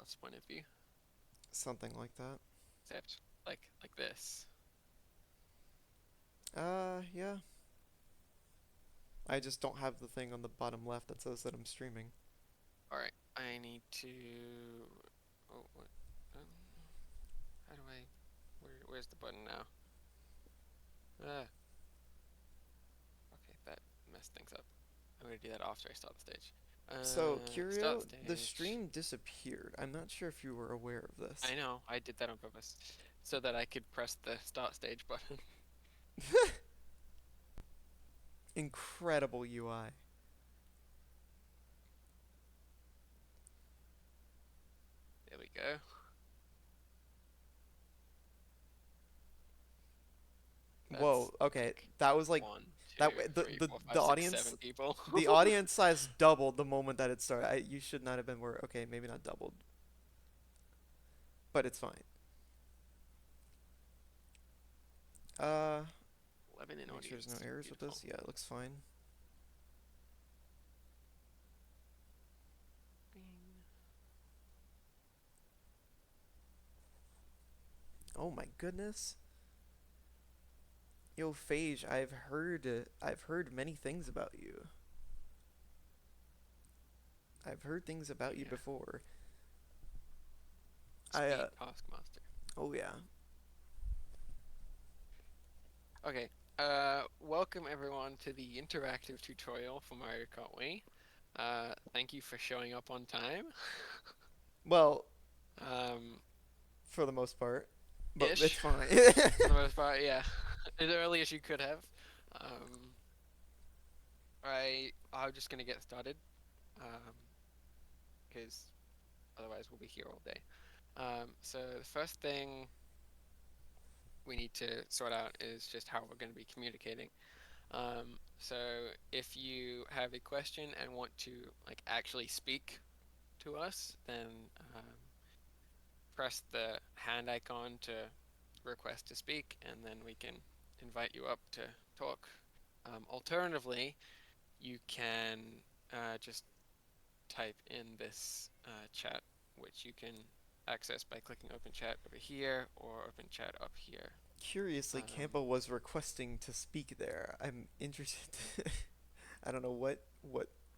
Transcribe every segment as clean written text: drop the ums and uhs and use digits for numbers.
Microsoft's point of view, Something like that. except like this. Yeah. I just don't have the thing on the bottom left that says that I'm streaming. All right, I need to. Oh, what? Um, how do I? Where's the button now? Ah, okay, that messed things up. I'm gonna do that after I start the stage. So, Start Curio, the stage. stream disappeared. I'm not sure if you were aware of this. I know, I did that on purpose, so that I could press the start stage button. Incredible UI. There we go. That's Whoa, okay. like That was like one, that two, three, four, the five, six, audience seven people. the audience size doubled the moment that it started. You should not have been worried. Okay, maybe not doubled, but it's fine. Uh, 11 in make sure there's no audience. errors with Beautiful. this. Yeah, it looks fine. Bing. Oh my goodness. Yo, Phage, I've heard many things about you. I've heard things about you Yeah. before. I Speed Taskmaster. oh yeah. Okay. Welcome everyone to the interactive tutorial for Mario Kart Wii. Thank you for showing up on time. Well, Um, for the most part, but it's ish, fine. for the most part, yeah. As early as you could have. Um, I'm just gonna get started. Because otherwise we'll be here all day. So the first thing we need to sort out is just how we're going to be communicating. So if you have a question and want to like actually speak to us, then um, press the hand icon to request to speak, and then we can invite you up to talk. Alternatively, you can just type in this chat, which you can access by clicking open chat over here or open chat up here. Curiously, Um, Campo was requesting to speak there. I'm interested. I don't know what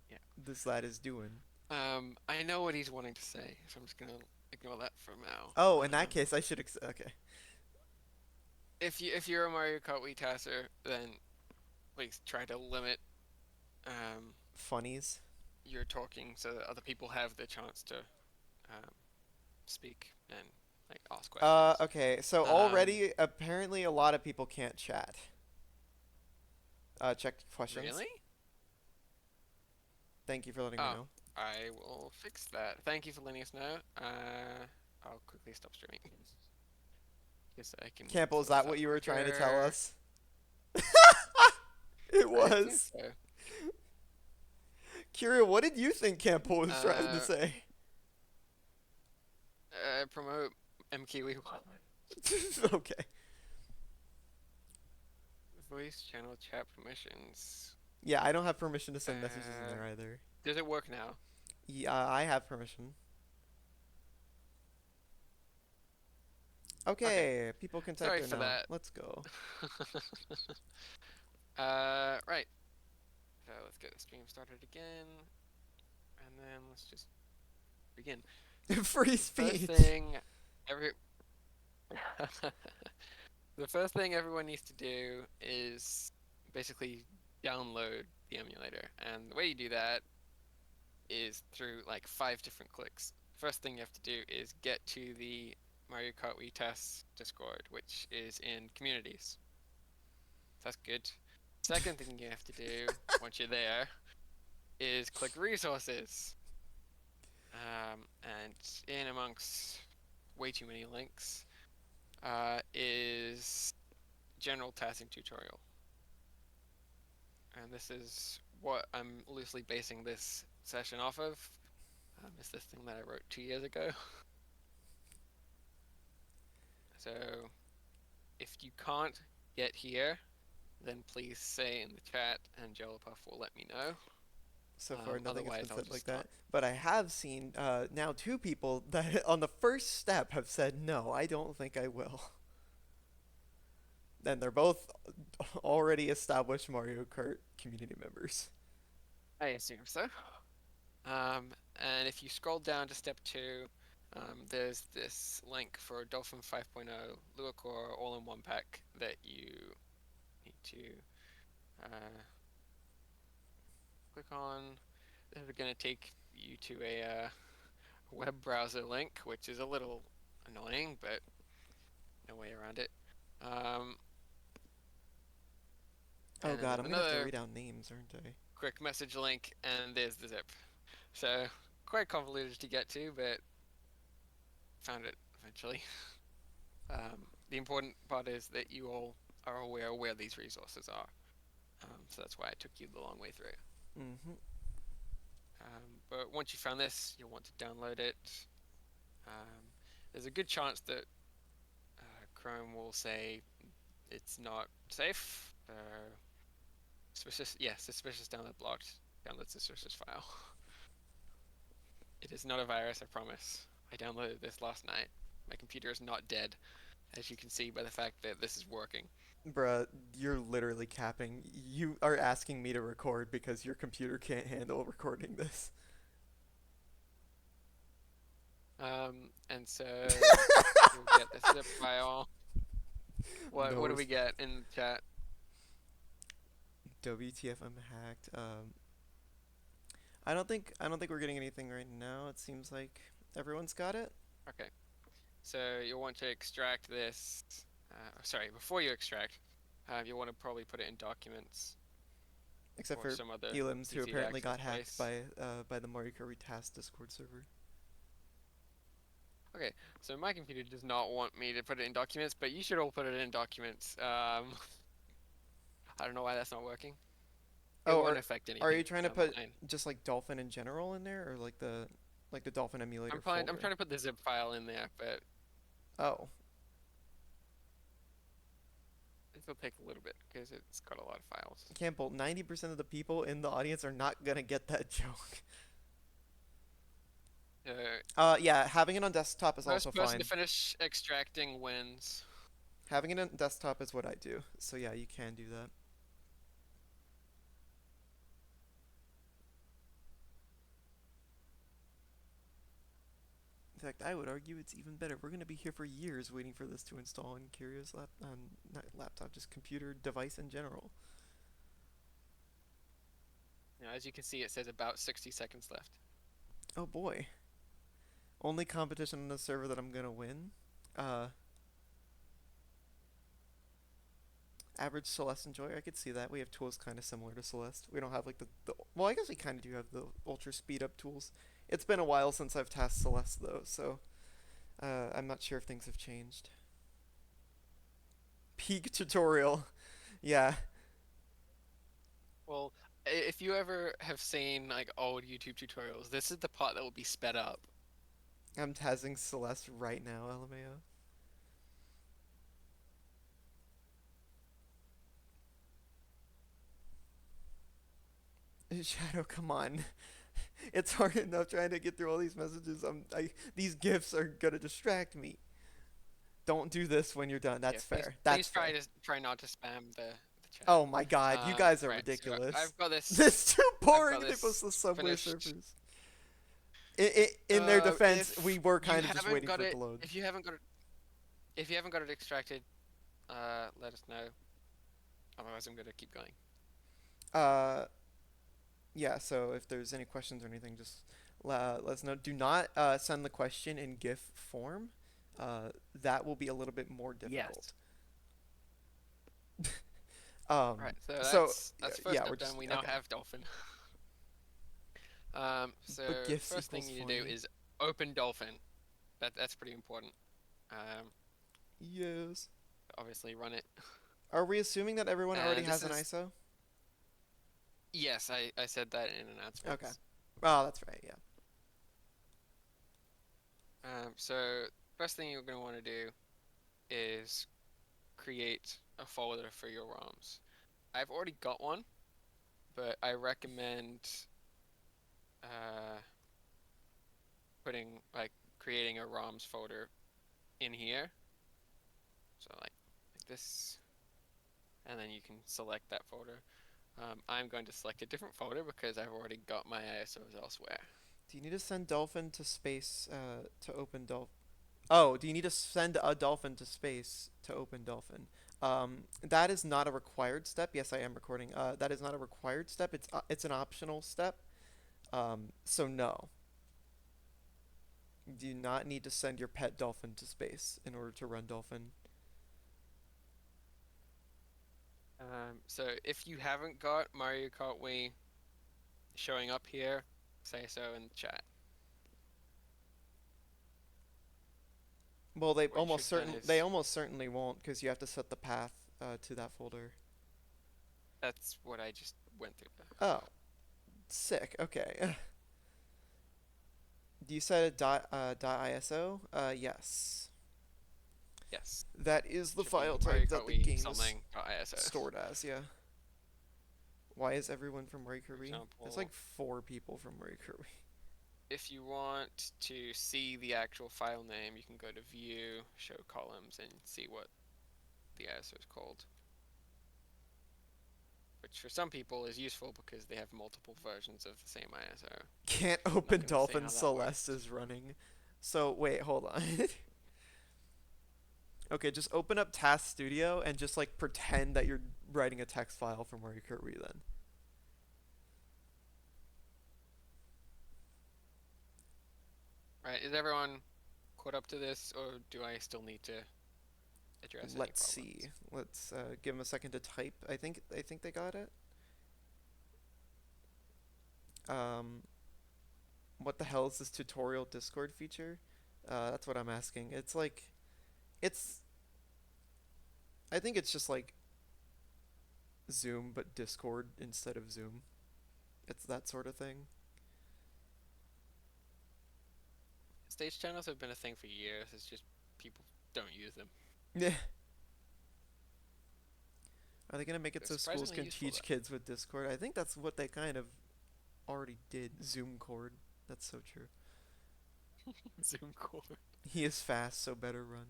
yeah. this lad is doing. I know what he's wanting to say, so I'm just gonna ignore that for now. Oh, in that case, I should okay. If you're a Mario Kart Wii tasser, then please try to limit um, Funnies. your talking so that other people have the chance to um, speak and like ask questions. Okay. So Um, already, apparently, a lot of people can't chat. Check questions. really? Thank you for letting me Oh, know. I will fix that. Thank you for letting us know. I'll quickly stop streaming. Guess I can Campo, is sort that this what out you were trying to tell quicker. us? It I think was. so. Curio, what did you think Campo was trying to Uh, say? Promote MKWii Okay. voice channel chat permissions. Yeah, I don't have permission to send messages in Uh, there either. does it work now? Yeah, I have permission. Okay. Okay, people can type Sorry there for now. that. Let's go. Right. So let's get the stream started again, and then let's just begin. Free The first speech. thing every the first thing everyone needs to do is basically download the emulator, and the way you do that is through like 5 different clicks. First thing you have to do is get to the Mario Kart Wii TAS Discord, which is in communities. That's good. Second thing you have to do once you're there is click resources. And in amongst way too many links is general tasking tutorial. And this is what I'm loosely basing this session off of. It's this thing that I wrote 2 years ago. So if you can't get here, then please say in the chat and Jellypuff will let me know. So far, nothing has been Otherwise, I'll said like just that. not. But I have seen now two people that on the first step have said, no, I don't think I will. And they're both already established Mario Kart community members. I assume so. And if you scroll down to step two, there's this link for Dolphin 5.0 Lure Core all-in-one pack that you need to uh, click on. This is going to take you to a web browser link, which is a little annoying, but no way around it. Um, Oh and then god, there's I'm gonna have to another read out names, aren't I? quick message link, and there's the zip. So quite convoluted to get to, but found it eventually. The important part is that you all are aware where these resources are. So that's why I took you the long way through. Mm-hmm. But once you found this, you'll want to download it. There's a good chance that Chrome will say it's not safe. Suspicious download blocked. Download suspicious file. It is not a virus, I promise. I downloaded this last night. My computer is not dead, as you can see by the fact that this is working. Bruh, you're literally capping. You are asking me to record because your computer can't handle recording this. And so you'll get the zip file. What do No. we get in the chat? WTF, I'm hacked. I don't think we're getting anything right now. It seems like everyone's got it. Okay, so you'll want to extract this. Sorry, before you extract, you'll want to probably put it in documents Except or for some other Elims, who easy to apparently access got hacked place. by the Mario Kart TAS Discord server. Okay, so my computer does not want me to put it in documents, but you should all put it in documents. I don't know why that's not working. It Oh, won't affect are anything you trying to but put mine. just like Dolphin in general in there, or like the Dolphin emulator I'm folder? trying to put the zip file in there, but Oh, it'll take a little bit because it's got a lot of files. Campbell, 90% of the people in the audience are not gonna get that joke. Uh, Yeah, having it on desktop is also First person to fine. finish extracting wins. Having it on desktop is what I do. So yeah, you can do that. In fact, I would argue it's even better. We're gonna be here for years waiting for this to install on Kirio's not laptop, just computer device in general. As you can see, it says about 60 seconds left. Oh boy. Only competition on the server that I'm gonna win. Uh, Average Celeste Enjoyer, I could see that. We have tools kind of similar to Celeste. We don't have like the well, I guess we kind of do have the ultra speed up tools. It's been a while since I've tasked Celeste though, so I'm not sure if things have changed. Peak tutorial, yeah. Well, if you ever have seen like old YouTube tutorials, this is the part that will be sped up. I'm tazzing Celeste right now, LMAO. Shadow, come on. It's hard enough trying to get through all these messages. These gifts are gonna distract me. Don't do this when you're done. Yeah, That's please fair. please That's fair. try not to spam the chat. Oh my god, you guys are Right. So ridiculous. I've got this. This too I've boring got to post this the subway finished. surfers. In their defense, we If were you kind of just haven't waiting got for it it, to load. if you haven't got it extracted, let us know. Otherwise, I'm gonna keep going. Uh, yeah, so if there's any questions or anything, just let us know. Do not send the question in GIF form. That will be a little bit more difficult. Yes. Um, Right. So so that's first yeah, we're step done. just We now okay. have Dolphin. So But GIFs first thing equals you need to do funny. is open Dolphin. That's pretty important. Yes. Obviously run it. Are we assuming that everyone already And this has an is ISO? yes, I said that in Okay. announcements. Oh, that's right. Yeah. So first thing you're gonna want to do is create a folder for your ROMs. I've already got one, but I recommend uh, putting like creating a ROMs folder in here. So like this, and then you can select that folder. I'm going to select a different folder because I've already got my ISOs elsewhere. Do you need to send Dolphin to space to open Dolphin? Oh, do you need to send a Dolphin to space to open Dolphin? That is not a required step. Yes, I am recording. That is not a required step. It's an optional step. So no, you do not need to send your pet Dolphin to space in order to run Dolphin. So if you haven't got Mario Kart Wii showing up here, say so in the chat. Well, What you should have done they is almost certainly won't because you have to set the path to that folder. that's what I just went through. Oh, sick. Okay. Do you set a .iso? Yes. Yes, That is the should be file Mario type that Kart the Wii game is something.iso. stored as. Yeah. Why is everyone from For MKWii? There's example, like 4 people from MKWii. if you want to see the actual file name, you can go to View, Show Columns, and see what the ISO is called. Which for some people is useful because they have multiple versions of the same ISO. Can't I'm not open going to say Dolphin how that Celeste works. is running. So wait, hold on. Okay, just open up TAS Studio and just like pretend that you're writing a text file from MKWii then. Right, is everyone caught up to this, or do I still need to address any Let's see. problems? Let's give them a second to type. I think they got it. Um, what the hell is this tutorial Discord feature? That's what I'm asking. It's like, it's. I think it's just like Zoom but Discord instead of Zoom. It's that sort of thing. Stage channels have been a thing for years, it's just people don't use them. Yeah. Are they gonna make it They're so schools surprisingly can useful teach kids with Discord? I think that's what they kind of already did. Zoom cord. That's so true. though. Zoom call. He is fast, so better run.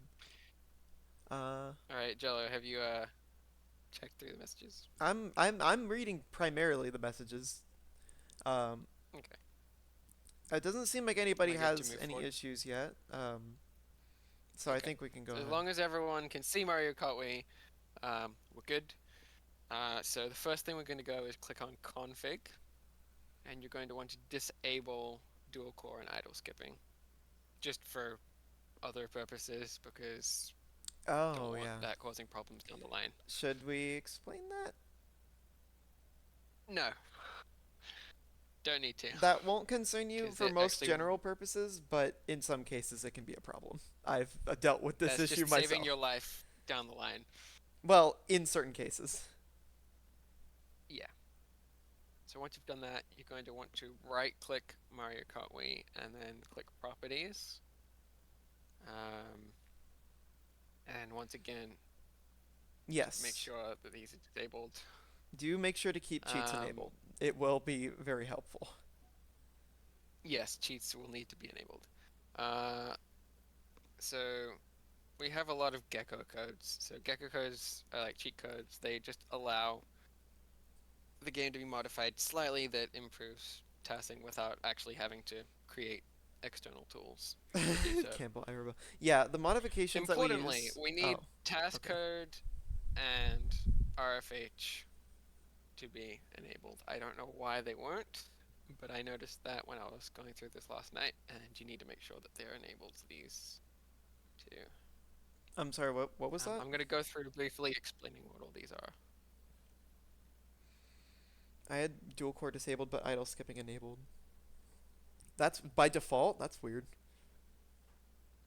Uh, Alright, Jello, have you checked through the messages? I'm reading primarily the messages. Um, Okay. it doesn't seem like Am anybody I good to has move any forward? issues yet. So I Okay. think we can go So as ahead. long as everyone can see Mario Kart Wii, we're good. So the first thing we're going to go is click on config, and you're going to want to disable dual core and idle skipping, just for other purposes because don't Oh want yeah. that causing problems down the line. Should we explain that? No, don't need to, That won't concern you because for it most actually general purposes, but in some cases it can be a problem. I've dealt with this that's issue just saving myself. your life down the line. Well, in certain cases. Yeah. So once you've done that, you're going to want to right click Mario Kart Wii and then click Properties. Um, and once again, make Yes. sure that these are disabled. Do make sure to keep cheats Um, enabled. It will be very helpful. yes, cheats will need to be enabled. Uh, so we have a lot of gecko codes. So gecko codes are like cheat codes. They just allow the game to be modified slightly that improves tasking without actually having to create external tools to do so. Campbell, Iroba. Yeah, the modifications that we Importantly, use. we Oh, need task okay. code and RFH to be enabled. I don't know why they weren't, but I noticed that when I was going through this last night, and you need to make sure that they're enabled these two. I'm sorry. What was that? I'm going to go through briefly explaining what all these are. I had dual core disabled, but idle skipping enabled. That's by default. That's weird.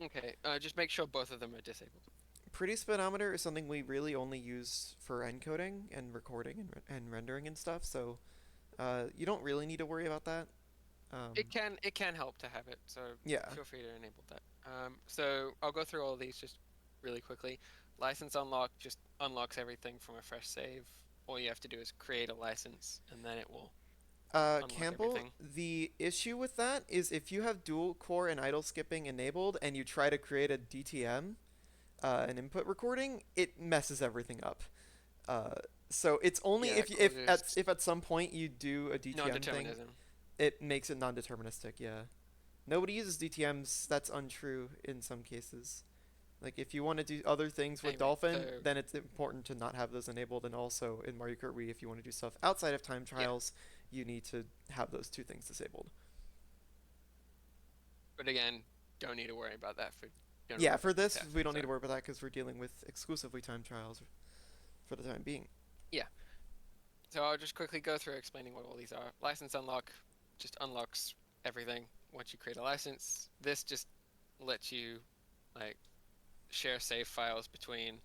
Okay, just make sure both of them are disabled. Pretty speedometer is something we really only use for encoding and recording and rendering and stuff. So you don't really need to worry about that. It can help to have it, so Yeah. feel free to enable that. So I'll go through all of these just really quickly. License unlock just unlocks everything from a fresh save. All you have to do is create a license, and then it will unlock Campbell, everything. the issue with that is if you have dual core and idle skipping enabled and you try to create a DTM, an input recording, it messes everything up. Uh, so it's only Yeah, it if causes if at some point you do a DTM thing, non-determinism. it makes it non-deterministic. Yeah, nobody uses DTMs. That's untrue in some cases. Like if you want to do other things with Anyway, so Dolphin, then it's important to not have those enabled. And also in Mario Kart Wii, if you want to do stuff outside of time yeah, trials, you need to have those two things disabled. but again, don't need to worry about that for Yeah, general for this tests. we don't So need to worry about that because we're dealing with exclusively time trials for the time being. yeah, so I'll just quickly go through explaining what all these are. License unlock just unlocks everything once you create a license. This just lets you like share save files between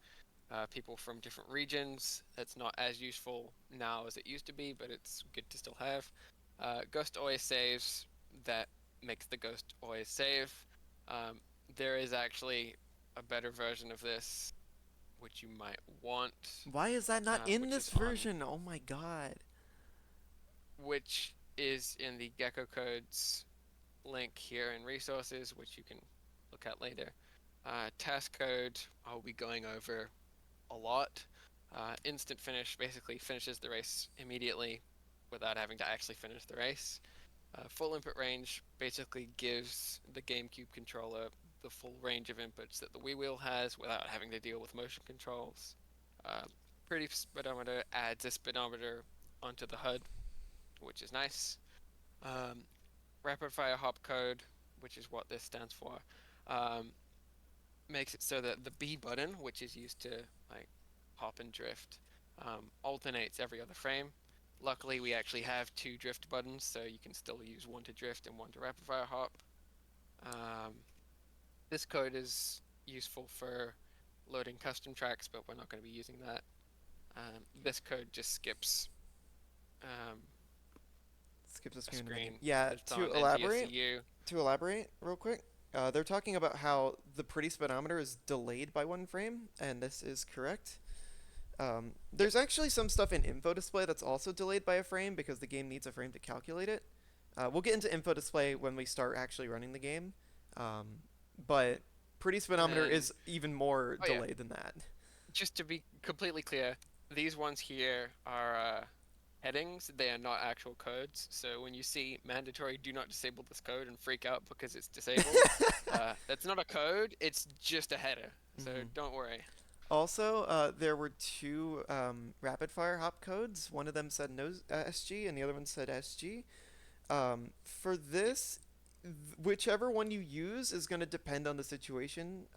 people from different regions. It's not as useful now as it used to be, but it's good to still have. Ghost always saves. That makes the ghost always save. Um, there is actually a better version of this, which you might want, Why is that not in which is this on, version? Oh my god. which is in the Gecko codes link here in resources, which you can look at later. Task code I'll be going over a lot. Instant finish basically finishes the race immediately without having to actually finish the race. Full input range basically gives the GameCube controller the full range of inputs that the Wii Wheel has without having to deal with motion controls. Uh, Pretty speedometer adds a speedometer onto the HUD, which is nice. Um, Rapid fire hop code, which is what this stands for, um, makes it so that the B button, which is used to like hop and drift, alternates every other frame. Luckily, we actually have two drift buttons, so you can still use one to drift and one to rapid fire hop. Um, this code is useful for loading custom tracks, but we're not going to be using that. This code just skips um, Skips the a screen in the menu. screen. Yeah, It's on NTSCU. to elaborate real quick, they're talking about how the pretty speedometer is delayed by one frame, and this is correct. Yep. There's actually some stuff in info display that's also delayed by a frame because the game needs a frame to calculate it. We'll get into info display when we start actually running the game, um, but pretty And speedometer then, is even more oh yeah, delayed than that. just to be completely clear, these ones here are headings. They are not actual codes. So when you see mandatory do not disable this code and freak out because it's disabled, that's not a code. It's just a header. So Mhm. don't worry. Also, there were two rapid fire hop codes. One of them said no SG, and the other one said SG. For Yeah. this, whichever one you use is going to depend on the situation.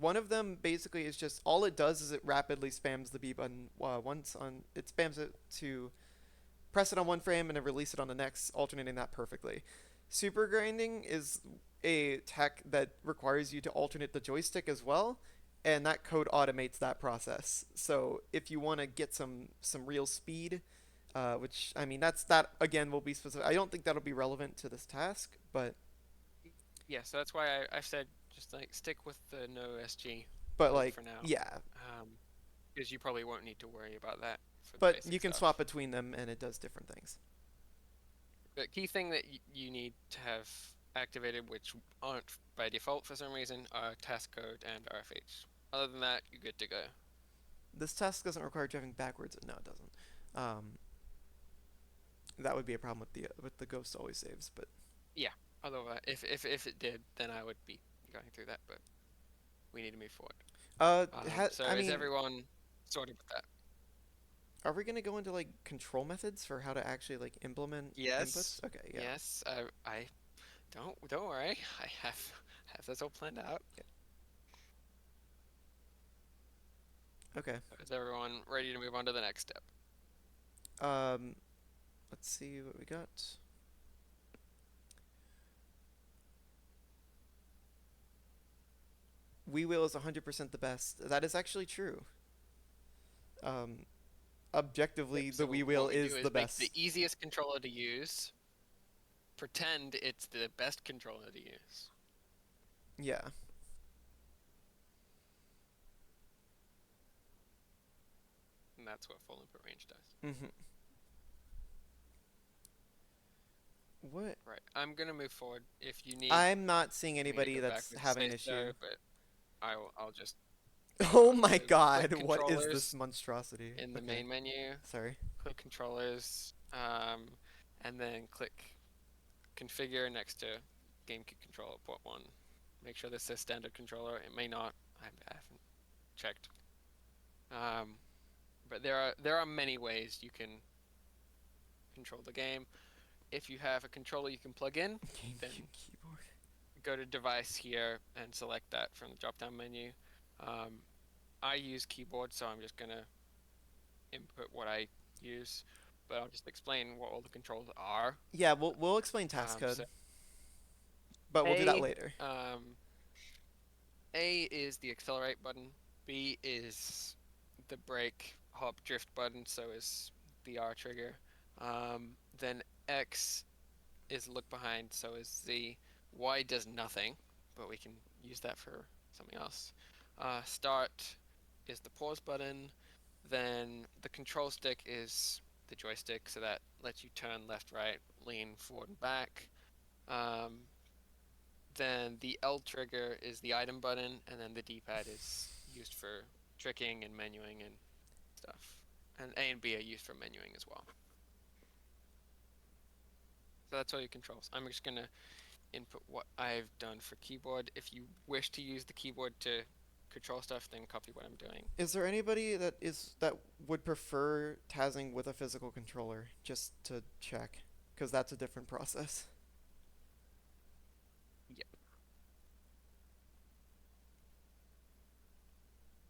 One of them basically is just all it does is it rapidly spams the B button once on it spams it to press it on one frame and then release it on the next, alternating that perfectly. Super grinding is a tech that requires you to alternate the joystick as well, and that code automates that process. So if you want to get some real speed, which I mean that again will be specific. I don't think that'll be relevant to this task, Yeah. So that's why I've said just like stick with the no SG but code like for now, yeah, because you probably won't need to worry about that for the but basic you can swap stuff. between them and it does different things. The key thing that you need to have activated, which aren't by default for some reason, are task code and RFH. Other than that, you're good to go. This task doesn't require driving backwards. No, it doesn't. That would be a problem with the ghost always saves, but Yeah. Otherwise, if it did, then I would be going through that. But we need to move forward. So I is mean, everyone sorted with that? are we gonna go into like control methods for how to actually like implement inputs? Yes. Okay, yeah. Yes. I don't worry. I have this all planned out. Okay. Is everyone ready to move on to the next step? Um, let's see what we got. Wii Wheel is 100% the best. That is actually true. Um, Yep. Objectively, the So Wii what Wheel we do is the is make the best. easiest controller to use. Pretend it's the best controller to use. Yeah. And that's what full input range does. hmm What? Right. I'm gonna move forward. If you need I'm not seeing me to anybody go that's backwards, having say an issue. so, but I'll just go Oh on. my So click god, what is this controllers monstrosity? in the Okay, main menu, sorry. click controllers, and then click configure next to GameCube controller port one. Make sure this says standard controller. It may not. I haven't checked. Um, but there are many ways you can control the game. If you have a controller you can plug in, then GameCube keyboard. go to device here and select that from the drop down menu. Um, I use keyboard, so I'm just gonna input what I use, but I'll just explain what all the controls are. Yeah, we'll explain task code, So but we'll do that A, later. um, A is the accelerate button. B is the brake, hop, drift button. So is the R trigger. Then X is look behind. So is Z. Y does nothing, but we can use that for something else. Start is the pause button. Then the control stick is the joystick, so that lets you turn left, right, lean forward and back. Um, then the L trigger is the item button, and then the D-pad is used for tricking and menuing and stuff. And A and B are used for menuing as well. So that's all your controls. I'm just gonna input what I've done for keyboard. If you wish to use the keyboard to control stuff, then copy what I'm doing. Is there anybody that would prefer TASing with a physical controller just to check? Because that's a different process. Yep.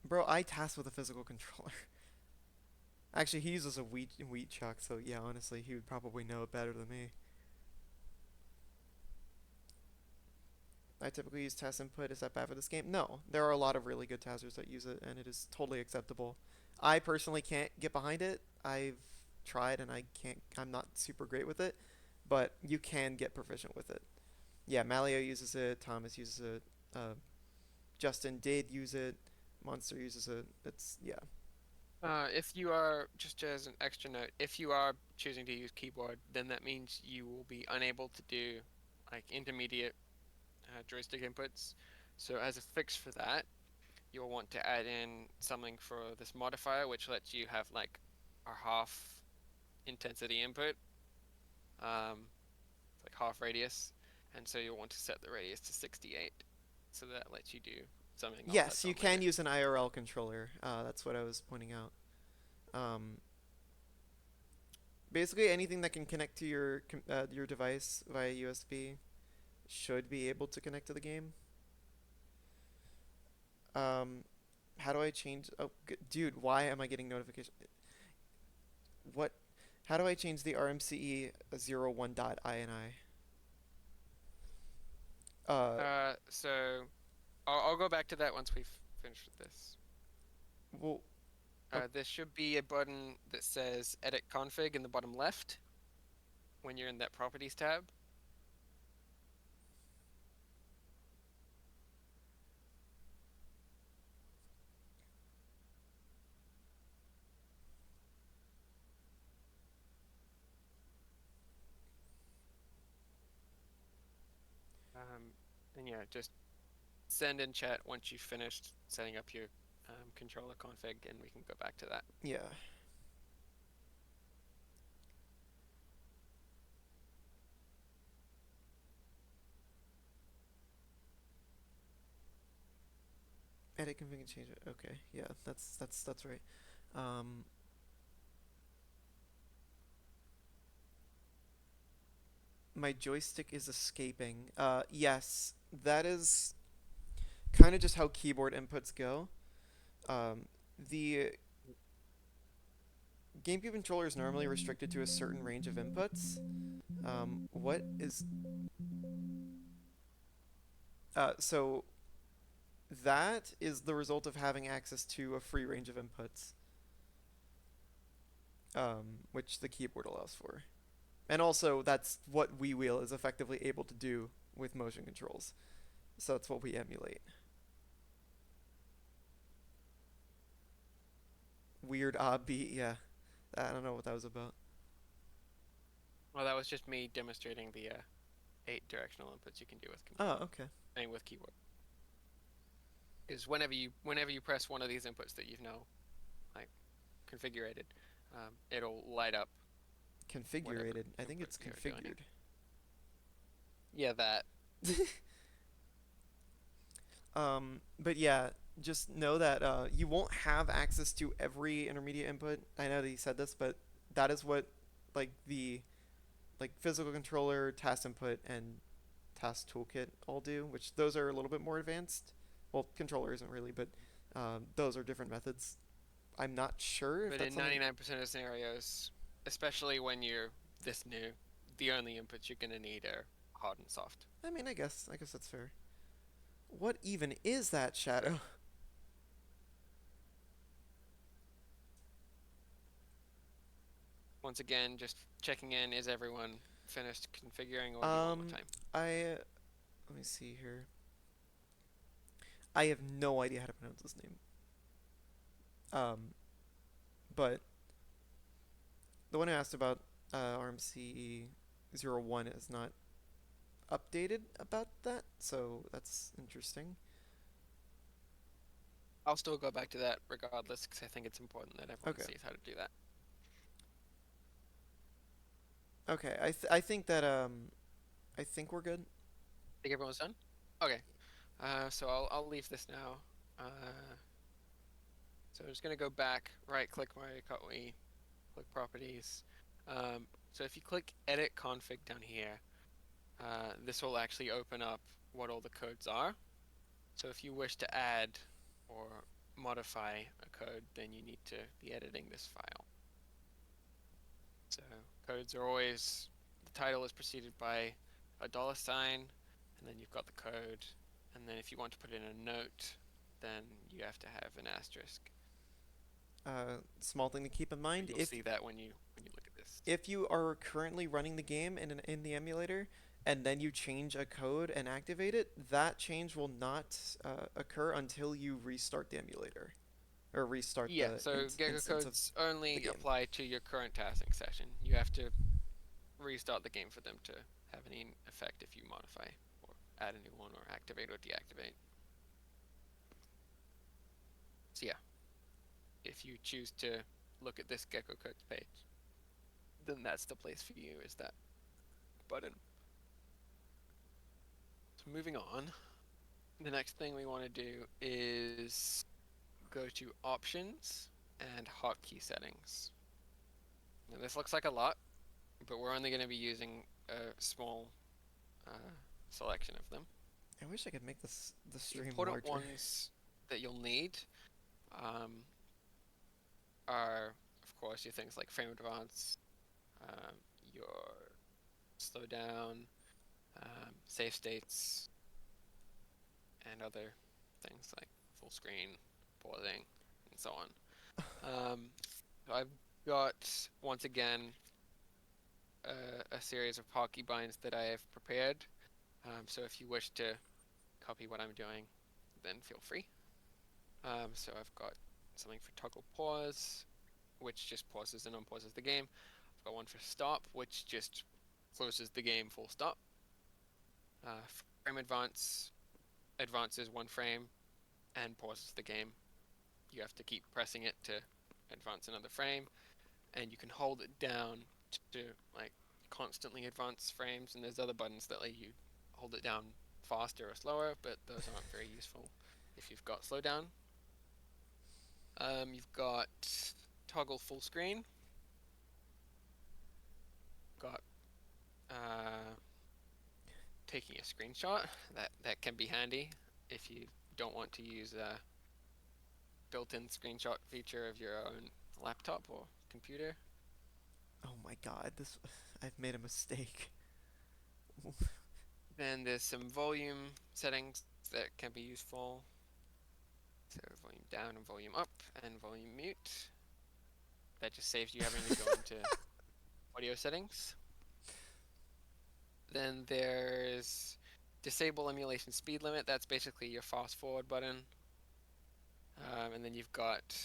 Bro, I TAS with a physical controller. Actually, he uses a wheat chuck, so yeah, honestly, he would probably know it better than me. I typically use TAS input. Is that bad for this game? No. There are a lot of really good TASers that use it, and it is totally acceptable. I personally can't get behind it. I've tried, and I can't. I'm not super great with it, but you can get proficient with it. Yeah, Malio uses it. Thomas uses it. Justin did use it. Monster uses it. It's yeah. If you are, just as an extra note, if you are choosing to use keyboard, then that means you will be unable to do like intermediate joystick inputs. So as a fix for that, you'll want to add in something for this modifier, which lets you have like a half intensity input, like half radius, and so you'll want to set the radius to 68, so that lets you do something I'll Yes, touch you on can later. use an IRL controller. That's what I was pointing out. Um, Basically, anything that can connect to your device via USB should be able to connect to the game. Um, how do I change? Oh, dude, why am I getting notification? What? How do I change the RMCE 01.ini? Uh, So I'll go back to that once we've finished with this. well, There should be a button that says Edit Config in the bottom left when you're in that Properties tab. And yeah, just send in chat once you've finished setting up your controller config, and we can go back to that. yeah. Edit config and change it. Okay, yeah, that's right. Um, my joystick is escaping. Yes, that is kind of just how keyboard inputs go. The GameCube controller is normally restricted to a certain range of inputs. What is so that is the result of having access to a free range of inputs, which the keyboard allows for. And also, that's what WiiWheel is effectively able to do with motion controls. So that's what we emulate. Weird beat, yeah. I don't know what that was about. Well, that was just me demonstrating the 8 directional inputs you can do with Oh, computer okay. and with keyboard. Is whenever you press one of these inputs that you've now like configured, it'll light up whatever Configurated. I think input it's you're doing it. configured. Yeah, that. But yeah, just know that you won't have access to every intermediate input. I know that you said this, but that is what like the like physical controller, task input, and task toolkit all do. Which those are a little bit more advanced. Well, controller isn't really, but those are different methods. I'm not sure if But that's in something. 99% of scenarios, especially when you're this new, the only inputs you're gonna need are hard and soft. I mean, I guess that's fair. What even is that So shadow? once again, just checking in, is everyone finished configuring or do you want more Um, time? I let me see here. I have no idea how to pronounce his name. Um, but the one who asked about RMC01 is not updated about that, so that's interesting. I'll still go back to that regardless because I think it's important that everyone Okay, sees how to do that. okay. I think we're good. Think everyone's done? Okay. So I'll leave this now. So I'm just gonna go back, right click my MKWii, click properties. So if you click edit config down here, this will actually open up what all the codes are. So if you wish to add or modify a code, then you need to be editing this file. So codes are always, the title is preceded by a $sign, and then you've got the code. And then if you want to put in a note, then you have to have an asterisk. Small thing to keep in mind: You'll see that when you look at this. if you are currently running the game in the emulator, and then you change a code and activate it, that change will not occur until you restart the emulator or restart Yeah, the so Gecko instance of codes the only game. apply to your current tasking session. You have to restart the game for them to have any effect if you modify or add a new one or activate or deactivate. So yeah, if you choose to look at this Gecko codes page, then that's the place for you, is that button. So moving on, the next thing we want to do is go to options and hotkey settings. Now this looks like a lot, but we're only going to be using a small uh, selection of them. I wish I could make this the The stream important larger. ones that you'll need um, are, of course, your things like frame advance, your slowdown, save states, and other things like full screen, pausing, and so on. So I've got, once again, a series of hotkey binds that I have prepared. So if you wish to copy what I'm doing, then feel free. So I've got something for toggle pause, which just pauses and unpauses the game. I've got one for stop, which just closes the game full stop. Frame advance advances 1 frame and pauses the game. You have to keep pressing it to advance another frame, and you can hold it down to like constantly advance frames. And there's other buttons that let you hold it down faster or slower, but those aren't very useful if you've got slowdown. You've got toggle full screen. Got uh, taking a screenshot. That can be handy if you don't want to use a built-in screenshot feature of your own laptop or computer. Oh my god, this I've made a mistake. Then there's some volume settings that can be useful. So volume down and volume up and volume mute. That just saves you having to go into audio settings. Then there's disable emulation speed limit. That's basically your fast forward button. And then you've got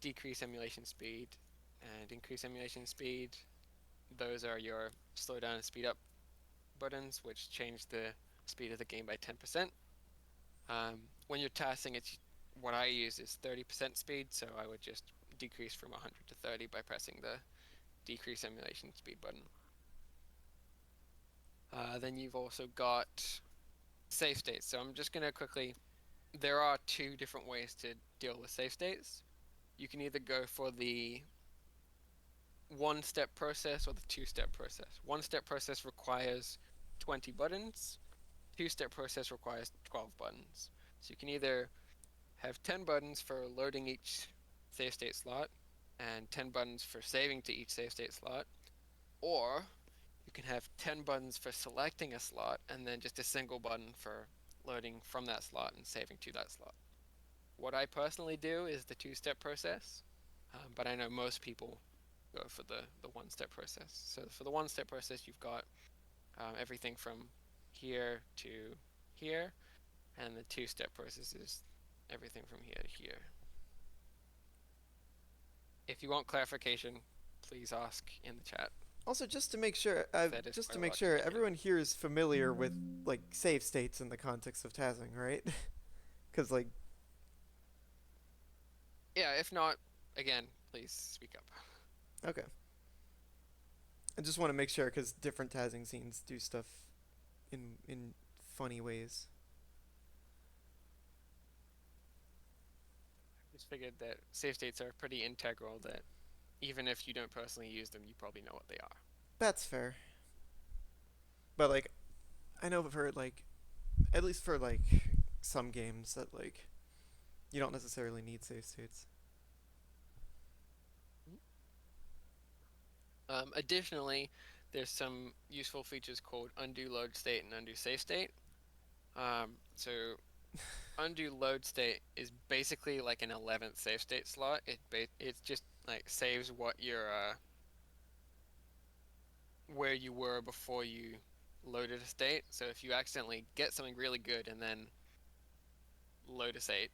decrease emulation speed and increase emulation speed. Those are your slow down and speed up buttons, which change the speed of the game by 10%. When you're TASing, it's what I use is 30% speed, so I would just decrease from 100 to 30 by pressing the decrease emulation speed button. Then you've also got save states. So I'm just going to quickly, there are two different ways to deal with save states. You can either go for the one-step process or the two-step process. One-step process requires 20 buttons. Two-step process requires 12 buttons. So you can either have 10 buttons for loading each save state slot and 10 buttons for saving to each save state slot, or you can have 10 buttons for selecting a slot and then just a single button for loading from that slot and saving to that slot. What I personally do is the two-step process, but I know most people go for the one-step process. So for the one-step process, you've got everything from here to here, and the two-step process is everything from here to here. If you want clarification, please ask in the chat. Also, just to make sure, That is just quite to a make lot to sure take in. everyone here is familiar with like save states in the context of TASing, right? Because like, Yeah, if not, again, please speak up. okay, I just want to make sure because different TASing scenes do stuff in funny ways. Just figured that save states are pretty integral that even if you don't personally use them, you probably know what they are. That's fair. But like, I know for like, at least for like some games that like you don't necessarily need save states. Additionally, there's some useful features called undo load state and undo save state. So undo load state is basically like an 11th save state slot. It's just like saves what your where you were before you loaded a state. So if you accidentally get something really good and then load a state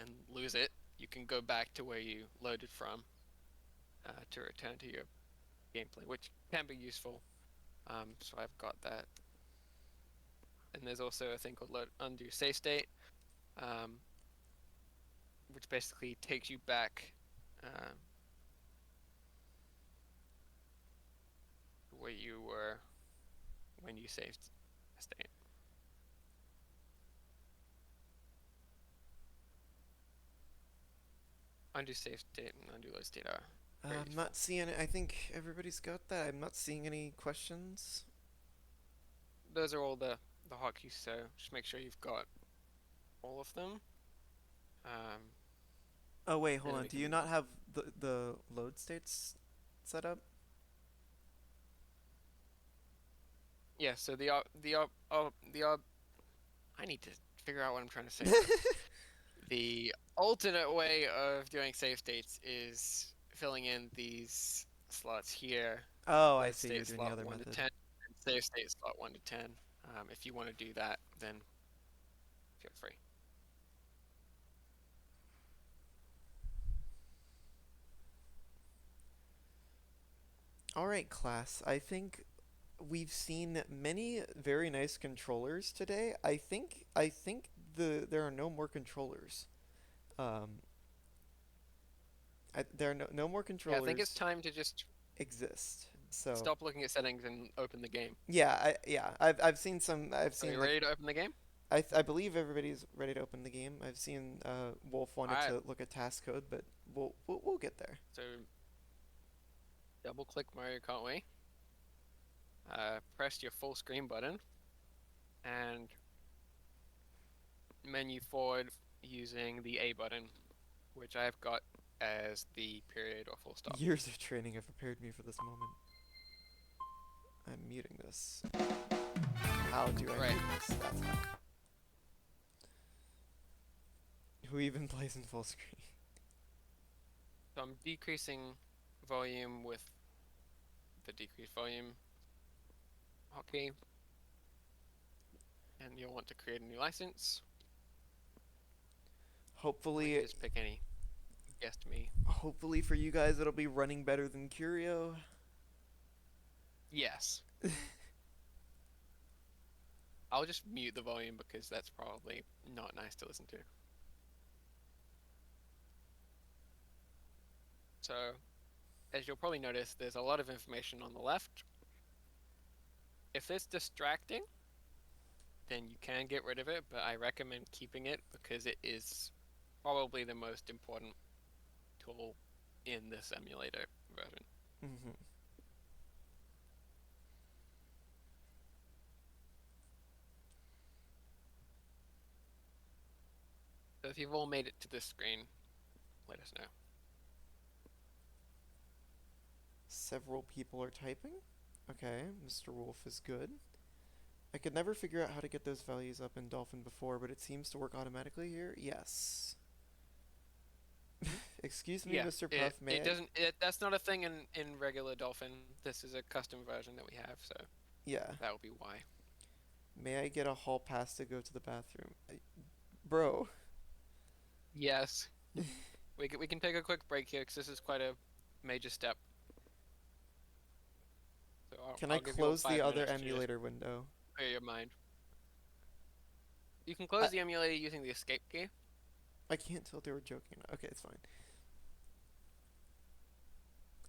and lose it, you can go back to where you loaded from to return to your gameplay, which can be useful. So I've got that. And there's also a thing called load undo save state, um, which basically takes you back where you were when you saved a state. Undo save state and undo load state are very I'm useful. not seeing it. I think everybody's got that. I'm not seeing any questions. Those are all the hotkeys, so just make sure you've got all of them. Um, Oh wait, hold and then on. we Do you can. not have the load states set up? Yeah, so I need to figure out what I'm trying to say. The alternate way of doing save states is filling in these slots here, Oh, I load see. You're state doing the slot other 1 to method. 10, and save state slot 1 to 10. If you want to do that, then feel free. All right, class. I think we've seen many very nice controllers today. I think there are no more controllers. Um, there are no more Yeah, I think it's controllers time to just exist. So stop looking at settings and open the game. I've seen some. I've Are seen you like ready to open the game? I believe everybody's ready to open the game. I've seen Wolf All wanted right. to look at task code, but we'll get there. So double click Mario Kart Wii, press your full screen button, and menu forward using the A button, which I've got as the period or full stop. Years of training have prepared me for this moment. I'm muting this. How do I Right. mute this? That's how. Who even plays in full screen? So I'm decreasing volume with the decrease volume hotkey, and you'll want to create a new license, or you Hopefully, can just pick any. Guessed me. hopefully for you guys, it'll be running better than Curio. Yes. I'll just mute the volume because that's probably not nice to listen to. So, as you'll probably notice, there's a lot of information on the left. If it's distracting, then you can get rid of it, but I recommend keeping it because it is probably the most important tool in this emulator version. Hmm. So if you've all made it to this screen, let us know. Several people are typing. Okay, Mr. Wolf is good. I could never figure out how to get those values up in Dolphin before, but it seems to work automatically here. Yes. Hmm. Excuse me, Yeah, Mr. it Puff, may it I? doesn't that's not a thing in regular Dolphin. This is a custom version that we have, so Yeah. that will be why. May I get a hall pass to go to the bathroom? Bro, Yes, we can take a quick break here because this is quite a major step. So I'll, can I I'll give you all close the five other minutes to just emulator window? clear your mind. You can I, close the emulator using the escape key. I can't tell if they were joking. Okay, it's fine.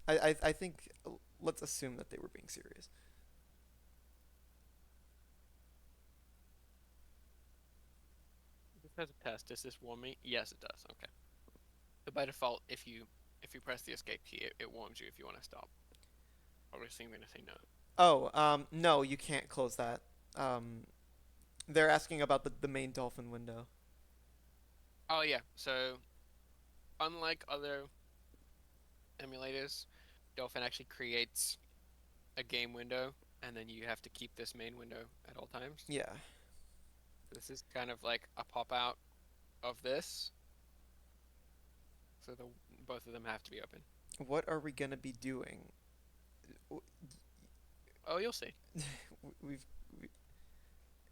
I think let's assume that they were being serious. This has a test. Does this warn me? Yes, it does. Okay. So by default, if you press the escape key, it warns you if you want to stop. Obviously, I'm going to say no. Oh, no, you can't close that. Um, they're asking about the main dolphin window. Oh yeah. So unlike other emulators, Dolphin actually creates a game window, and then you have to keep this main window at all times. Yeah. This is kind of like a pop out of this, so both of them have to be open. What are we gonna be doing? Oh, you'll see. We've we,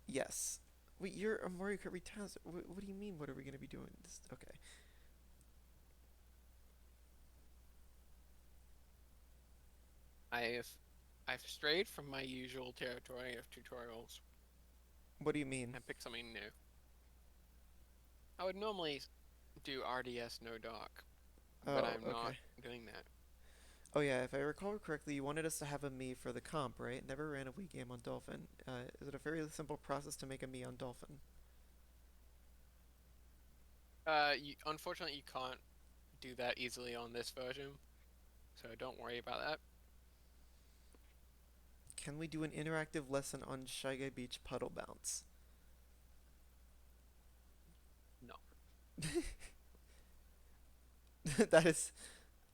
yes. Wait, you're a Mario Kart retest. What do you mean? What are we gonna be doing? Okay. I've I've strayed from my usual territory of tutorials What do you mean? and picked something new. I would normally do RDS no dock, but Oh, I'm not okay. doing that. Oh yeah, if I recall correctly, you wanted us to have a me for the comp, right? Never ran a Wii game on Dolphin. Is it a very simple process to make a me on Dolphin? Unfortunately, you can't do that easily on this version, so don't worry about that. Can we do an interactive lesson on Shy Guy Beach puddle bounce? No. That is,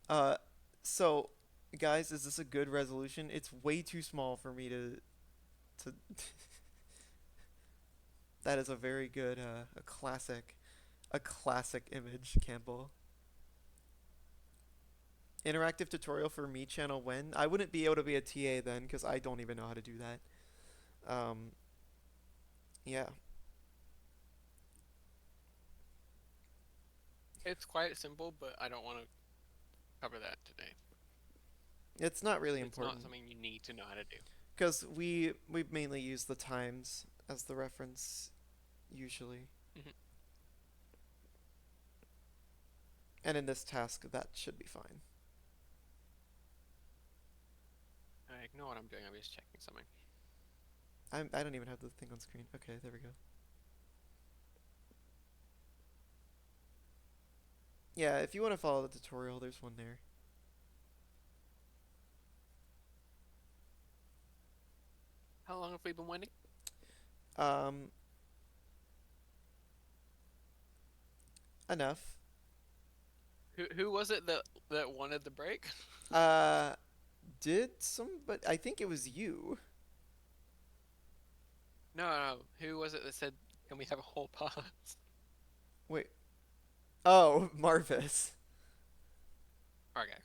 uh, so, guys, is this a good resolution? It's way too small for me to. That is a very good, a classic image, Campbell. Interactive tutorial for me channel when? I wouldn't be able to be a TA then because I don't even know how to do that. Yeah, It's quite simple, but I don't want to cover that today. it's not really It's not important something you need to know how to do. because we mainly use the times as the reference usually, Mhm. and in this task that should be fine. I ignore what I'm doing. I'm just checking something. I don't even have the thing on screen. Okay, there we go. Yeah, if you want to follow the tutorial, there's one there. How long have we been waiting? Um, enough. Who was it that wanted the break? Uh, did some, but I think it was you. No, no. Who was it that said, "Can we have a whole pause?" Wait. Oh, Marvis. Okay.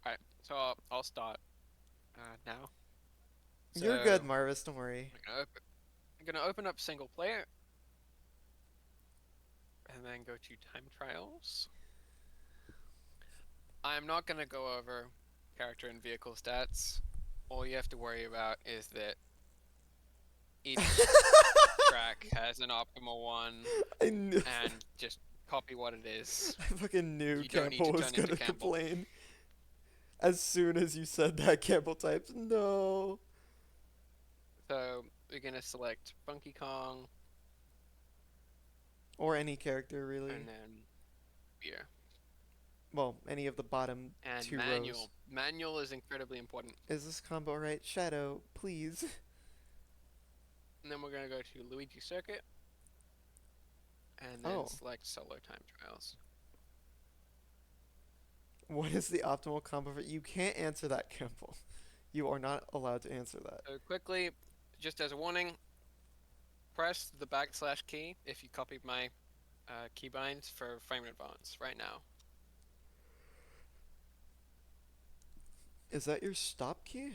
All right. So I'll start now. You're good, So Marvis. Don't worry. I'm gonna open up single player and then go to time trials. I'm not gonna go over character and vehicle stats. all you have to worry about is that each track has an optimal one, I knew. and just copy what it is. I fucking knew You don't need Campbell to was turn into gonna Campbell. complain. As soon as you said that, Campbell types, no. So we're gonna select Funky Kong, Or any character, really. and then yeah, Well, any of the bottom and two rows. manual. Manual is incredibly important. Is this combo right? Shadow, please. And then we're gonna go to Luigi Circuit, and then Oh. select Solo Time Trials. What is the optimal combo for... You can't answer that, Campbell. You are not allowed to answer that. So quickly, just as a warning, press the backslash key if you copied my keybinds for frame advance right now. Is that your stop key?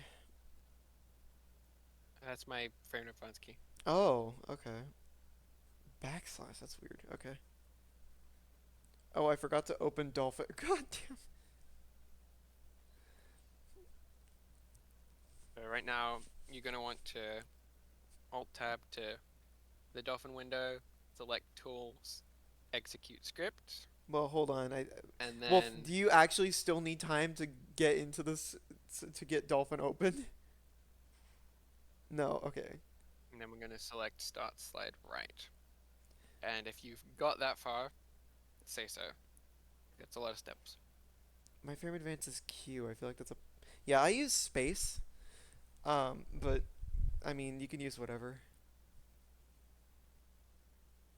That's my frame advance key. Oh, okay. Backslash, that's weird. Okay. Oh, I forgot to open Dolphin. God damn. So right now, you're gonna want to Alt Tab to the Dolphin window, select Tools, Execute Script, Well, hold on. and Well, then do you actually still need time to get into this to get Dolphin open? No. Okay. and then we're gonna select Start Slide Right. And if you've got that far, say so. That's a lot of steps. My frame advance is Q. I feel like that's a... Yeah, I use space. But I mean, you can use whatever.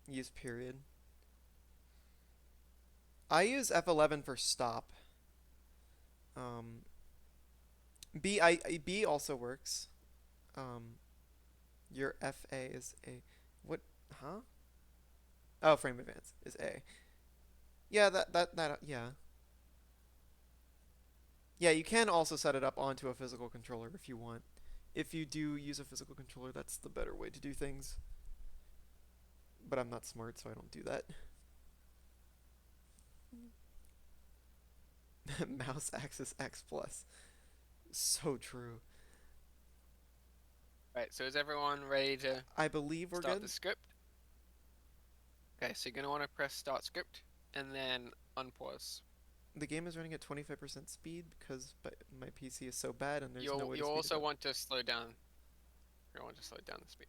Use period. I use F11 for stop. Um, B also works. Um, your FA is A. What? Huh? Oh, frame advance is A. Yeah, that yeah. Yeah, you can also set it up onto a physical controller if you want. If you do use a physical controller, that's the better way to do things. But I'm not smart, so I don't do that. Mouse axis X plus. So true. Right, so is everyone ready to I believe we're start good. the script? Okay, so you're gonna want to press Start Script and then unpause. The game is running at 25% speed because my PC is so bad and there's no You'll way to you'll speed it also up. want to slow down. You want to slow down the speed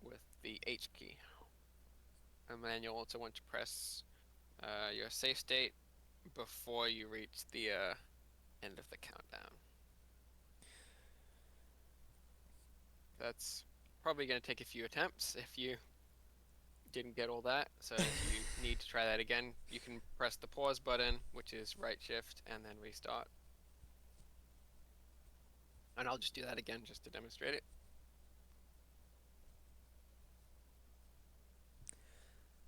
with the H key, and then you'll also want to press your save state before you reach the end of the countdown. That's probably gonna take a few attempts if you didn't get all that. So if you need to try that again, you can press the pause button, which is right shift, and then restart. And I'll just do that again just to demonstrate it.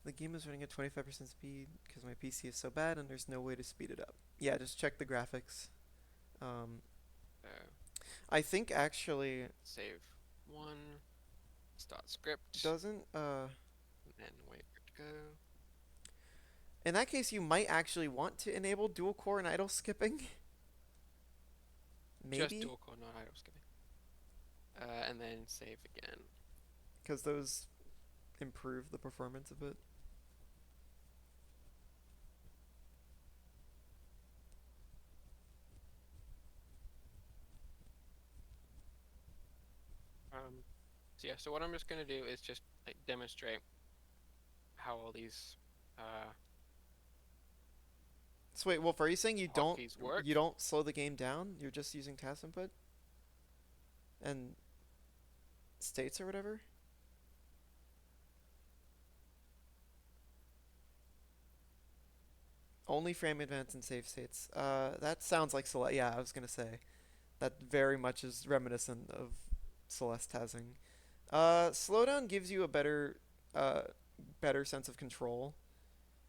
The game is running at 25% speed because my PC is so bad and there's no way to speed it up. Yeah, just check the graphics. Um, So I think actually save one, start script, doesn't and then wait for it to go. in that case you might actually want to enable dual core and idle skipping. Just Maybe dual core, not idle skipping. And then save again. because those improve the performance a bit. So yeah, so what I'm just gonna do is just like demonstrate how all these uh, So wait, Wolf, are you saying hotkeys work. you don't slow the game down? You're just using task input and states or whatever? Only frame advance and save states. That sounds like Celeste. Yeah, I was gonna say that very much is reminiscent of Celeste tasing. Slowdown gives you a uh, better sense of control.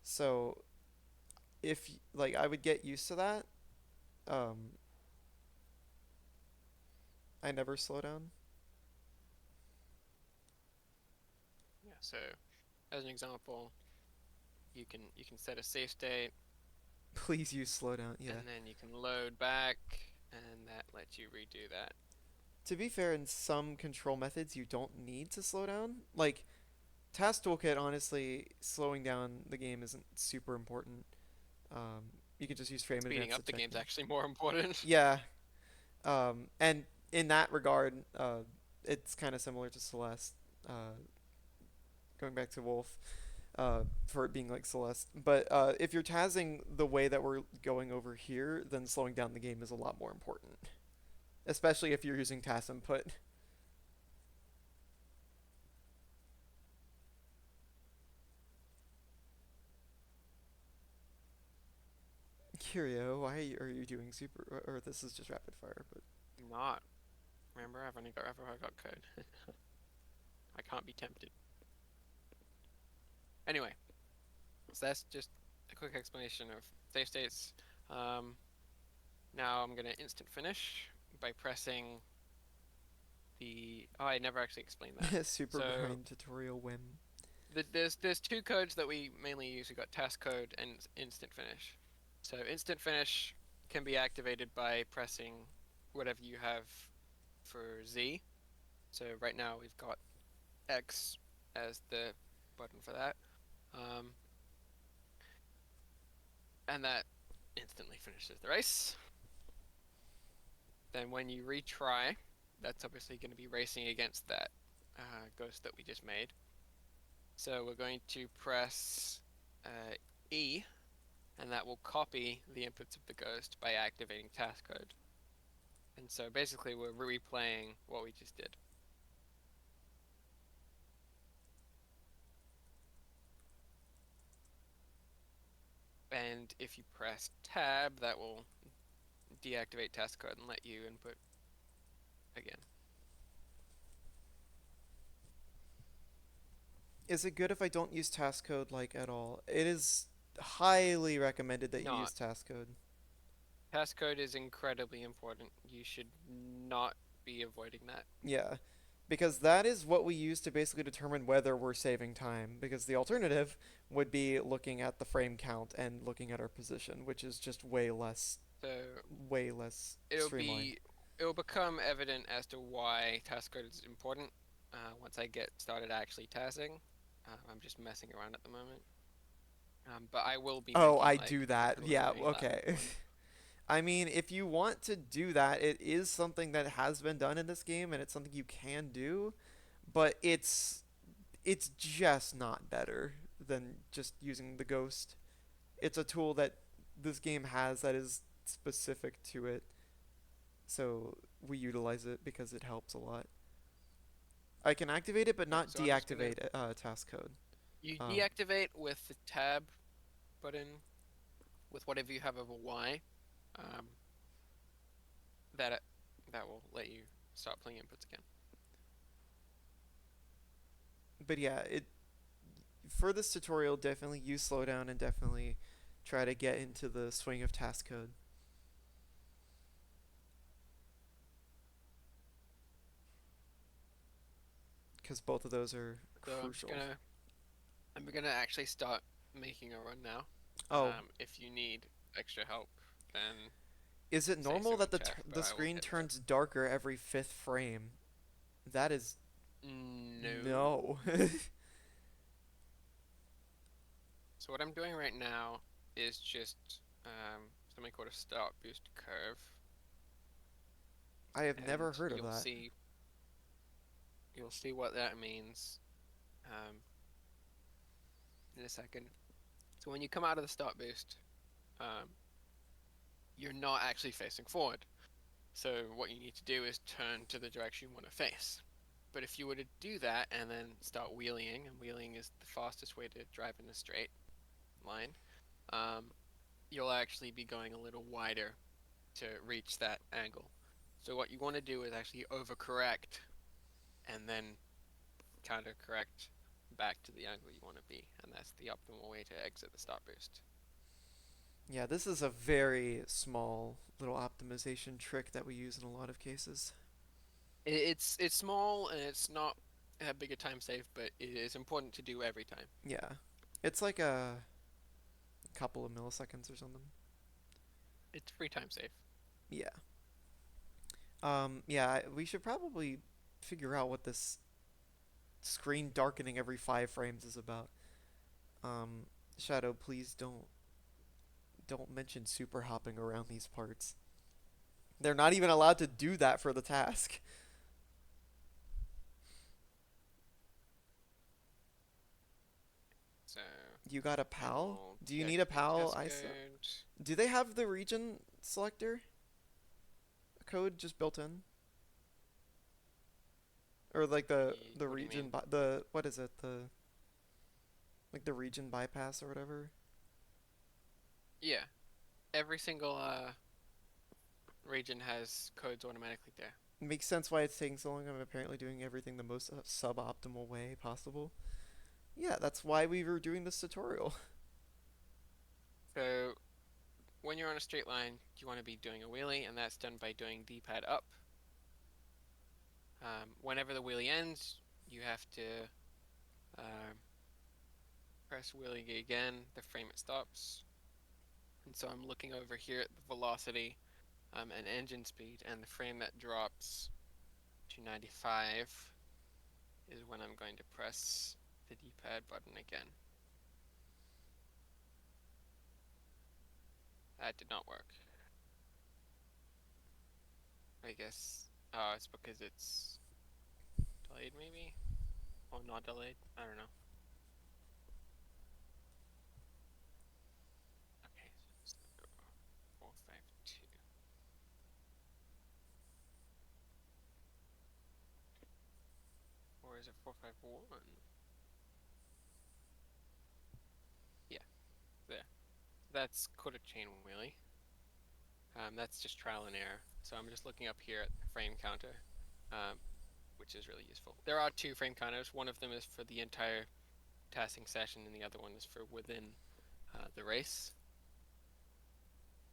So if like I would get used to that. Um, I never slow down. Yeah. So as an example, you can set a save state, Please use slowdown. Yeah. and then you can load back. and that lets you redo that. To be fair, in some control methods, you don't need to slow down. Like, Task Toolkit, honestly, slowing down the game isn't super important. You can just use frame Speeding advance to up the check game's in. actually more important. Yeah, and in that regard, it's kind of similar to Celeste. Going back to Wolf, for it being like Celeste. But if you're tazzing the way that we're going over here, then slowing down the game is a lot more important, especially if you're using TAS input. Curio, why are you doing super? Or this is just rapid fire, but Not. Remember, I've only got code. I can't be tempted. Anyway, so that's just a quick explanation of save states. Um, Now I'm gonna instant finish by pressing the. Oh, I never actually explained that. super So grind tutorial whim. there's two codes that we mainly use. We got task code and instant finish. So instant finish can be activated by pressing whatever you have for Z. So right now we've got X as the button for that, um, and that instantly finishes the race. Then when you retry, that's obviously going to be racing against that ghost that we just made. So we're going to press E, and that will copy the inputs of the ghost by activating task code. And so basically we're replaying what we just did. And if you press tab, that will deactivate task code and let you input again. Is it good if I don't use task code like at all? It is highly recommended that you use Not. task code. Task code is incredibly important. You should not be avoiding that. Yeah, because that is what we use to basically determine whether we're saving time. Because the alternative would be looking at the frame count and looking at our position, which is just So way less it'll streamlined. be it'll become evident as to why task code is important once I get started actually tassing. I'm just messing around at the moment, but I will be Oh, making I like do that. Yeah, recording that okay. one. I mean, if you want to do that, it is something that has been done in this game, and it's something you can do, but it's just not better than just using the ghost. It's a tool that this game has that is specific to it, so we utilize it because it helps a lot. I can activate it, but Okay, not so I'm just gonna deactivate task code. you Um, deactivate with the tab button with whatever you have of a Y. Um, that that will let you start playing inputs again. but yeah, it for this tutorial, definitely use slowdown and definitely try to get into the swing of task code because both of those are So crucial. I'm gonna actually start making a run now. Oh, If you need extra help, then is it say normal so in that chat, but the I will screen get there. turns darker every fifth frame? That is No. no. So what I'm doing right now is just something called a start boost curve, I have never and heard of that. you'll see what that means um, in a second. So when you come out of the start boost, um, you're not actually facing forward. So what you need to do is turn to the direction you want to face. But if you were to do that and then start wheeling, and wheeling is the fastest way to drive in a straight line, um, you'll actually be going a little wider to reach that angle. So what you want to do is actually overcorrect and then counter correct back to the angle you want to be, and that's the optimal way to exit the start boost. Yeah, this is a very small little optimization trick that we use in a lot of cases. It's small and it's not a big a time save, but it is important to do every time. Yeah. It's like a couple of milliseconds or something. It's free time save. Yeah. Yeah, we should probably figure out what this screen darkening every 5 frames is about. Um, Shadow, please don't mention super hopping around these parts. They're not even allowed to do that for the task. So You got a then PAL? we'll Do you check need a the PAL test ISO? code. Do they have the region selector code just built in, or like the What do you mean? region the what is it, the like the region bypass or whatever? Yeah, every single region has codes automatically there. Makes sense why it's taking so long. I'm apparently doing everything the most suboptimal way possible. Yeah, that's why we were doing this tutorial. So when you're on a straight line, you want to be doing a wheelie, and that's done by doing D-pad up. Whenever the wheelie ends, you have to um, press wheelie again, the frame it stops. And so I'm looking over here at the velocity and engine speed, and the frame that drops to 95 is when I'm going to press the D-pad button again. That did not work. I guess it's because it's delayed maybe? Or not delayed? I don't know. Okay, so 452. Or is it 451? Yeah, there. That's quarter chain wheelie. That's just trial and error. So I'm just looking up here at the frame counter, um, which is really useful. There are two frame counters. One of them is for the entire tasking session, and the other one is for within the race.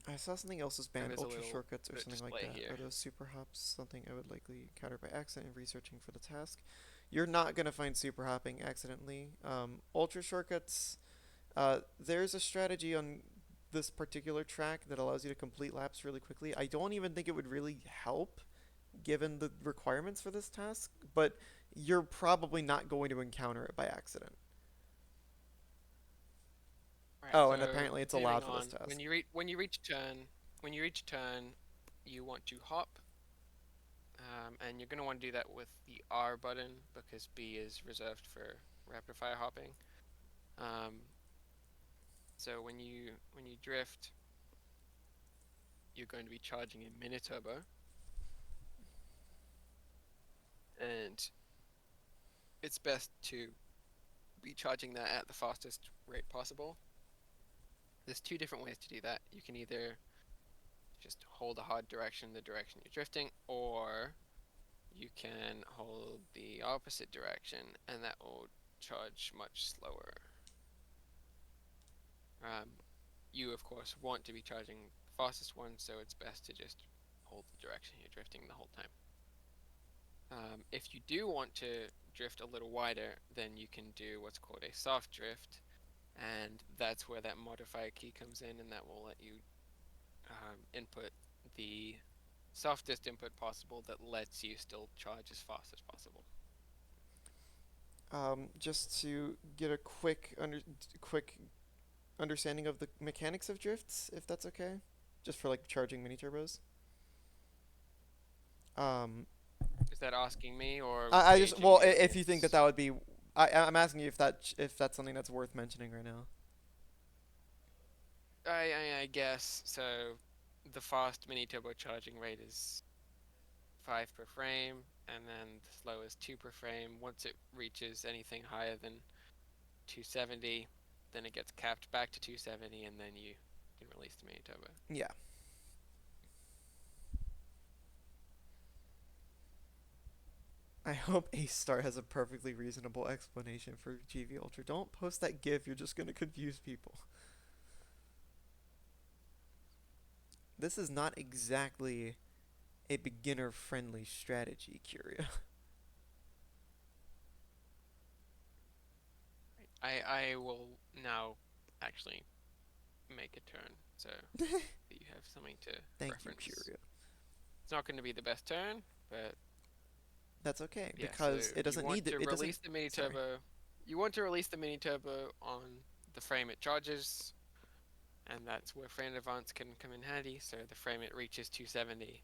I saw something else is And banned, there's a ultra little shortcuts or something like display that. Are here. those super hops something I would likely encounter by accident in researching for the task? You're not gonna find super hopping accidentally. Ultra shortcuts. There's a strategy on this particular track that allows you to complete laps really quickly. I don't even think it would really help given the requirements for this task, but you're probably not going to encounter it by accident. All right, Oh, and so apparently it's continuing allowed for this on, task. when you reach a turn, you want to hop, and you're going to want to do that with the R button because B is reserved for rapid fire hopping. Um, so when you drift, you're going to be charging in mini turbo, and it's best to be charging that at the fastest rate possible. There's two different ways to do that. You can either just hold a hard direction, the direction you're drifting, or you can hold the opposite direction, and that will charge much slower. Um, you, of course, want to be charging the fastest one, so it's best to just hold the direction you're drifting the whole time. If you do want to drift a little wider, then you can do what's called a soft drift, and that's where that modifier key comes in, and that will let you input the softest input possible that lets you still charge as fast as possible. Just to get a quick understanding of the mechanics of drifts, if that's okay, just for like charging mini turbos. Um, Is that asking me or I just gauging well, your if you think that thoughts? that would be, I'm asking you if that's something that's worth mentioning right now. I guess so. The fast mini turbo charging rate is 5 per frame, and then the slow is 2 per frame. Once it reaches anything higher than 270, then it gets capped back to 270, and then you can release the mini turbo. Yeah. I hope A Star has a perfectly reasonable explanation for GV Ultra. Don't post that GIF. You're just gonna confuse people. This is not exactly a beginner-friendly strategy, Curia. I will now actually make a turn so that you have something to Thank you, reference. Curia. It's not going to be the best turn, but That's okay yeah. So because it you doesn't want need to it doesn't. release the mini Sorry. turbo. You want to release the mini turbo on the frame it charges, and that's where frame advance can come in handy. So the frame it reaches 270.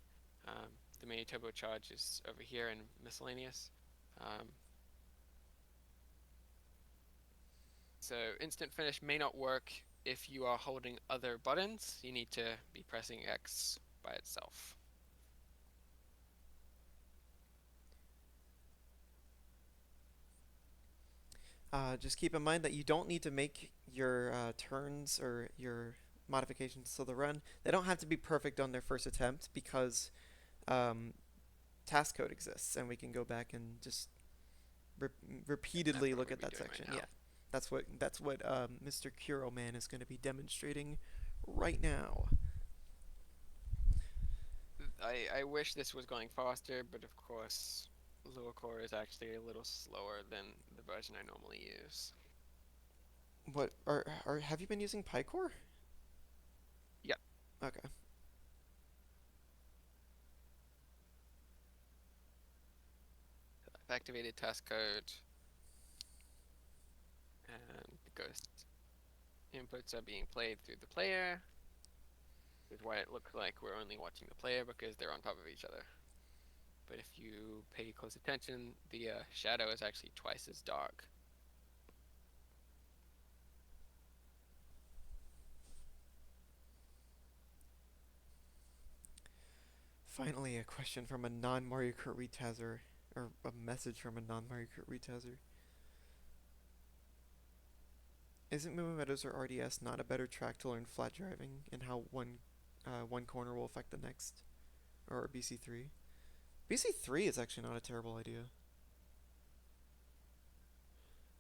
Um, the mini turbo charge is over here in miscellaneous. Um, so instant finish may not work if you are holding other buttons. You need to be pressing X by itself. Just keep in mind that you don't need to make your turns or your modifications to the run. They don't have to be perfect on their first attempt because um, task code exists, and we can go back and just re- And that's repeatedly what look we'll at be that doing right section. now. Yeah, that's what Mr. Kuro Man is going to be demonstrating right now. I wish this was going faster, but of course, lower core is actually a little slower than the version I normally use. What are have you been using PyCore? Yep, Okay. I've activated task code, and the ghost inputs are being played through the player. This is why it looks like we're only watching the player because they're on top of each other. But if you pay close attention, the shadow is actually twice as dark. Finally, a question from a non-Mario Kart retazer, or a message from a non-Mario Kart retazer. Isn't Moo Meadows or RDS not a better track to learn flat driving and how one corner will affect the next, or BC3? BC3 is actually not a terrible idea.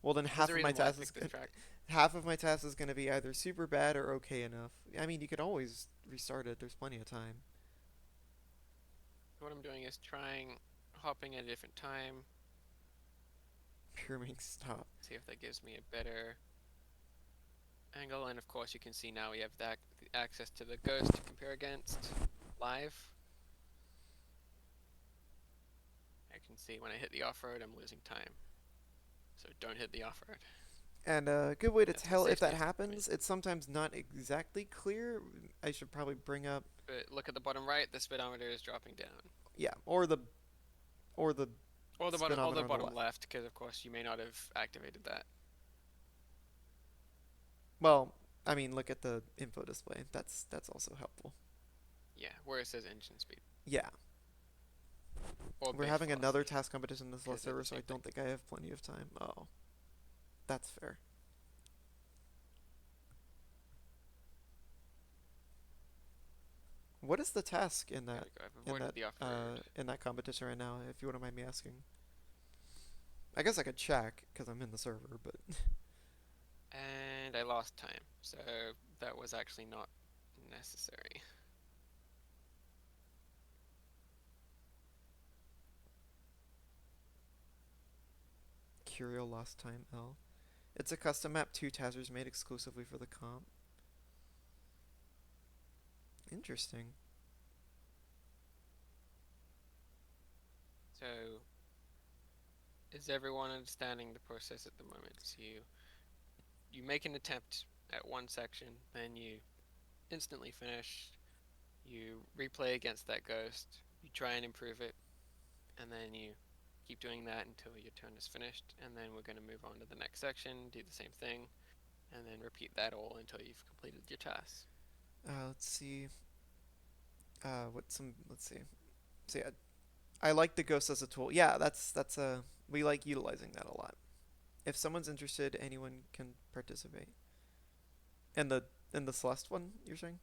Well, then There's a reason why I picked this track. half of my task is gonna be either super bad or okay enough. I mean, you could always restart it. There's plenty of time. What I'm doing is trying hopping at a different time, Pure makes stop. see if that gives me a better angle. And of course, you can see now we have that access to the ghost to compare against live. I can see when I hit the off-road, I'm losing time. So don't hit the off-road. And a good way to That's the tell if that safest way. happens, it's sometimes not exactly clear. I should probably bring up, But look at the bottom right, the speedometer is dropping down. yeah, or the Or the speedometer on the bottom left. left, because of course you may not have activated that. Well, I mean, look at the info display. That's also helpful. Yeah, where it says engine speed Yeah, or we're base having another velocity, task competition this last because they're server, the so I same thing. don't think I have plenty of time. Oh, that's fair. What is the task in There that we go. I've avoided the off-road. in that competition right now? If you wouldn't mind me asking. I guess I could check because I'm in the server, but And I lost time, so that was actually not necessary. Curio lost time L. It's a custom map 2 Tazers made exclusively for the comp. Interesting. So is everyone understanding the process at the moment? So you make an attempt at one section, then you instantly finish, you replay against that ghost, you try and improve it, and then you keep doing that until your turn is finished, and then we're going to move on to the next section, do the same thing, and then repeat that all until you've completed your task. Let's see. Let's see. So yeah, I like the ghost as a tool. Yeah, that's a we like utilizing that a lot. If someone's interested, anyone can participate. And the Celeste one, you're saying?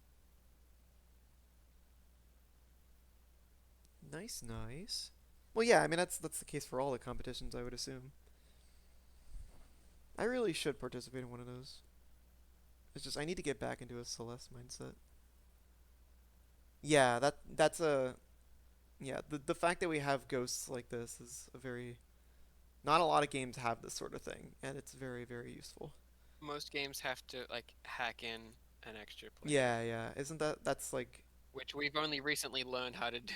Nice, nice. Well, yeah, I mean that's the case for all the competitions, I would assume. I really should participate in one of those. It's just I need to get back into a Celeste mindset. Yeah, that's a yeah, the fact that we have ghosts like this is a very not a lot of games have this sort of thing, and it's very very useful. Most games have to like hack in an extra player, Yeah, yeah. Isn't that's like which we've only recently learned how to do.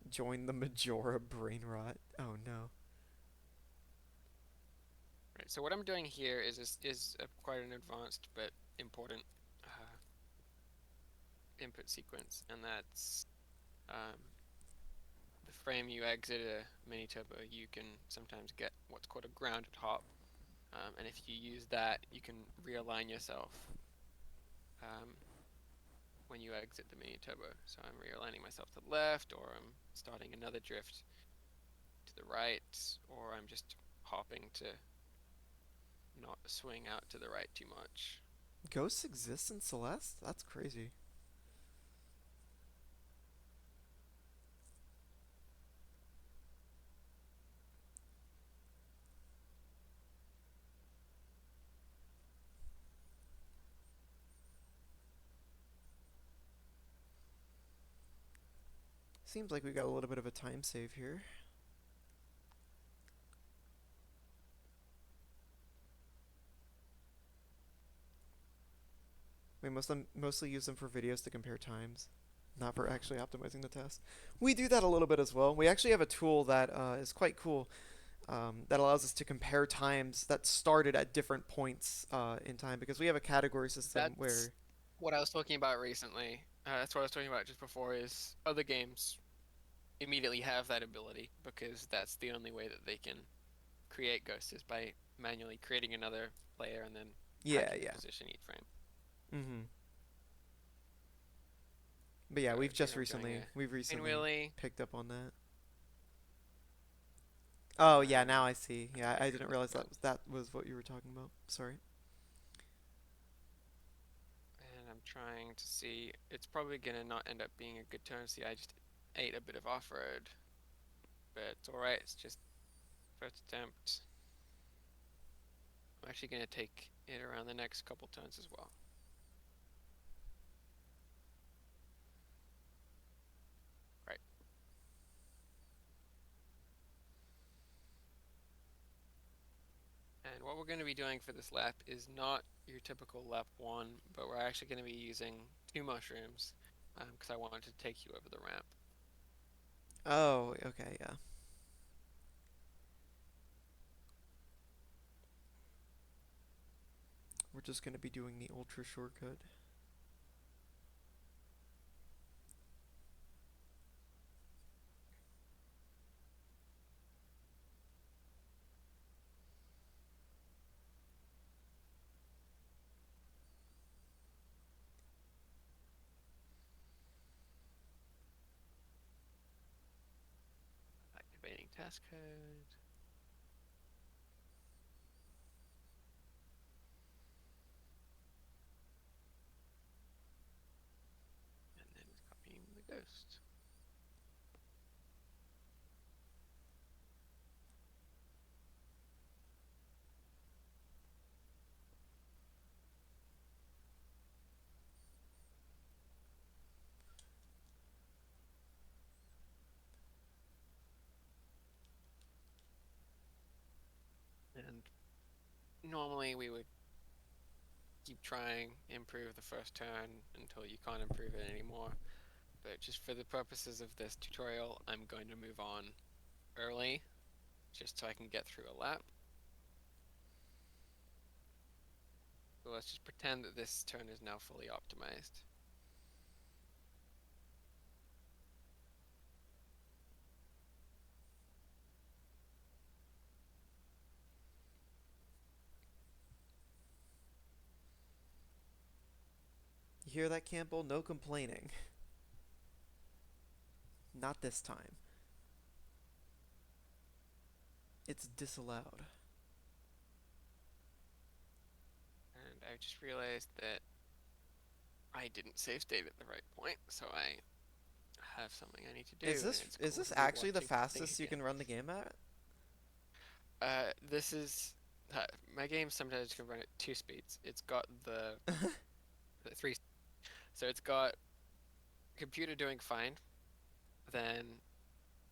Join the Majora brain rot. Oh no. Right. So what I'm doing here is quite an advanced but important input sequence, and that's um, the frame you exit a mini turbo. You can sometimes get what's called a grounded hop, and if you use that, you can realign yourself um, when you exit the mini turbo. So I'm realigning myself to the left, or I'm starting another drift to the right, or I'm just hopping to not swing out to the right too much. Ghosts exist in Celeste? That's crazy. Seems like we got a little bit of a time save here. We mostly use them for videos to compare times, not for actually optimizing the test. We do that a little bit as well. We actually have a tool that is quite cool that allows us to compare times that started at different points in time because we have a category system That's where, what I was talking about recently. That's what I was talking about just before is other games immediately have that ability because that's the only way that they can create ghosts is by manually creating another layer and then yeah, hacking the yeah. position each frame. Mm-hmm. But yeah, So here I'm doing a we've recently pinwheelie, picked up on that. Oh yeah, now um, I see. Yeah, I didn't realize that was what you were talking about. Sorry. and I'm trying to see. It's probably gonna not end up being a good turn. See, I just ate a bit of off-road, but it's all right. It's just first attempt. I'm actually gonna take it around the next couple turns as well. Right. And what we're going to be doing for this lap is not your typical lap one, but we're actually going to be using two mushrooms because I wanted to take you over the ramp. Oh, okay, yeah. We're just gonna be doing the ultra shortcut. Activating task code, and then copying the ghost. And normally we would keep trying, improve the first turn until you can't improve it anymore. But just for the purposes of this tutorial, I'm going to move on early just so I can get through a lap. So let's just pretend that this turn is now fully optimized. You hear that, Campbell? No complaining. Not this time. It's disallowed. And I just realized that I didn't save state at the right point, so I have something I need to do, and it's Is cool this to be actually the watching the thing fastest you again. can run the game at? This is my game sometimes can run at two speeds. It's got the three, so it's got computer doing fine, then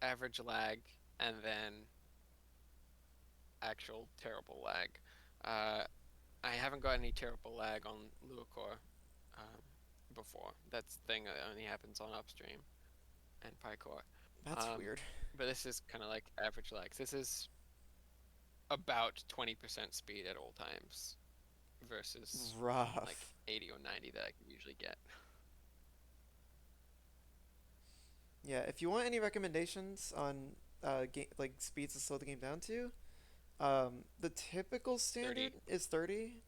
average lag, and then actual terrible lag. Uh, I haven't got any terrible lag on Luacore before. That's the thing that only happens on upstream. and PyCore. That's Um, weird. but this is kind of like average lags. This is about 20% speed at all times versus like Rough. 80 or 90 that I can usually get. Yeah, if you want any recommendations on like speeds to slow the game down to, the typical standard 30. is 30.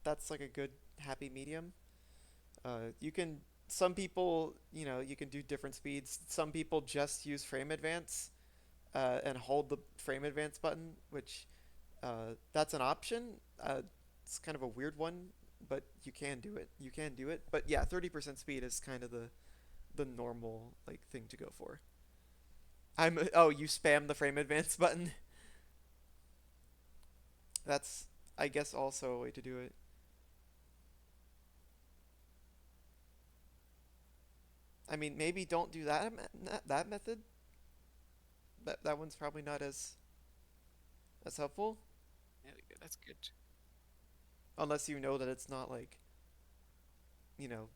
That's like a good happy medium. You can some people, you can do different speeds. Some people just use frame advance and hold the frame advance button, which that's an option. It's kind of a weird one, but you can do it. You can do it. But yeah, 30% speed is kind of the normal like thing to go for. You spam the frame advance button. That's I guess also a way to do it. I mean, maybe don't do that method. That one's probably not as helpful There we go. That's good. unless you know that it's not like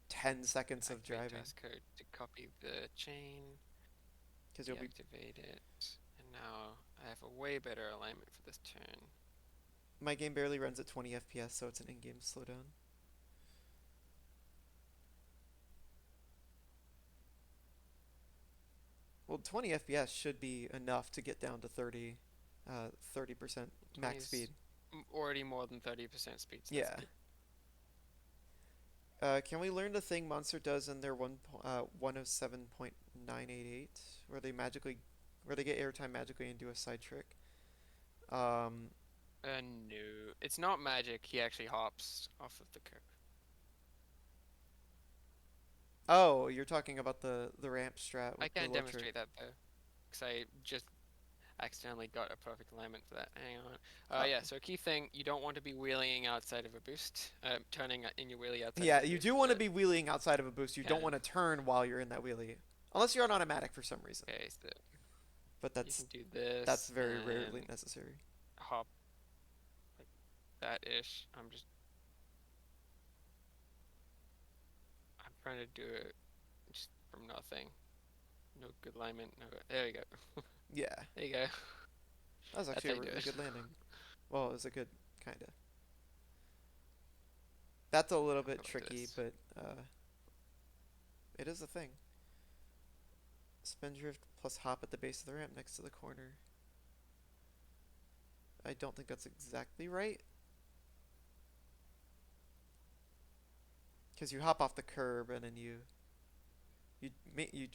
10 seconds of Activate driving task code to copy the chain, because you'll be. deactivate it, and now I have a way better alignment for this turn. My game barely runs at 20 FPS, so it's an in-game slowdown. Well, 20 FPS should be enough to get down to 30% 20 max is speed. already more than 30% speed, so that's Yeah. good. Can we learn the thing Monster does in their 107.988, where they get airtime magically and do a side trick? Um, No, it's not magic. He actually hops off of the curb. oh, you're talking about the ramp strat I with the can't low trick. demonstrate that though, because I just accidentally got a perfect alignment for that. Hang on. Oh, Yeah, so key thing, you don't want to be wheeling outside of a boost, turning in your wheelie outside of yeah, a you boost, do want to but be wheeling outside of a boost. You don't want can. to turn while you're in that wheelie, unless you're on automatic for some reason. Okay, so But you can that's do that's this very rarely and necessary. hop like that-ish. I'm trying to do it just from nothing. No good alignment, no good. There we go. Yeah, There you go. that was That's actually how a you do really it. good landing. Well, it was a good kinda. That's a little I'll bit go like tricky, this. but it is a thing. Spin drift plus hop at the base of the ramp next to the corner. I don't think that's exactly right, because you hop off the curb and then you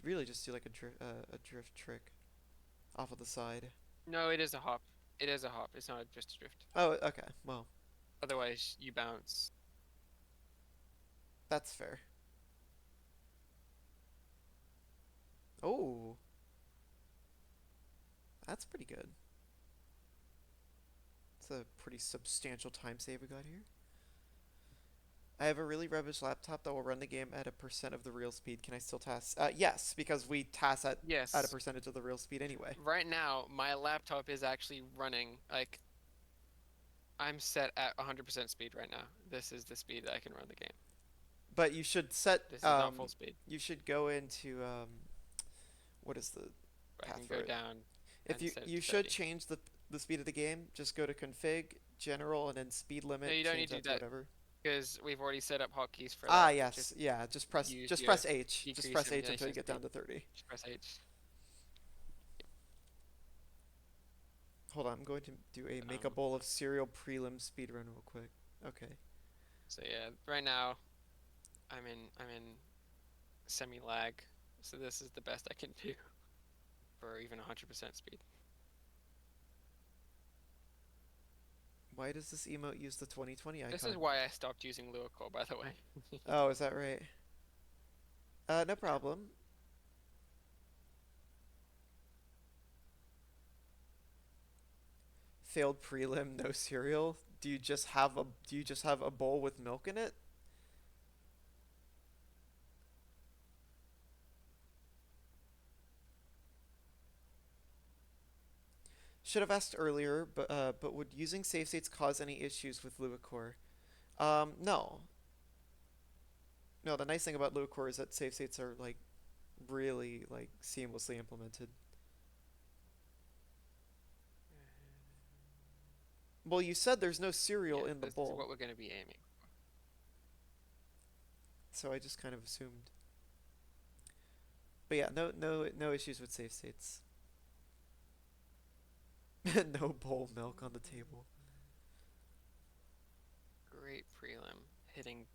really just do like a drift trick off of the side. No, it is a hop. It is a hop. It's not just a drift. Oh, okay. Well, Otherwise, you bounce. that's fair. Oh, that's pretty good. It's a pretty substantial time save we got here. I have a really rubbish laptop that will run the game at a percent of the real speed. Can I still TAS? Yes, because we TAS at a Yes. percentage of the real speed anyway. Right now, my laptop is actually running. Like, I'm set at 100% speed right now. This is the speed that I can run the game. But you should set. This is not full speed. You should go into what is the I path can for go it? down If and you set it you to should 30. change the speed of the game. Just go to config, general, and then speed No, limit. you don't Change need to that do to that whatever. because we've already set up hotkeys for Ah, that. Just yes, yeah. Just press use just your press H. Just decrease press H until you simulation get down speed. to 30. Just press H. Hold on, I'm going to do a make a Um, bowl of cereal prelim speedrun real quick. Okay. so yeah, right now I'm in semi lag. So this is the best I can do for even 100% speed. Why does this emote use the 2020 This is icon? why I stopped using Luacore, by the way. Oh, is that right? No Yeah. problem. Failed prelim, no cereal. Do you just have a bowl with milk in it? Should have asked earlier, but would using save states cause any issues with Luacore? No. No, the nice thing about Luacore is that save states are like really like seamlessly implemented. Well, you said there's no cereal Yeah, in the this is bowl, what we're going to be aiming. so I just kind of assumed. But yeah, no issues with safe states. No bowl milk on the table. Great prelim, hitting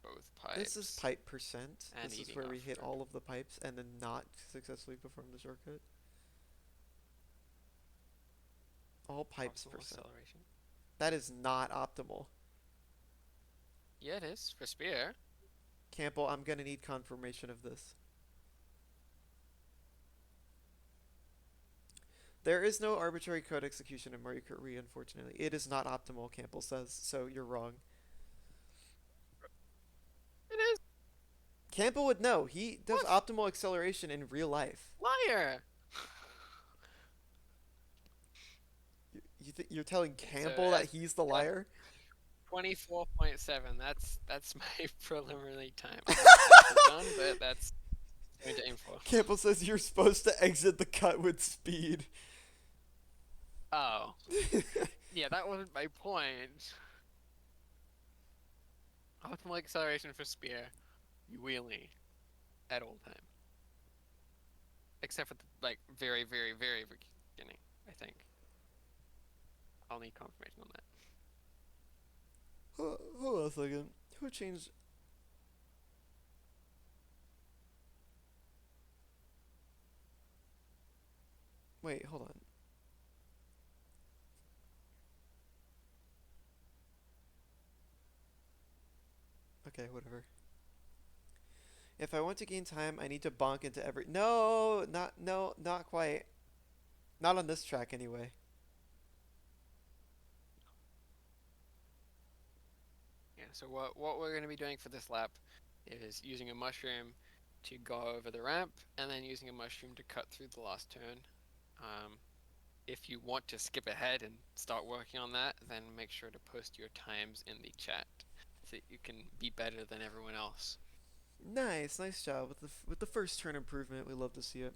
both This is pipes pipe percent. and This is eating where our we hit food. all of the pipes and then not successfully perform the shortcut. All pipes Optimal percent. acceleration. That is not optimal. Yeah, it is for spear. Campbell, I'm gonna need confirmation of this. There is no arbitrary code execution in Mario Kart Wii, unfortunately. It is not optimal, Campbell says, so you're wrong. It is. Campbell would know. He does What? optimal acceleration in real life. Liar! You're telling Okay, so Campbell that as he's the uh, liar? 24.7. That's my preliminary time. I'm not actually done, but that's going to aim for. Campbell says you're supposed to exit the cut with speed. Oh, yeah, that wasn't my point. Optimal acceleration for spear, you wheelie at all time, except for the like very, very, very beginning. I think I'll need confirmation on that. Hold on a second. Who changed? Wait, hold on. Okay, whatever. If I want to gain time, I need to bonk into every. No, not quite. Not on this track anyway. Yeah. So what we're going to be doing for this lap is using a mushroom to go over the ramp, and then using a mushroom to cut through the last turn. Um, if you want to skip ahead and start working on that, then make sure to post your times in the chat so that you can be better than everyone else. Nice job with the first turn improvement. We love to see it.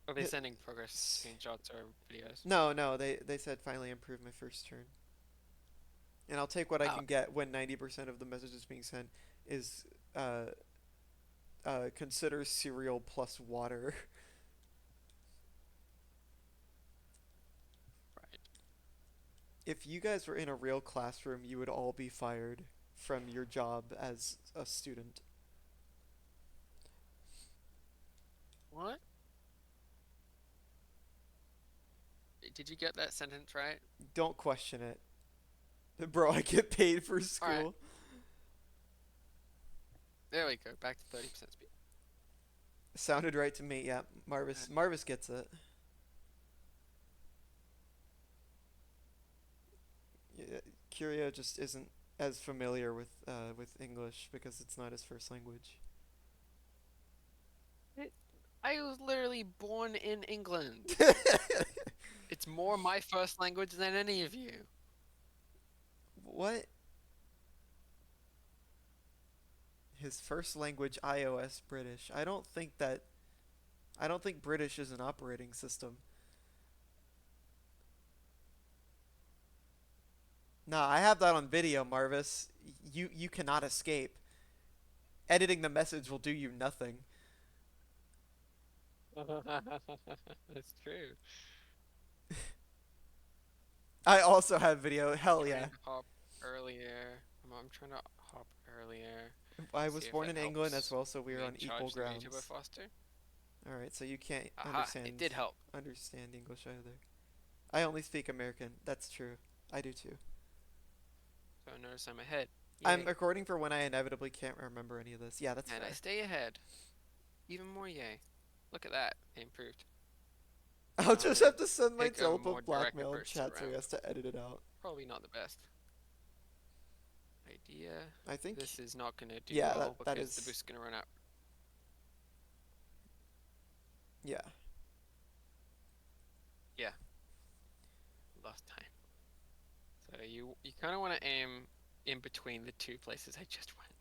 Are they Hit. sending progress screenshots or videos? No. They said finally improved my first turn, and I'll take what I Oh, can get when 90% of the messages being sent is uh consider cereal plus water. right. If you guys were in a real classroom, you would all be fired from your job as a student. What? Did you get that sentence right? Don't question it. Bro, I get paid for All right. school. There we go. Back to 30% speed. Sounded right to me. Yeah, Marvis gets it. Yeah, Curio just isn't as familiar with English because it's not his first language. I was literally born in England. It's more my first language than any of you. What? His first language iOS British. I don't think British is an operating system. Nah, I have that on video, Marvis. You cannot escape. Editing the message will do you nothing. That's true. I also have video. Hell Trying yeah. to hop earlier. I'm trying to hop earlier. I was See if born that in England as helps well, so we are me on equal charge the YouTuber grounds. faster. All right, so you can't Aha! It did help. understand English either. I only speak American. That's true. I do too. So notice I'm ahead. I'm Yay! recording for when I inevitably can't remember any of this. Yeah, that's And I fair. stay ahead. Even more yay! Look at that. They improved. I'll just have Um, to send my Take a more teleport direct blackmail in approach to the chat so he ramp. has to edit it out. Probably not the best idea. I think. This is not gonna do Yeah, well that because the is. boost's gonna run out. Yeah. Yeah, lost time. So you kind of want to aim in between the two places I just went.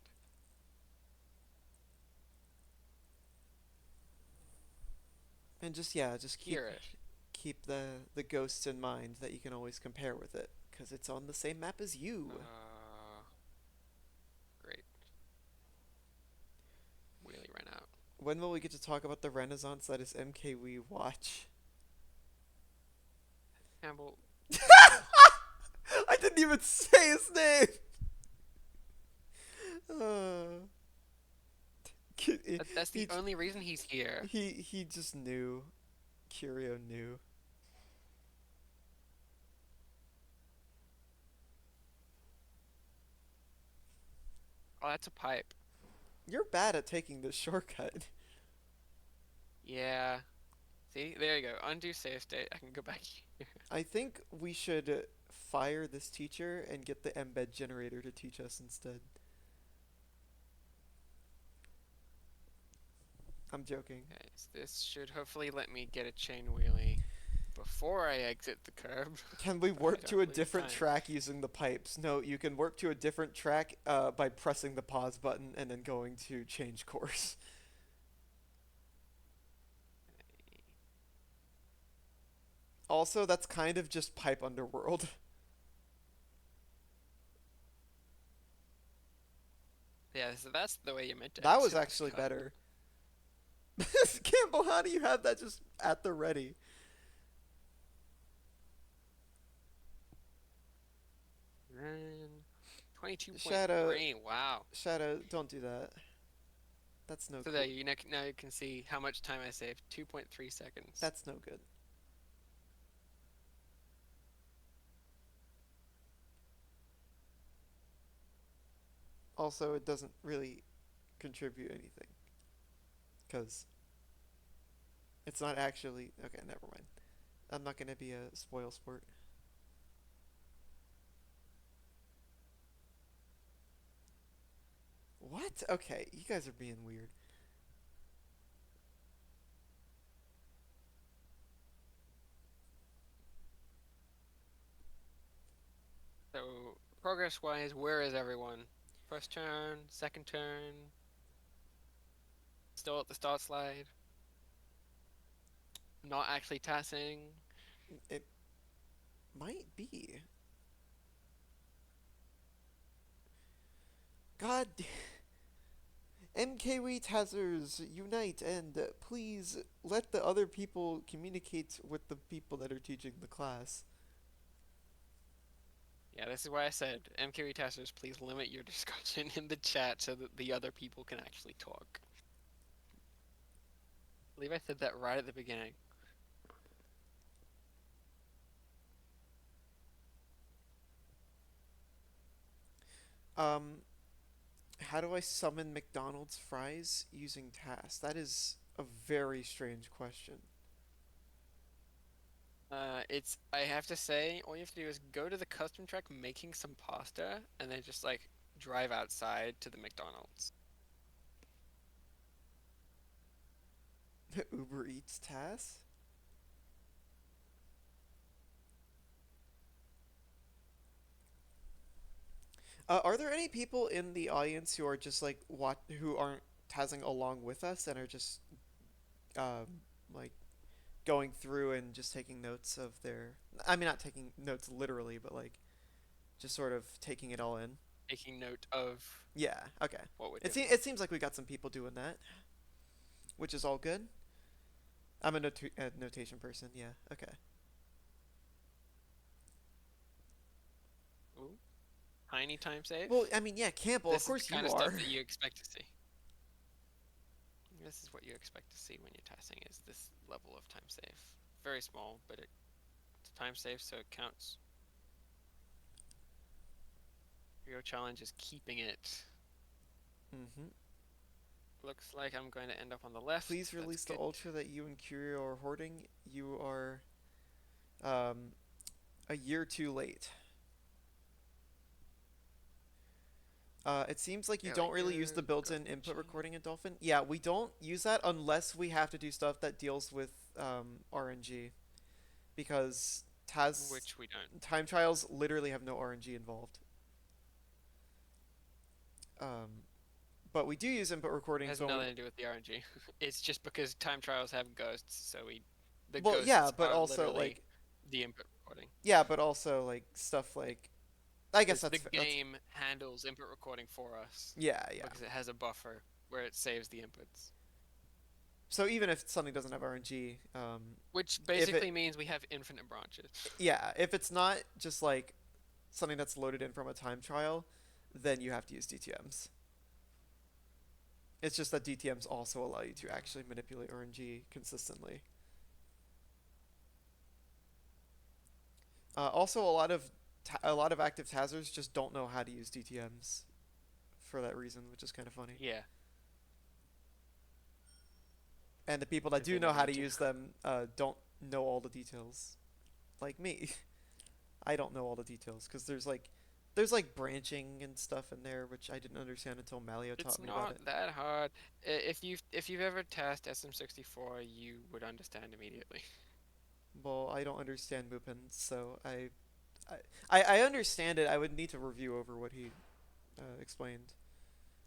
And just yeah, just hear it. keep the ghosts in mind that you can always compare with it because it's on the same map as you. Great. Wheelie ran out. When will we get to talk about the renaissance that is MKWii Watch? Campbell. Oh, I didn't even say his name. Uh, that's the he only reason he's here. he just knew. Curio knew. Oh, that's a pipe. You're bad at taking this shortcut. Yeah. See, there you go. Undo save state. I can go back here. I think we should fire this teacher and get the embed generator to teach us instead. I'm joking. Okay, so this should hopefully let me get a chain wheelie before I exit the curb. Can we But I warp don't to a believe in different time. track using the pipes? No, you can warp to a different track by pressing the pause button and then going to change course. Also, that's kind of just pipe underworld. Yeah, so that's the way you meant to That was exit this actually cut. better. Campbell, how do you have that just at the ready? And Shadow, 22.3. Wow. Shadow, don't do that. That's no So there cool. you now you can see how much time I saved. 2.3 seconds. That's no good. Also, it doesn't really contribute anything because it's not actually. Okay, never mind. I'm not gonna be a spoil sport. What? Okay, you guys are being weird. So progress wise, where is everyone? First turn, second turn, still at the start slide, not actually tassing. It might be. God, MKWii Tazers, unite and please let the other people communicate with the people that are teaching the class. Yeah, this is why I said MKWii testers, please limit your discussion in the chat so that the other people can actually talk. I believe I said that right at the beginning. Um, how do I summon McDonald's fries using TAS? That is a very strange question. I have to say, all you have to do is go to the custom track making some pasta, and then just like drive outside to the McDonald's. Uber Eats TAS? Are there any people in the audience who are just like what who aren't TASing along with us and are just um, like going through and just taking notes of their? I mean, not taking notes literally, but like just sort of taking it all in. Taking note of Yeah. Okay. what we're It doing. it seems like we got some people doing that, which is all good. I'm a notation person. Yeah. Okay. Ooh, tiny time save. Well, I mean, yeah, Campbell. Of This is the course kind you of stuff are. that you expect to see. This is what you expect to see when you're testing is this level of time save. Very small, but it's a time save, so it counts. Your challenge is keeping it. Mm-hmm. Looks like I'm going to end up on the left. Please That's release the good. ultra that you and Curio are hoarding. You are um, a year too late. It seems like you There we don't really use go. the built-in Custom input chain. recording in Dolphin. Yeah, we don't use that unless we have to do stuff that deals with RNG, because TAS Which we don't. time trials literally have no RNG involved. but we do use input It recordings has when we. nothing to do with the RNG. It's just because time trials have ghosts, so the Well, yeah, ghosts but are also literally like the input recording. yeah, but also like stuff like I guess The that's game handles input recording for us yeah, yeah. because it has a buffer where it saves the inputs, So even if something doesn't have RNG, which if it basically means we have infinite branches. yeah, if it's not just like something that's loaded in from a time trial, then you have to use DTMs. It's just that DTMs also allow you to actually manipulate RNG consistently. Also, a lot of active TASers just don't know how to use DTMs for that reason, which is kind of funny. Yeah, And the people that because do they know don't how need to to. use them don't know all the details, like me. I don't know all the details because there's like branching and stuff in there which I didn't understand until Malio It's taught me about not it. that hard. If you've ever tested SM64, you would understand immediately. Well, I don't understand Mupin, so I understand it. I would need to review over what he explained.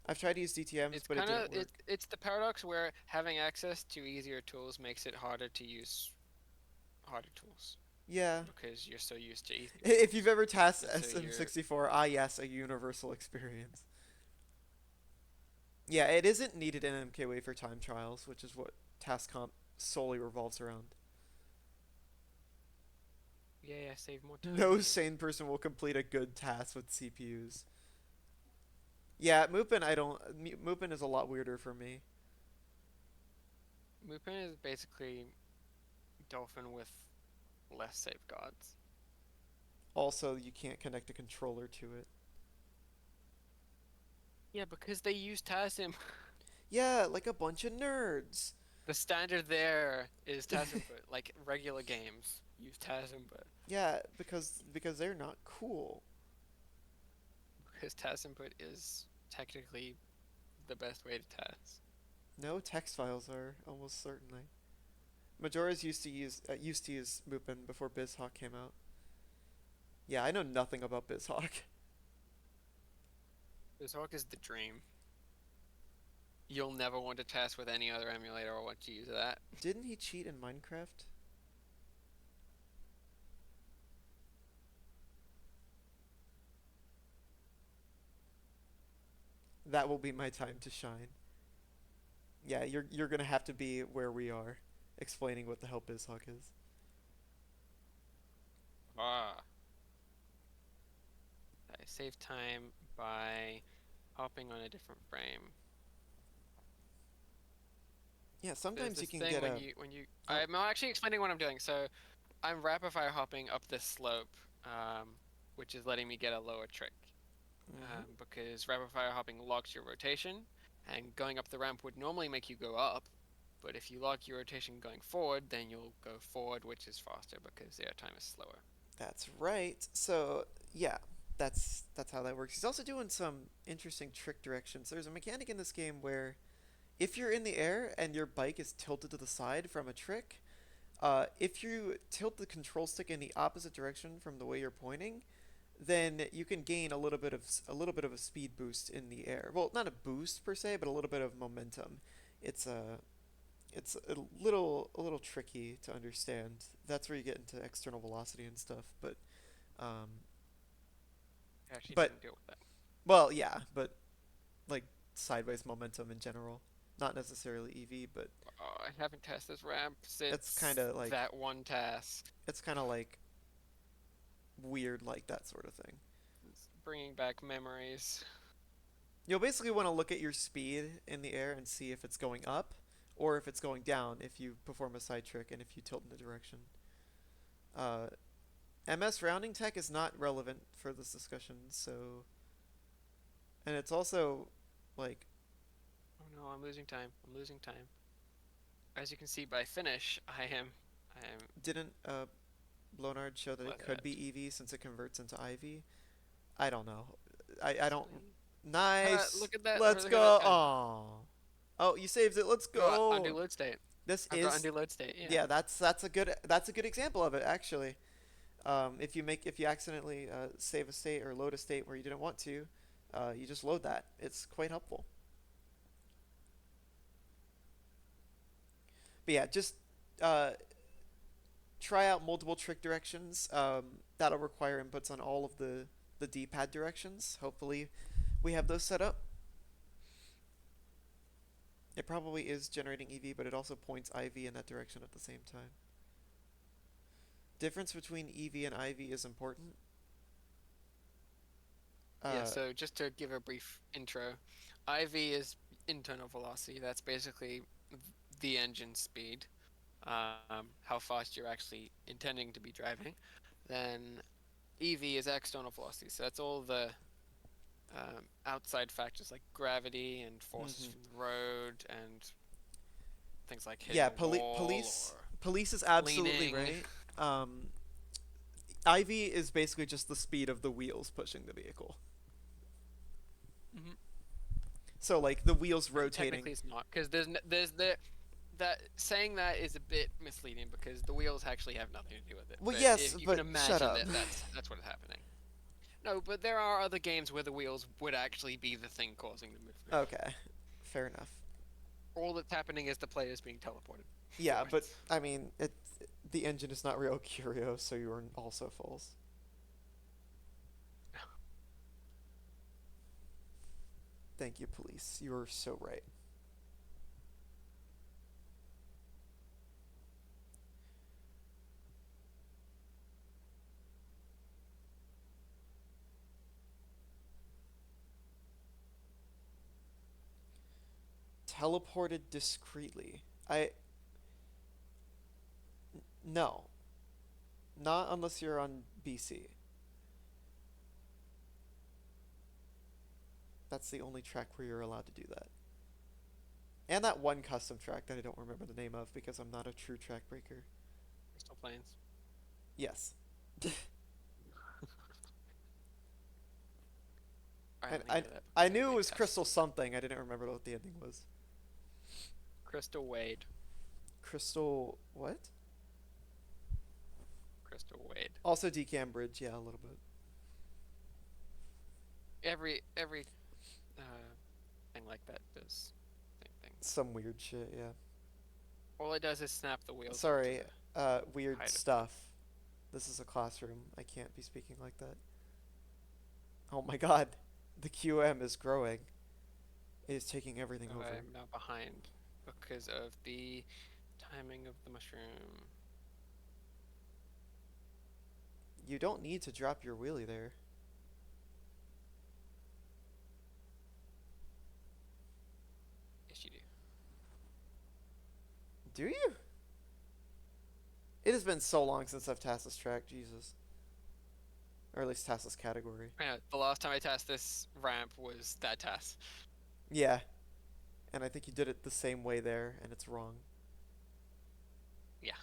I've tried to use DTMs, It's but it kind of didn't work. it's the paradox where having access to easier tools makes it harder to use harder tools Yeah. because you're so used to easier If you've tools. ever tasked And so you're SM64, ah yes, a universal experience. Yeah, it isn't needed in MKWii for time trials, which is what task comp solely revolves around. yeah, save more time, No man. sane person will complete a good task with CPUs. Yeah, Mupin, I don't. Mupin is a lot weirder for me. Mupin is basically Dolphin with less safeguards. Also, you can't connect a controller to it. Yeah, because they use TASIM. Yeah, like a bunch of nerds. The standard there is TAS input, like regular games use TAS input Yeah, because they're not cool. because TAS input is technically the best way to TAS. No text files are almost certainly. Majora's used to use Mupin before BizHawk came out. Yeah, I know nothing about BizHawk. Bizarre is the dream. You'll never want to test with any other emulator or want to use that. Didn't he cheat in Minecraft? That will be my time to shine. Yeah, you're gonna have to be where we are, explaining what the hell BizHawk is. Ah, I save time by hopping on a different frame. Yeah, There's sometimes you this can thing get when a. you Oh. I'm actually explaining what I'm doing. So I'm rapid fire hopping up this slope, which is letting me get a lower trick. Mm-hmm. Because rapid fire hopping locks your rotation, and going up the ramp would normally make you go up, but if you lock your rotation going forward, then you'll go forward, which is faster because the air time is slower. That's right. So yeah, that's how that works. He's also doing some interesting trick directions. There's a mechanic in this game where if you're in the air and your bike is tilted to the side from a trick, if you tilt the control stick in the opposite direction from the way you're pointing, then you can gain a little bit of a speed boost in the air. Well, not a boost per se, but a little bit of momentum. It's a it's a little tricky to understand. That's where you get into external velocity and stuff. Um, I actually but didn't deal with that. well, yeah, but like sideways momentum in general, not necessarily EV, but Oh, I haven't tested this ramp it's since kind of like that one task. it's kind of like weird, like that sort of thing. It's bringing back memories. You'll basically want to look at your speed in the air and see if it's going up or if it's going down if you perform a side trick and if you tilt in the direction. Uh, MS rounding tech is not relevant for this discussion, so and it's also like Oh no, I'm losing time. I'm losing time. As you can see by finish, I am didn't Blonard show that it blood could be edge. EV since it converts into IV? I don't know. I don't. Sweet. Nice. Look at that. Let's Look at that go. time. Oh. Oh, you saved it. Let's Oh, undo go. load state. This I've got is undo load state. Yeah. yeah. That's a good example of it actually. If you accidentally save a state or load a state where you didn't want to, you just load that. It's quite helpful. But yeah, just uh, try out multiple trick directions. That'll require inputs on all of the D-pad directions. Hopefully, we have those set up. It probably is generating EV, but it also points IV in that direction at the same time. Difference between EV and IV is important. Yeah, Uh, so just to give a brief intro, IV is internal velocity. That's basically the engine speed, how fast you're actually intending to be driving. Then EV is external velocity. So that's all the outside factors like gravity and forces mhm. from the road and things like hitting Yeah, a wall police or police is absolutely leaning. right. IV is basically just the speed of the wheels pushing the vehicle. Mhm. So like the wheels Technically, rotating. it's not because there's the that saying that is a bit misleading because the wheels actually have nothing to do with it. Well, But yes, if you can but shut imagine up. that, that's what is happening. No, but there are other games where the wheels would actually be the thing causing the movement. Okay, fair enough. All that's happening is the players being teleported Yeah, but forwards. I mean, the engine is not real curio, so you are also false. Thank you, police. You are so right. Teleported discreetly. No, not unless you're on BC. That's the only track where you're allowed to do that. And that one custom track that I don't remember the name of because I'm not a true track breaker. Crystal planes. Yes. I I, only I, know that I because I knew it played was tests. Crystal something. I didn't remember what the ending was. Crystal Wade. Crystal what? Crystal Wade. Also Decam Bridge, yeah, a little bit. Every thing like that does same thing. Some weird shit, yeah. All it does is snap the wheels onto Sorry, the weird height of the. stuff. This is a classroom. I can't be speaking like that. Oh my god. The QM is growing. It is taking everything So over. I'm now behind because of the timing of the mushroom. You don't need to drop your wheelie there. Yes, you do. Do you? It has been so long since I've tasked this track, Jesus. Or at least tasked this category. Yeah, the last time I tested this ramp was that test. Yeah, and I think you did it the same way there, and it's wrong. Yeah.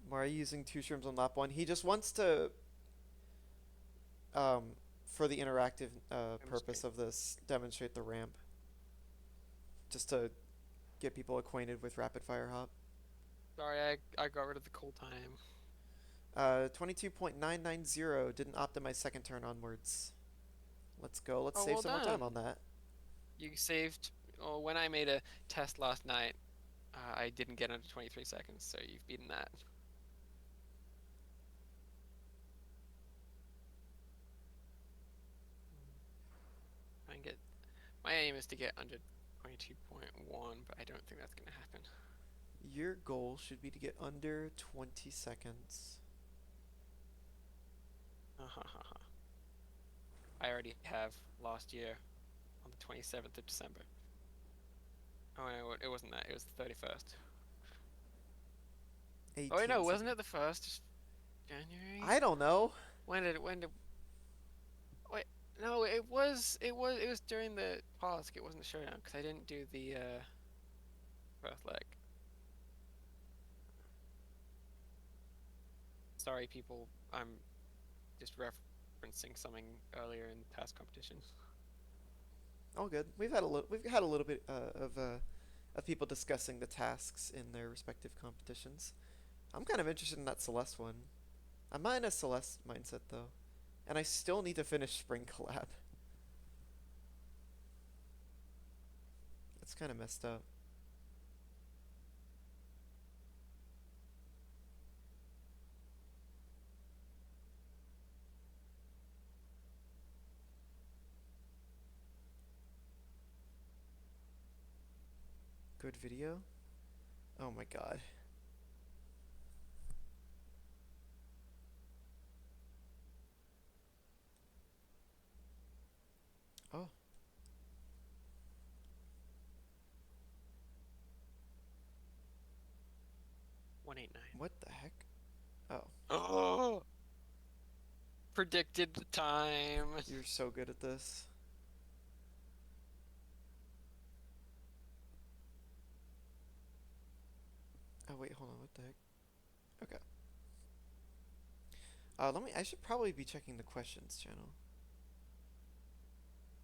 Why are you using two shrooms on lap one? He just wants to, um, for the interactive purpose Demonstrate. of this, demonstrate the ramp. Just to get people acquainted with rapid fire hop. Sorry, I got rid of the cool time. 22.990 didn't optimize second turn onwards. Let's go. Let's Oh, save well some more time on done. that. You saved. Oh, when I made a test last night, I didn't get under 23 seconds, so you've beaten that. I can get. My aim is to get under 22.1, but I don't think that's gonna happen. Your goal should be to get under 20 seconds. I already have last year on the 27th of December. Oh no, it wasn't that. It was the 31st. Oh wait, 18 no, wasn't seconds. it the first January? I don't know. When did wait? No, it was during the task. It wasn't the showdown because I didn't do the first leg. Sorry, people. I'm just referencing something earlier in task competition. All good. We've had a little bit of people discussing the tasks in their respective competitions. I'm kind of interested in that Celeste one. I'm not in a Celeste mindset though. And I still need to finish Spring Collab. That's kind of messed up. Good video? Oh my god. Oh, 189. what the heck? Oh, Oh, predicted the time. you're so good at this. Oh wait, hold on, what the heck? Okay. Let me. I should probably be checking the questions channel.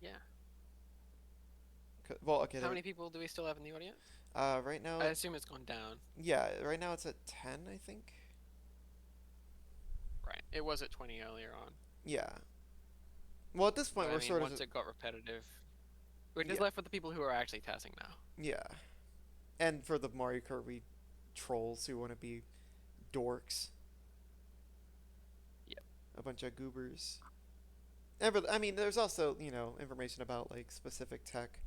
Yeah. Well, okay, How there. many people do we still have in the audience? Right I now, assume it's gone down. yeah, right now it's at 10, I think. Right. It was at 20 earlier on. Yeah. Well, at this point, But I we're mean, sort of. once it got repetitive, we're just Yeah, left with the people who are actually testing now. yeah. And for the Mario Kart Wii trolls who want to be dorks, Yep. a bunch of goobers. And for, I mean, there's also information about like specific tech,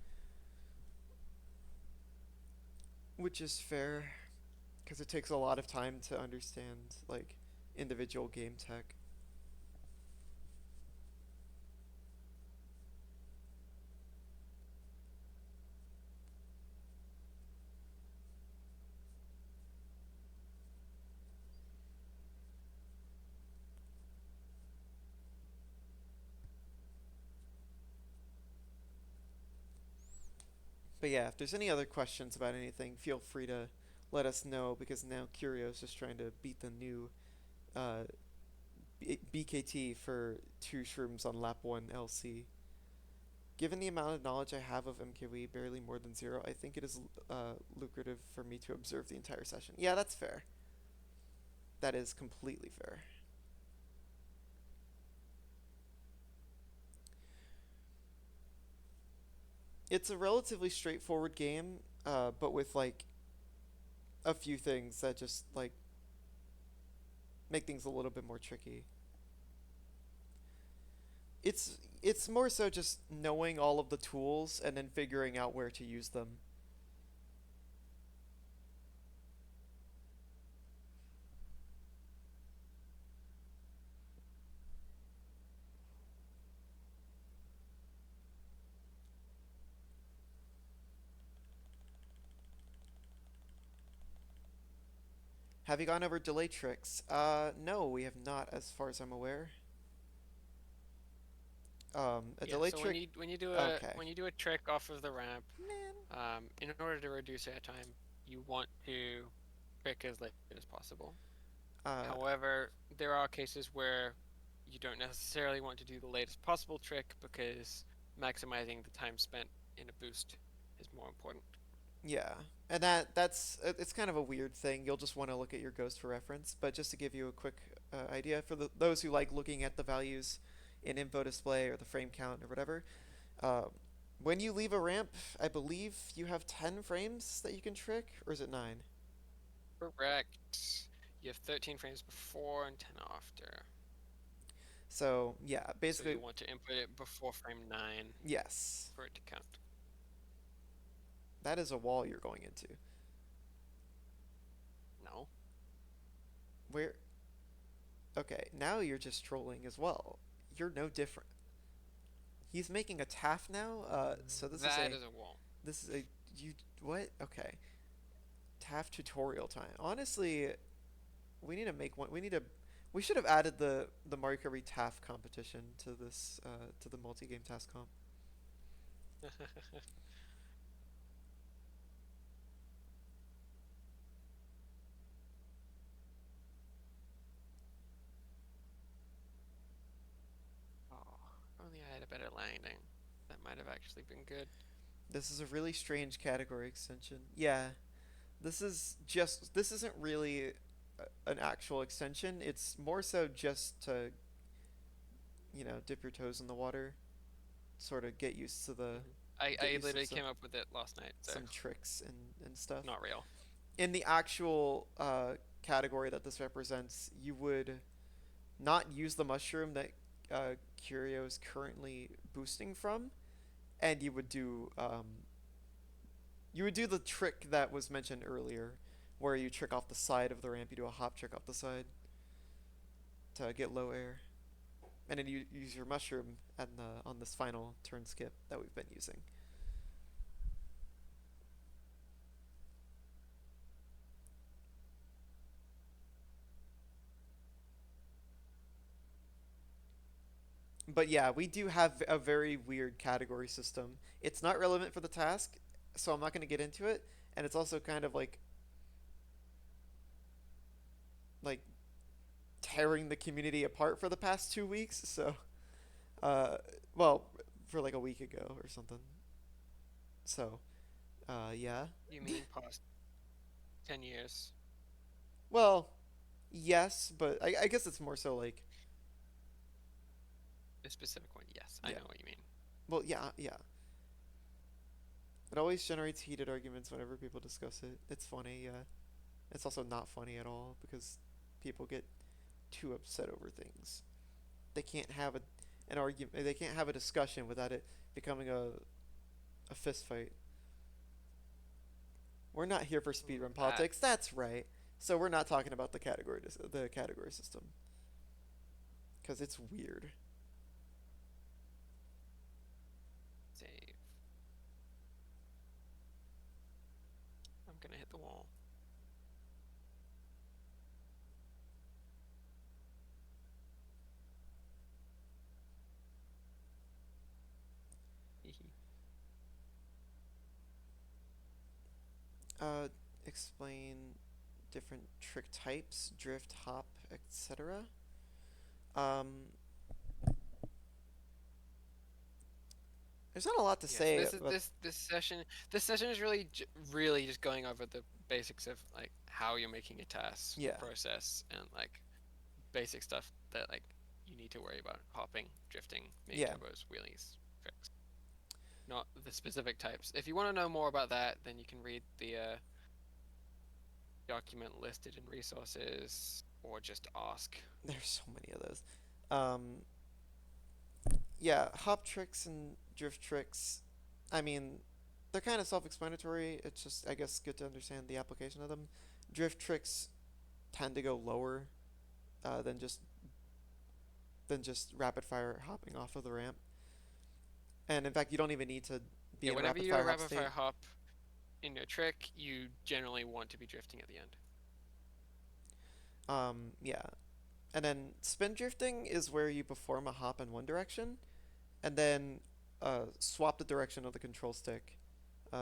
which is fair because it takes a lot of time to understand like individual game tech. But yeah, if there's any other questions about anything, feel free to let us know because now Curio's just trying to beat the new uh, BKT for two shrooms on lap 1 LC. Given the amount of knowledge I have of MKWii, barely more than zero, I think it is lucrative for me to observe the entire session. Yeah, that's fair. That is completely fair. It's a relatively straightforward game, but with like a few things that just like make things a little bit more tricky. It's more so just knowing all of the tools and then figuring out where to use them. Have you gone over delay tricks? No, we have not, as far as I'm aware. A Yeah. delay So trick. Okay. when you do a trick off of the ramp, Man. in order to reduce airtime, you want to trick as late as possible. Uh, However, there are cases where you don't necessarily want to do the latest possible trick because maximizing the time spent in a boost is more important. yeah, and that's it's kind of a weird thing. You'll just want to look at your ghost for reference, but just to give you a quick idea for those who like looking at the values in info display or the frame count or whatever, uh, when you leave a ramp, I believe you have 10 frames that you can trick, or is it 9? Correct. You have 13 frames before and 10 after. So yeah, So basically you want to input it before frame 9 yes, for it to count. that is a wall you're going into. No. Where okay, now you're just trolling as well. You're no different. He's making a TAF now. So That is a wall. this is a you what? Okay, TAF tutorial time. Honestly, we need to make one. We should have added the Mario Kart TAF competition to this to the multi game task comp. Oh, if only I had a better landing. That might have actually been good. This is a really strange category extension. Yeah, this isn't really an actual extension. It's more so just to dip your toes in the water, sort of get used to the Hmm. I get I used to literally came up with it last night, so some tricks and stuff. not real. In the actual category that this represents, you would not use the mushroom that Curio is currently boosting from, and you would do the trick that was mentioned earlier, where you trick off the side of the ramp. You do a hop trick off the side to get low air, and then you use your mushroom on this final turn skip that we've been using. But yeah, we do have a very weird category system. It's not relevant for the task, so I'm not going to get into it. And it's also kind of like tearing the community apart for the past 2 weeks. So, uh, well, for like a week ago or something. So, yeah. You mean past 10 years? Well, yes, but I guess it's more so like, The specific one, yes, I yeah. know what you mean. Well, yeah, yeah. It always generates heated arguments whenever people discuss it. It's funny, yeah. It's also not funny at all because people get too upset over things. They can't have an argument. They can't have a discussion without it becoming a fist fight. We're not here for speedrun That politics. That's right. So we're not talking about the category system because it's weird. save. I'm gonna hit the wall. Uh, explain different trick types, drift, hop, etc. Um, there's not a lot to Yes, say, this is but this session. This session is really really just going over the basics of like how you're making a task, the yeah, process, and like basic stuff that like you need to worry about: hopping, drifting, mini yeah. turbos, wheelies, tricks. Not the specific types. If you want to know more about that, then you can read the document listed in resources, or just ask. There's so many of those. Um, yeah, hop tricks and drift tricks. I mean, they're kind of self-explanatory. It's just, I guess, good to understand the application of them. Drift tricks tend to go lower uh, than just than just rapid fire hopping off of the ramp. And in fact, you don't even need to be Yeah, in a whenever rapid you fire hop rapid fire state. hop in your trick, you generally want to be drifting at the end. Yeah, and then spin drifting is where you perform a hop in one direction and then swap the direction of the control stick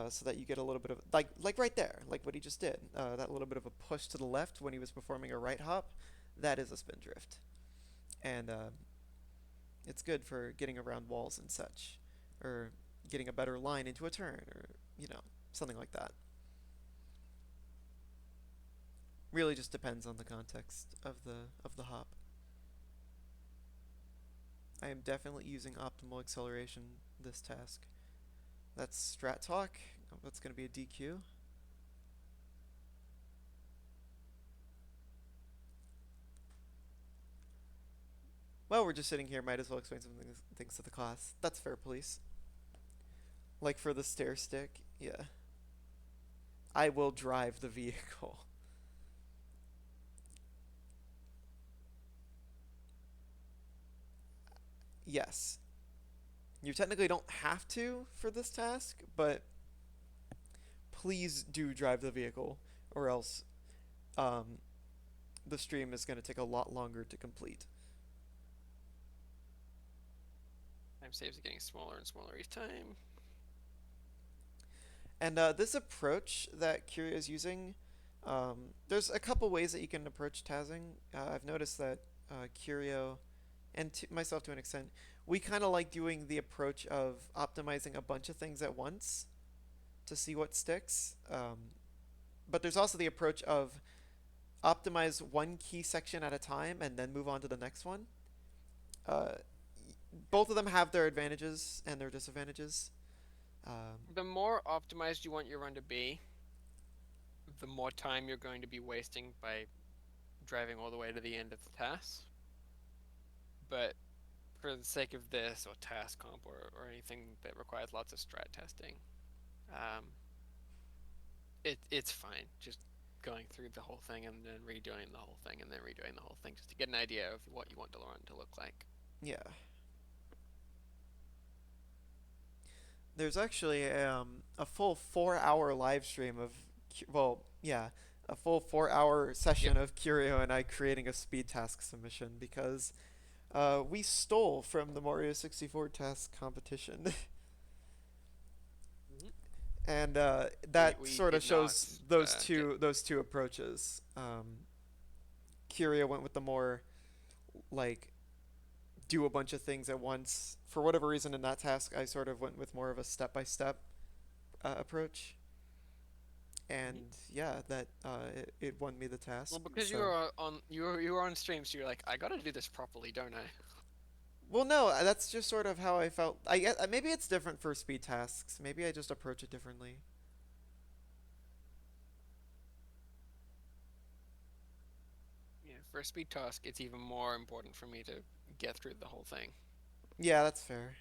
so that you get a little bit of like right there, like what he just did. That little bit of a push to the left when he was performing a right hop, that is a spin drift, and it's good for getting around walls and such, or getting a better line into a turn, or something like that. Really, just depends on the context of the hop. I am definitely using optimal acceleration this task. That's strat talk. That's going to be a DQ. Well, we're just sitting here. Might as well explain some things to the class. That's fair, police. Like for the stair stick, yeah. I will drive the vehicle. Yes. You technically don't have to for this task, but please do drive the vehicle, or else um, the stream is going to take a lot longer to complete. Time saves are getting smaller and smaller each time. And this approach that Curia is using, there's a couple ways that you can approach TASing. I've noticed that Curio, and myself to an extent, we kind of like doing the approach of optimizing a bunch of things at once to see what sticks. But there's also the approach of optimize one key section at a time and then move on to the next one. Uh, both of them have their advantages and their disadvantages. The more optimized you want your run to be, the more time you're going to be wasting by driving all the way to the end of the task. But for the sake of this or task comp or anything that requires lots of strat testing, um, it's fine. Just going through the whole thing and then redoing the whole thing and then redoing the whole thing just to get an idea of what you want the run to look like. yeah, there's actually a full 4 hour live stream of, well, yeah, a full 4 hour Yep. session of Curio and I creating a speed task submission because we stole from the Mario 64 task competition. Mhm. And We that we sort of did not shows get. those two approaches. Curio went with the more like do a bunch of things at once. For whatever reason, in that task, I sort of went with more of a step by step approach, Mhm. and yeah, that it won me the task. Well, because So, you were on stream, so you're like, I gotta do this properly, don't I? well, no, that's just sort of how I felt. I guess maybe it's different for speed tasks. Maybe I just approach it differently. Yeah, for a speed task, it's even more important for me to get through the whole thing. Yeah, that's fair.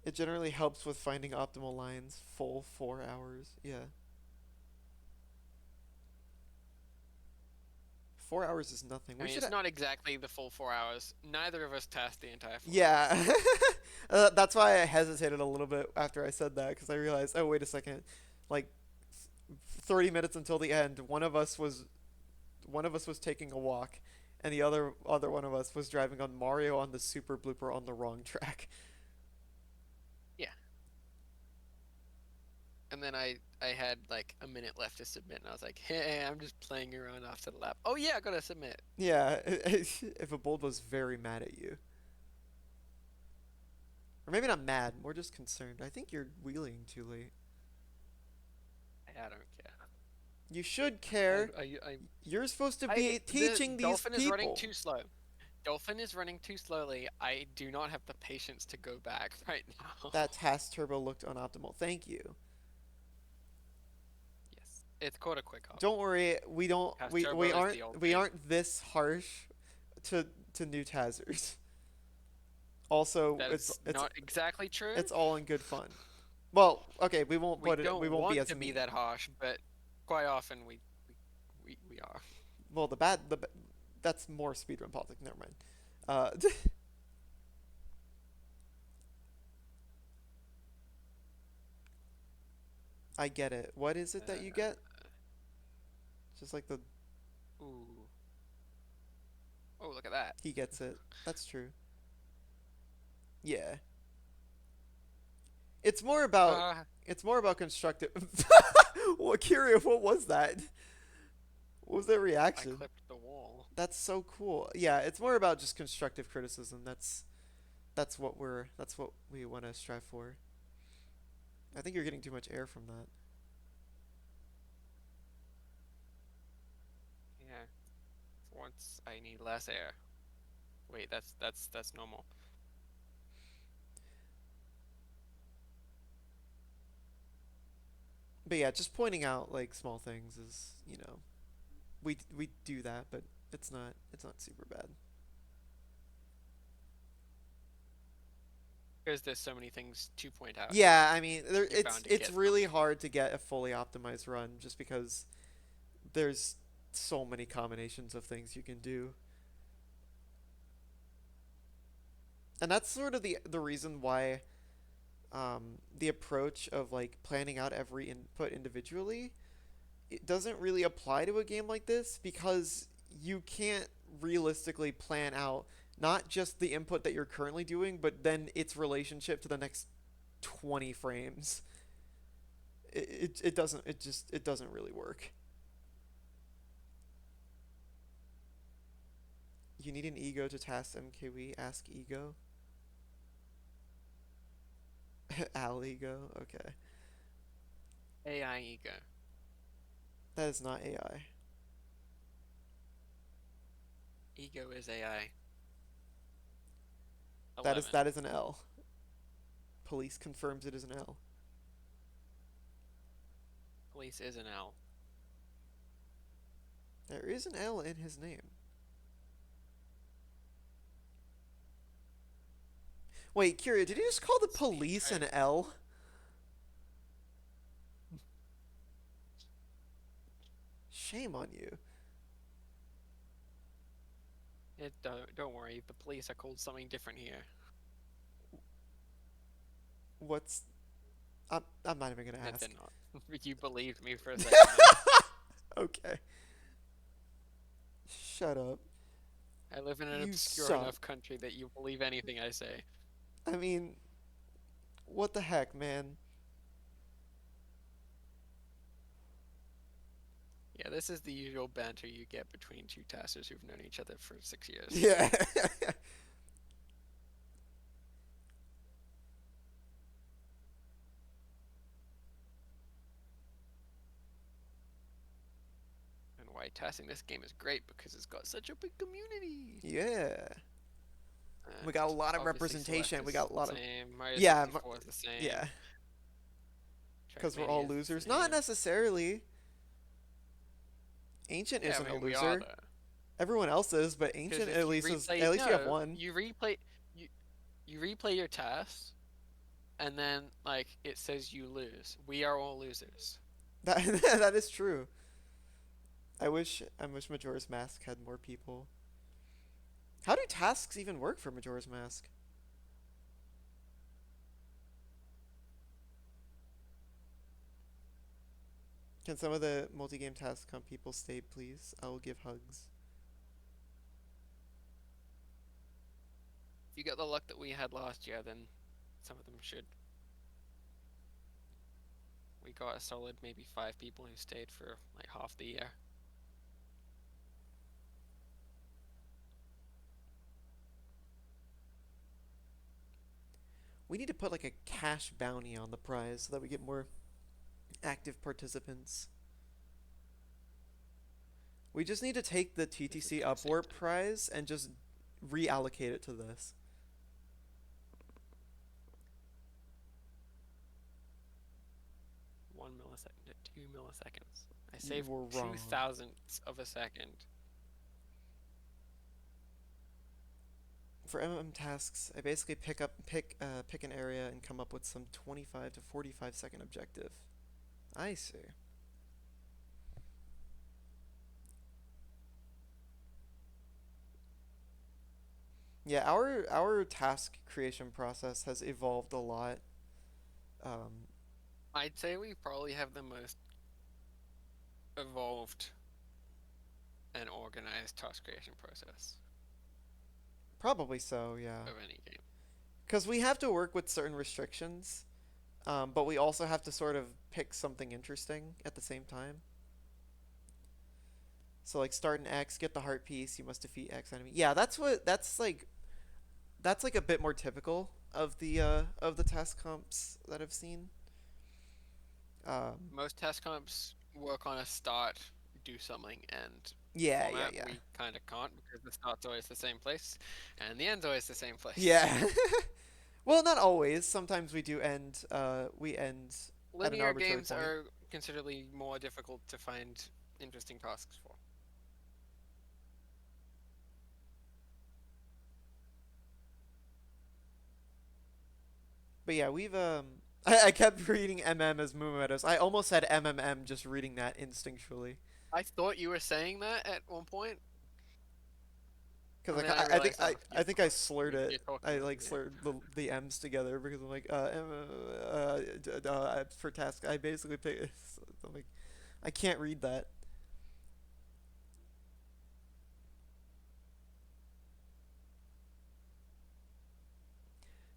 It generally helps with finding optimal lines. Full 4 hours. Yeah, 4 hours is nothing. I We mean, should. it's not exactly the full 4 hours. Neither of us tasked the entire 4 hours. Yeah, that's why I hesitated a little bit after I said that because I realized, oh wait a second, like 30 minutes until the end, one of us was taking a walk, and the other one of us was driving on Mario on the Super Blooper on the wrong track. Yeah. And then I had like a minute left to submit, and I was like, hey, I'm just playing around after the lap. Oh yeah, I gotta submit. Yeah, if a bulb was very mad at you, or maybe not mad, more just concerned. I think you're wheeling too late. I don't care. You should care. You're supposed to be The teaching these dolphin is running people. too slow. Dolphin is running too slowly. I do not have the patience to go back right now. That task turbo looked unoptimal. Thank you. Yes, it's called a quick hop. Don't worry, Has turbo is the old we thing. aren't this harsh to new Tazers. Also, That's not exactly true. it's all in good fun. Well, okay, We we don't won't be want as to be mean. that harsh, but quite often we are. Well, that's more speedrun politics. Never mind. I get it. What is it that you get? Just like the Ooh. Oh, look at that. he gets it. That's true. Yeah. It's more about Uh, it's more about constructive. What curious? What was that? What was that I reaction? clipped the wall. That's so cool. Yeah, it's more about just constructive criticism. That's what we want to strive for. I think you're getting too much air from that. Yeah. For once, I need less air. Wait, that's normal. But yeah, just pointing out like small things is, we do that, but it's not super bad. Because there's so many things to point out. Yeah, I mean, You're bound to it's get really something. hard to get a fully optimized run just because there's so many combinations of things you can do. And that's sort of the reason why the approach of like planning out every input individually it doesn't really apply to a game like this because you can't realistically plan out not just the input that you're currently doing, but then its relationship to the next 20 frames. It doesn't it doesn't really work. You need an ego to task MKWii. Ask ego. Al ego. Okay, AI ego. that is not AI. Ego is AI. That is 11. that is an L. Police confirms it is an L. Police is an L. There is an L in his name. Wait, Kira, did you just call the Speech police an right. L? Shame on you. Don't worry. The police are called something different here. What's I'm not even gonna No, they're ask. not. You believed me for a second there. Okay. Shut up. I live in an You obscure suck. enough country that you believe anything I say. I mean, what the heck, man? Yeah, this is the usual banter you get between two tassers who've known each other for 6 years. Yeah. And why tassing this game is great because it's got such a big community. Yeah. We got a And lot of obviously Celeste representation. We is got a the lot of same, Mario yeah, 64 is the same, yeah. Because we're all Trackmania is the losers. Not same. necessarily. Ancient Yeah, isn't I a mean we are loser. though. Everyone else is, but Because Ancient if at you least is. replay, At least you have no, one. you you replay your tasks, and then like it says you lose. We are all losers. That that is true. I wish Majora's Mask had more people. How do tasks even work for Majora's Mask? Can some of the multi-game tasks come people stay, please? I will give hugs. If you got the luck that we had last year, then some of them should. We got a solid maybe 5 people who stayed for like half the year. We need to put like a cash bounty on the prize so that we get more active participants. We just need to take the This is TTC gonna save Upwarp time. prize and just reallocate it to this. 1 millisecond to 2 milliseconds. I You saved were two wrong. thousandths of a second. For MM tasks, I basically pick an area and come up with some 25 to 45 second objective. I see. Yeah, our task creation process has evolved a lot. Um, I'd say we probably have the most evolved and organized task creation process Probably so, yeah. of any game. Because we have to work with certain restrictions, but we also have to sort of pick something interesting at the same time. So like start an X, get the heart piece, you must defeat X enemy. Yeah, that's like a bit more typical of the task comps that I've seen. Um, Most task comps work on a start, do something, and yeah, yeah, format. yeah. We kind of can't because the start's always the same place and the end's always the same place. Yeah. Well, not always. Sometimes we end at an Linear arbitrary games point. are considerably more difficult to find interesting tasks for. But yeah, I kept reading MM as Mumetos. I almost said MMM just reading that instinctually. I thought you were saying that at one point, Because and like then I I think realized, oh, I think I slurred you're it. talking I over like me. slurred the M's together because I'm like for task I basically pick. I'm like I can't read that.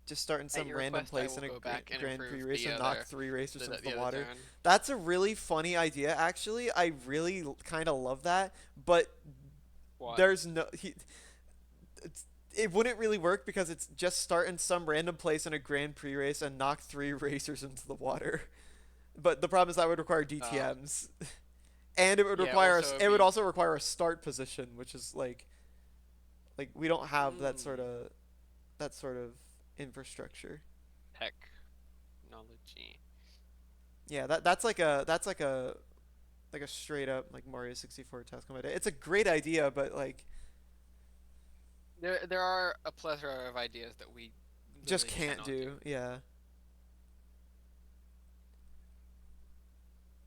Just start in At some your random request, I place will in a go back and grand improve pre-race and knock three racers into the the other water. zone. That's a really funny idea, actually. I really kind of love that, but What? there's no it wouldn't really work because it's just start in some random place in a grand pre-race and knock three racers into the water. But the problem is that would require Uh, DTMs, and it would yeah. require Also, it'd it would be also require a start position, which is like Like we don't have Mm, that sort of infrastructure. technology. Yeah, that's like a straight up like Mario 64 task combat. It's a great idea, but like There are a plethora of ideas that we just literally can't cannot do. do. Yeah.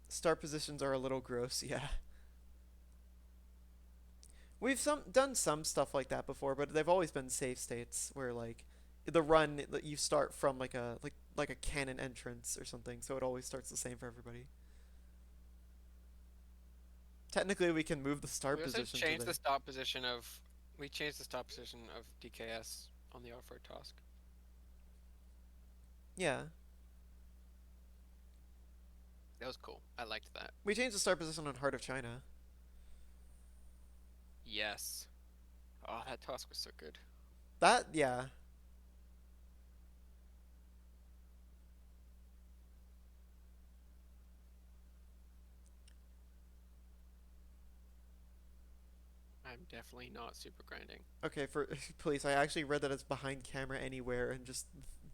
Start positions are a little gross, yeah. We've done some stuff like that before, but they've always been safe states where like the run you start from like a cannon entrance or something, so it always starts the same for everybody. Technically, we can move the start We also position to changed the there. start position of we changed the start position of DKS on the off-road task. Yeah, That was cool. I liked that. we changed the start position on Heart of China. Yes. Oh, that task was so good. That yeah. I'm definitely not super grinding. Okay, for police, I actually read that it's behind camera anywhere and just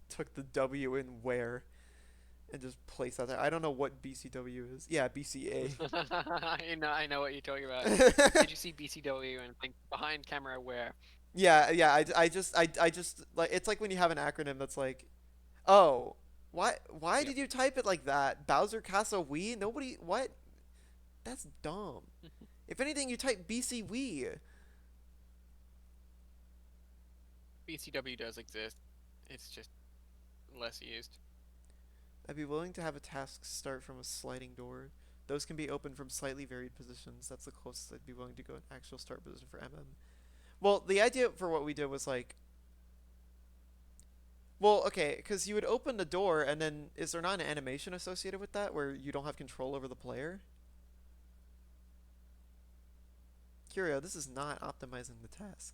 took the W in where and just placed that there. I don't know what BCW is. Yeah, BCA. I know what you're talking about. Did you see BCW and think behind camera where? Yeah, yeah. I just like it's like when you have an acronym that's like, oh, why Yep. did you type it like that? Bowser Castle Wii? Nobody what? That's dumb. If anything, you type BC Wii. BCW does exist. It's just less used. I'd be willing to have a task start from a sliding door. Those can be opened from slightly varied positions. That's the closest I'd be willing to go an actual start position for MM. Well, the idea for what we did was like, well, okay, because you would open the door and then is there not an animation associated with that where you don't have control over the player? Curio, this is not optimizing the task.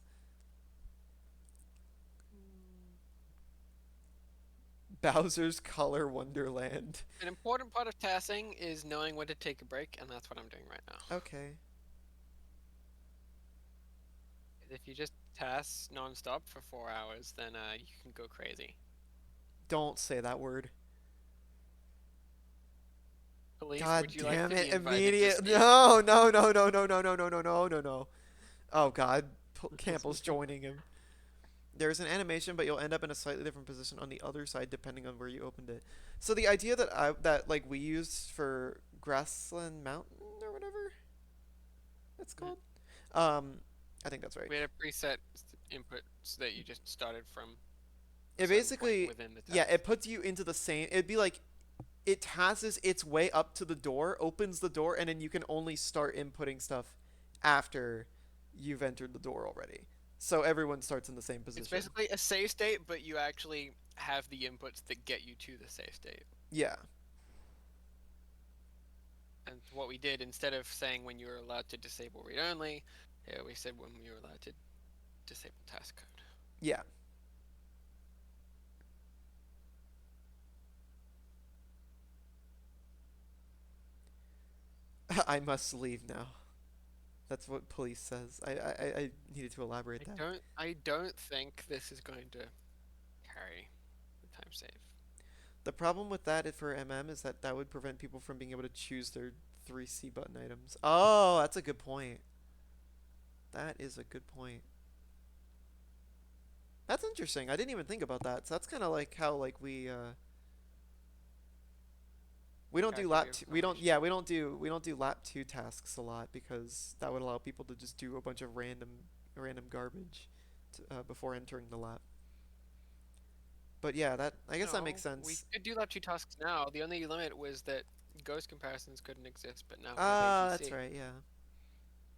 Bowser's Color Wonderland. An important part of tassing is knowing when to take a break, and that's what I'm doing right now. Okay. If you just task non-stop for 4 hours, then you can go crazy. Don't say that word. Police, God would you like damn to be it. invited to Immediate. speak? No, no, no, no, no, no, no, no, no, no, no, no. Oh, God. Campbell's joining him. There's an animation, but you'll end up in a slightly different position on the other side depending on where you opened it. So the idea that like we used for Grassland Mountain or whatever it's called. Um, I think that's right. We had a preset input so that you just started from a It certain point basically, within the yeah, task. it puts you into the same. It'd be like it passes its way up to the door, opens the door, and then you can only start inputting stuff after you've entered the door already. So everyone starts in the same It's position. basically a save state, but you actually have the inputs that get you to the save state. Yeah. And what we did, instead of saying when you were allowed to disable read only, yeah, we said when you were allowed to disable task code. Yeah. I must leave now. That's what police says. I needed to elaborate I that. don't I don't think this is going to carry the time save. The problem with that for MM is that that would prevent people from being able to choose their 3C button items. Oh, that's a good point. That is a good point. That's interesting. I didn't even think about that. So that's kind of like how like we don't do Guide you we don't information. yeah we don't do lap 2 tasks a lot because that would allow people to just do a bunch of random garbage before entering the lap. But yeah, that I guess that makes No, we sense. could do lab 2 tasks now. The only limit was that ghost comparisons couldn't exist, but now we have Ah, that's AGC. right. Yeah.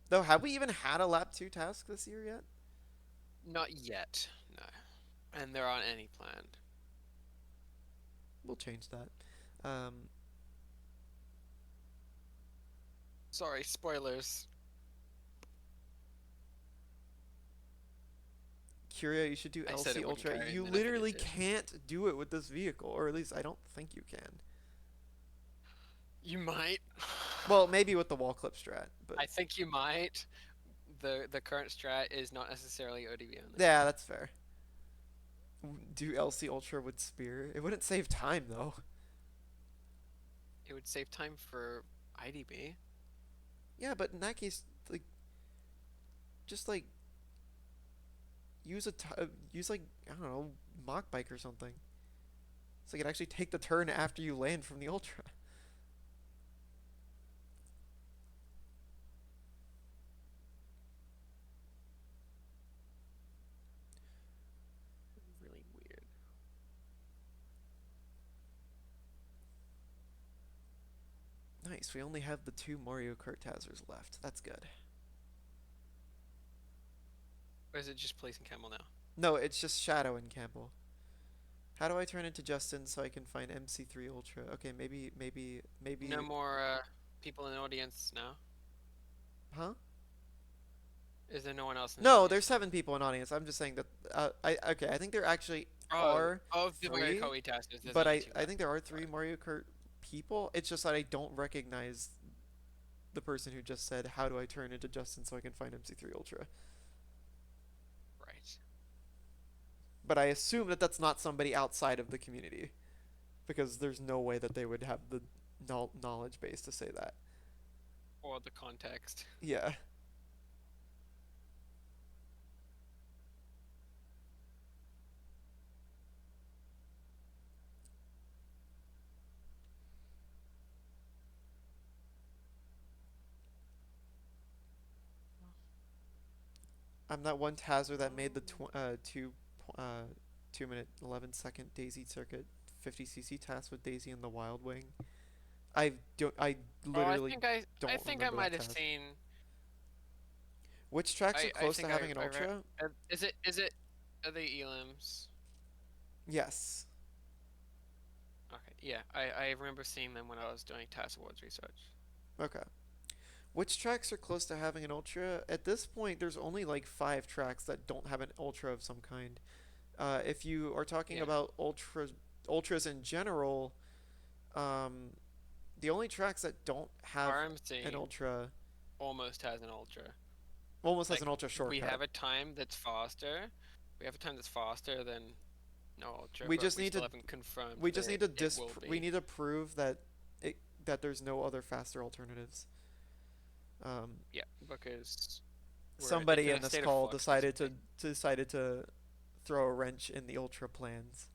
Though, have we even had a lap 2 task this year yet? Not yet, no. And there aren't any planned. We'll change that. Um, Sorry, spoilers. Curia, you should do I said LC it wouldn't Ultra. carry, You and then it literally did. can't do it with this vehicle, or at least I don't think you can. You might. Well, maybe with the wall clip strat, but I think you might. the current strat is not necessarily ODB only. Yeah, that's fair. Do LC Ultra with Spear? It wouldn't save time though. It would save time for IDB. Yeah, but in that case, like, just like use like I don't know, mock bike or something. So you can actually take the turn after you land from the Ultra. Really weird. Nice. We only have the two Mario Kart Tazers left. That's good. Or is it just placing Camel now? No, it's just Shadow and Campbell. How do I turn into Justin so I can find MC3 Ultra? Okay, No maybe. more people in the audience now. Huh? Is there no one else in the No, there's audience now? 7 people in audience. I'm just saying that. I think there actually Oh, are of the three, MKWii testers, there's but only I two I left. think there are three Sorry. Mario Kart people. It's just that I don't recognize the person who just said, "How do I turn into Justin so I can find MC3 Ultra?" Right. But I assume that that's not somebody outside of the community because there's no way that they would have the knowledge base to say that. Or the context. Yeah. I'm that one Tazer that made the uh 2 minute 11-second Daisy circuit 50cc task with Daisy and the Wild Wing. I Oh, literally I don't think I remember that might have task. seen. Which tracks are I close to think having an I read. ultra? Is it are they elims? Yes. Okay, yeah, I remember seeing them when I was doing TAS Awards research. Okay. Which tracks are close to having an ultra? At this point, there's only like 5 tracks that don't have an ultra of some kind. If you are talking Yeah, about ultras in general, um, the only tracks that don't have an RMC ultra almost has an ultra. almost has an Like ultra we shortcut. have a time that's faster. We have a time that's faster than no ultra, We but just we need still to haven't confirmed we just that need to it will we be. need to prove that there's no other faster alternatives. Um, Yeah, because it's Somebody in in a this state of call flux basically. decided to throw a wrench in the ultra plans.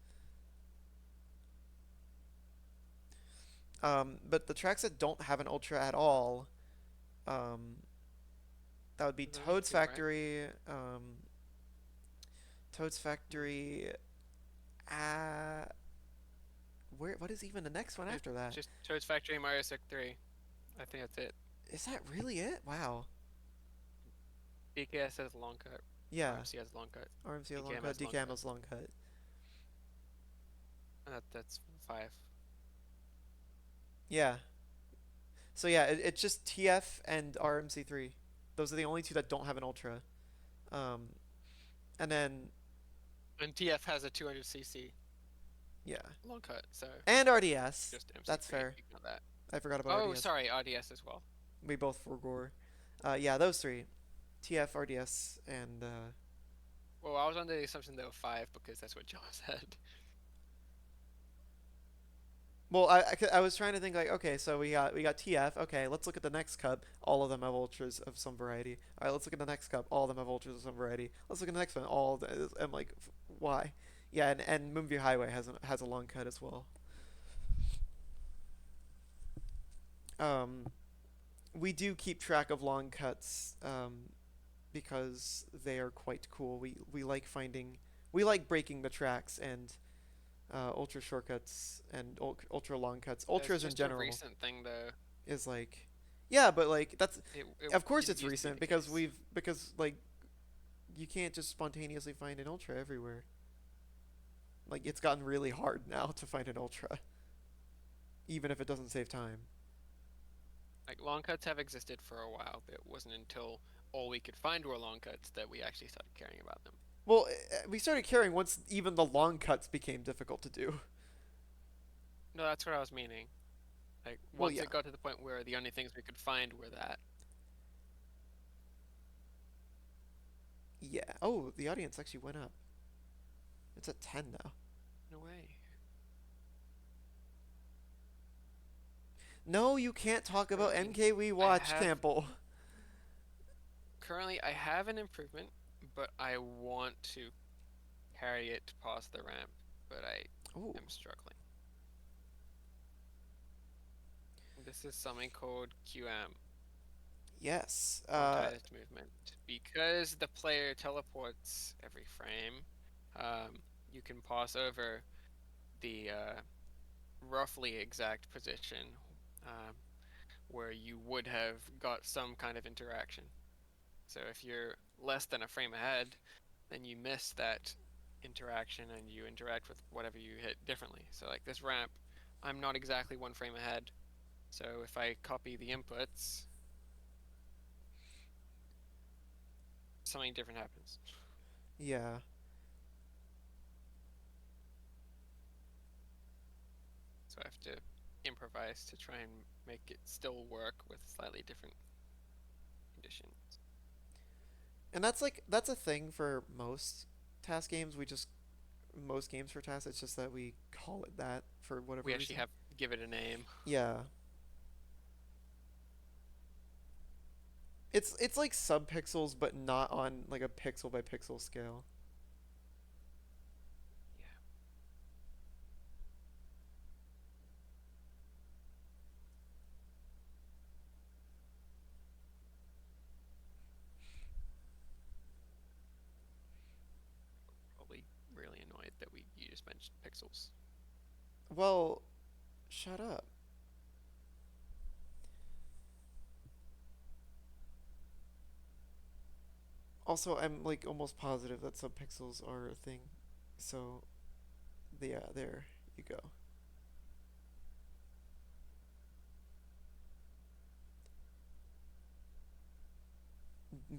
But the tracks that don't have an ultra at all, um, that would be There's only two, right? Toad's Factory. Uh, where? What is even the next one It after that? just Toad's Factory, Mario Sick 3. I think that's it. Is that really it? Wow. DKS has a long cut. Yeah. RMC has a long cut. RMC has long DKM cut. has a long DKM cut. has long cut. That's five. Yeah. So yeah, it's just TF and RMC3. Those are the only two that don't have an ultra. Um, and then And TF has a 200cc yeah, long cut, so and RDS. just That's MC3. fair. Ignore that. I forgot about Oh, RDS. sorry, RDS as well. We both forgot. Yeah, those three: TF, RDS, and Well, I was under the assumption there were five because that's what Joe said. well, I was trying to think like, okay, so we got TF. Okay, let's look at the next cup. All of them have ultras of some variety. All right, let's look at the next cup. All of them have ultras of some variety. Let's look at the next one. I'm like, why? Yeah, and Moonview Highway has a long cut as well. Um, we do keep track of long cuts because they are quite cool. We like we like breaking the tracks and ultra shortcuts and ultra long cuts. That's Ultras in just a general recent thing, though. is like, yeah, but like that's It of course didn't it's used to be recent the case. because like you can't just spontaneously find an ultra everywhere. Like it's gotten really hard now to find an ultra, even if it doesn't save time. Like long cuts have existed for a while, but it wasn't until all we could find were long cuts that we actually started caring about them. Well, we started caring once even the long cuts became difficult to do. No, that's what I was meaning. Like Well, once yeah. it got to the point where the only things we could find were that. Yeah. Oh, the audience actually went up. It's at 10 now. No way. No, you can't talk about Currently, MKWii I Watch, have Campbell. currently I have an improvement, but I want to carry it past the ramp, but I Oh, am struggling. This is something called QM, yes. quantized movement. Because the player teleports every frame, you can pass over the roughly exact position um, where you would have got some kind of interaction. So if you're less than a frame ahead, then you miss that interaction and you interact with whatever you hit differently. So like this ramp, I'm not exactly one frame ahead. So if I copy the inputs, something different happens. Yeah. So I have to improvise to try and make it still work with slightly different conditions. And that's a thing for most task games. We just most games for tasks. It's just that we call it that for whatever We actually reason. have to give it a name. Yeah. It's like subpixels, but not on like a pixel by pixel scale. Yeah, probably really annoyed that we you just mentioned pixels. Well, shut up. Also, I'm like almost positive that subpixels are a thing. So, yeah, there you go.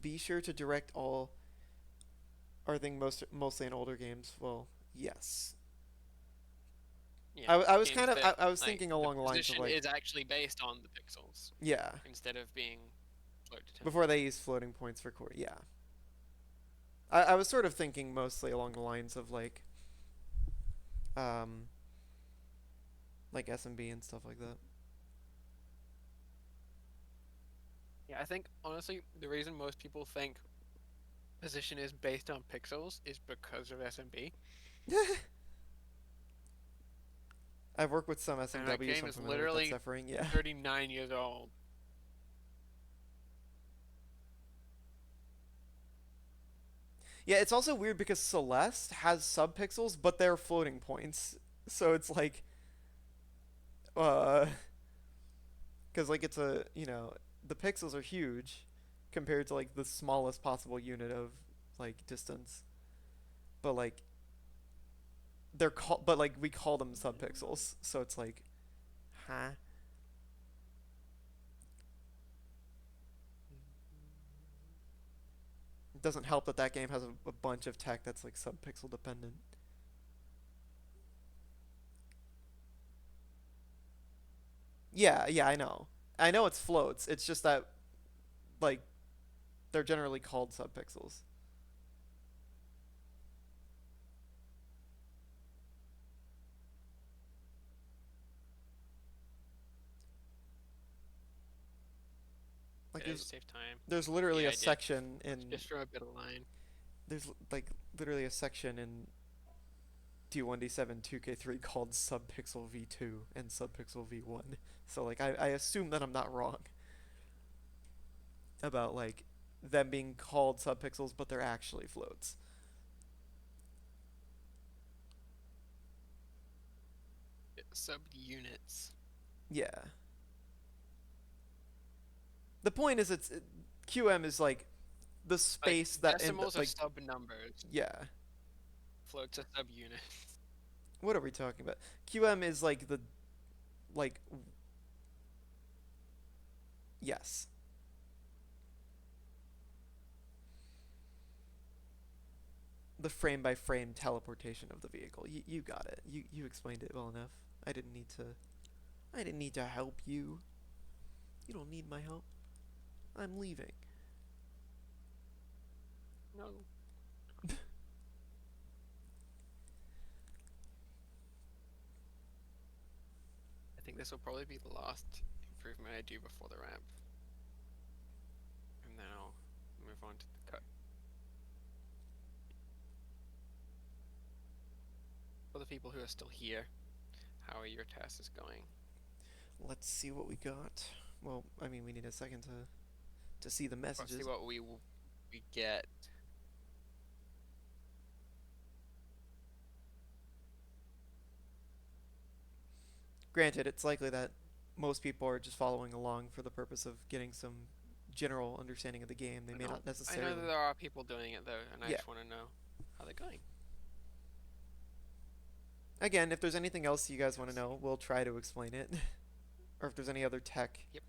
Be sure to direct all our thing mostly in older games. Well, yes. Yeah, I was kind games of that I was like thinking the along the lines of position like is actually based on the pixels yeah, instead of being float before determined. they use floating points for core. Yeah. I was sort of thinking mostly along the lines of um like SMB and stuff like that. Yeah, I think honestly the reason most people think position is based on pixels is because of SMB. I've worked with some And that SMW, so game I'm is familiar with that literally suffering. Yeah. 39 years old. Yeah, it's also weird because Celeste has subpixels, but they're floating points. So it's like, uh, because like it's a, the pixels are huge compared to like the smallest possible unit of like distance. But like they're called, but like we call them subpixels. So it's like, huh? It doesn't help that that game has a bunch of tech that's like subpixel dependent. Yeah, yeah, I know. I know it's floats. It's just that like they're generally called subpixels. Like Did I just save time? there's literally Yeah, a I did. section in Just from a bit of line. there's like literally a section in D1D7 2K3 called Subpixel V2 and Subpixel V1. So like I assume that I'm not wrong about like them being called subpixels, but they're actually floats. Subunits. Yeah. The point is QM is like the Like space that in the, decimals are like sub numbers. yeah. Floats are subunits. What are we talking about? QM is like the like yes. The frame by frame teleportation of the vehicle. You got it. You explained it well enough. I didn't need to I didn't need to help you. You don't need my help. I'm leaving. No. I think this will probably be the last improvement I do before the ramp, and then I'll move on to the cut. For the people who are still here, how are your tasks going? Let's see what we got. Well, I mean, we need a second to see the Let's see messages. what we get. Granted, it's likely that most people are just following along for the purpose of getting some general understanding of the game. They may not I know that necessarily. there are people doing it though, and I Yeah. just want to know how they're going. Again, if there's anything else you guys want to Yes. know, we'll try to explain it. Or if there's any other tech. Yep.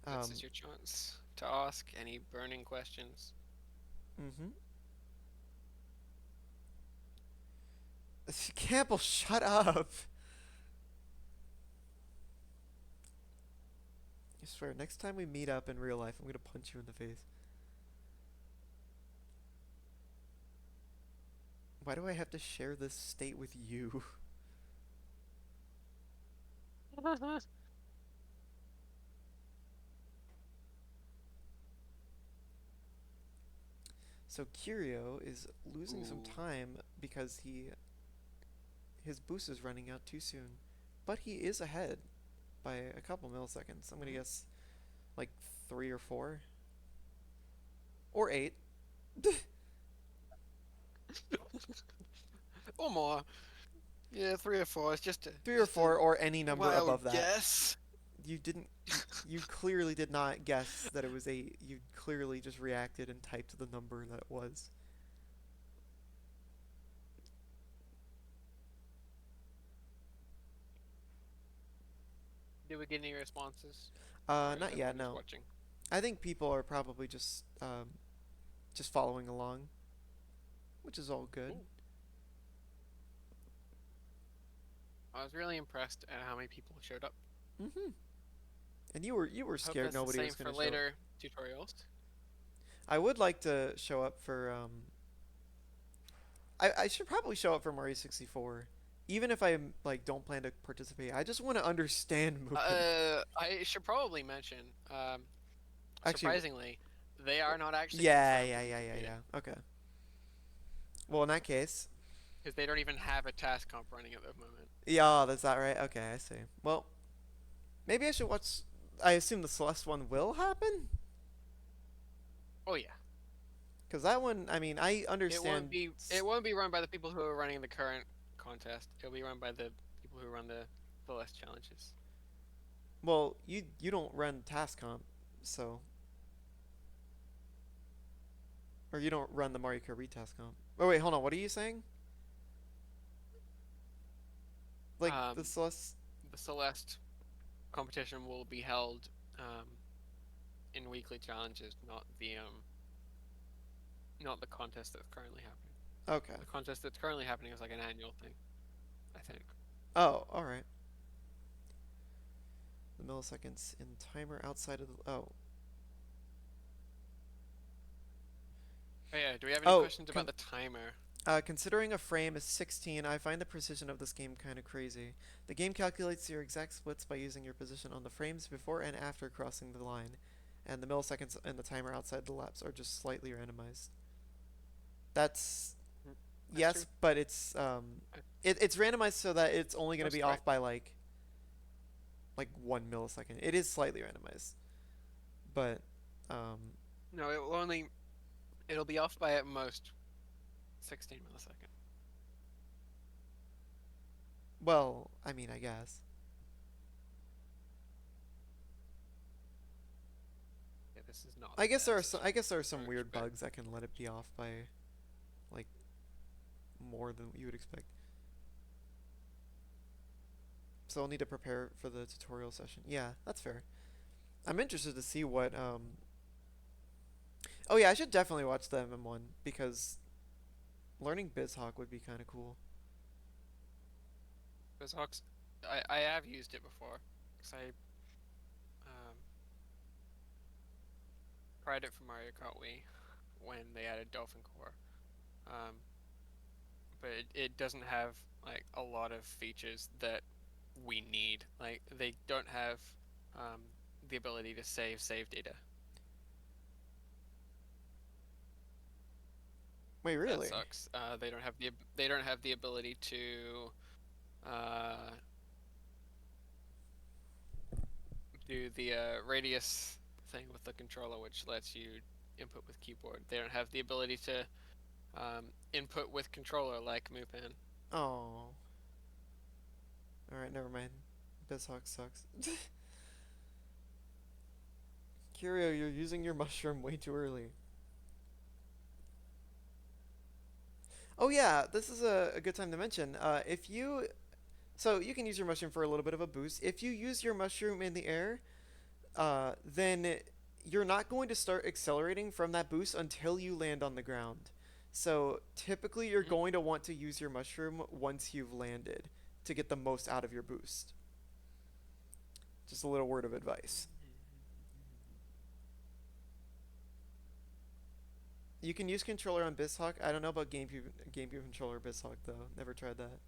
This is Um, your chance to ask any burning questions. mm-hmm. Campbell, shut up! I swear, next time we meet up in real life, I'm gonna punch you in the face. Why do I have to share this state with you? So Curio is losing some Ooh. time because his boost is running out too soon, but he is ahead by a couple milliseconds. I'm gonna Mhm. guess like 3 or 4 or 8, Or more. Yeah, 3 or 4. It's three or just a four, or any number wild above that. guess. You didn't. You clearly did not guess that it was 8. You clearly just reacted and typed the number that it was. Did we get any responses, or is Not yet. everyone just No. watching? I think people are probably just following along, which is all good. Ooh. I was really impressed at how many people showed up. Mm-hmm. And you were Hope scared that's the nobody same was for gonna show up. later tutorials. I would like to show up for I should probably show up for Mario 64. Even if I like don't plan to participate, I just want to understand movement. I should probably mention, Actually, surprisingly, they are not actually yeah, confirmed yeah, to be yeah, yeah, completed yeah. Okay. Well, in that case, because they don't even have a task comp running at the moment. yeah, that's that right. Okay, I see. Well, maybe I should watch. I assume the Celeste one will happen, Oh yeah, because that one. I mean, I understand. it won't be run by the people who are running the current contest. It'll be run by the people who run the less challenges. Well, you don't run task comp, so or you don't run the Mario Kart retask comp. Oh wait, hold on. What are you saying? Like the Um, Celeste? the Celeste competition will be held in weekly challenges, not the contest that's currently happening. Okay. The contest that's currently happening is like an annual thing, I think. Oh, all right. The milliseconds in timer outside of the. Oh. Oh yeah, do we have any Oh. questions about the timer? Considering a frame is 16, I find the precision of this game kind of crazy. The game calculates your exact splits by using your position on the frames before and after crossing the line, and the milliseconds and the timer outside the laps are just slightly randomized. That's Mm, that's yes, true. but it's randomized so that it's only going to be Mostly right. off by like 1 millisecond. It is slightly randomized, but um, No, it'll be off by at most 16 millisecond. well, I mean, I guess. Yeah, this is not the best I guess there are some approach, weird but bugs that can let it be off by like more than you would expect. So I'll need to prepare for the tutorial session. Yeah, that's fair. I'm interested to see what. Oh yeah, I should definitely watch the MM1 because learning BizHawk would be kind of cool. BizHawks, I have used it before because I um, tried it for Mario Kart Wii when they added Dolphin Core. um, but it doesn't have like a lot of features that we need. Like they don't have um, the ability to save data. Wait, That really? sucks. They don't have the ability to uh, do the radius thing with the controller, which lets you input with keyboard. They don't have the ability to input with controller like Mupan. Oh. Alright, never mind. BizHawk sucks. Curio, you're using your mushroom way too early. Oh yeah, this is a good time to mention. If you so you can use your mushroom for a little bit of a boost. If you use your mushroom in the air, then you're not going to start accelerating from that boost until you land on the ground. So typically, you're Mm. going to want to use your mushroom once you've landed to get the most out of your boost. Just a little word of advice. You can use controller on BizHawk. I don't know about GameCube controller BizHawk though. Never tried that.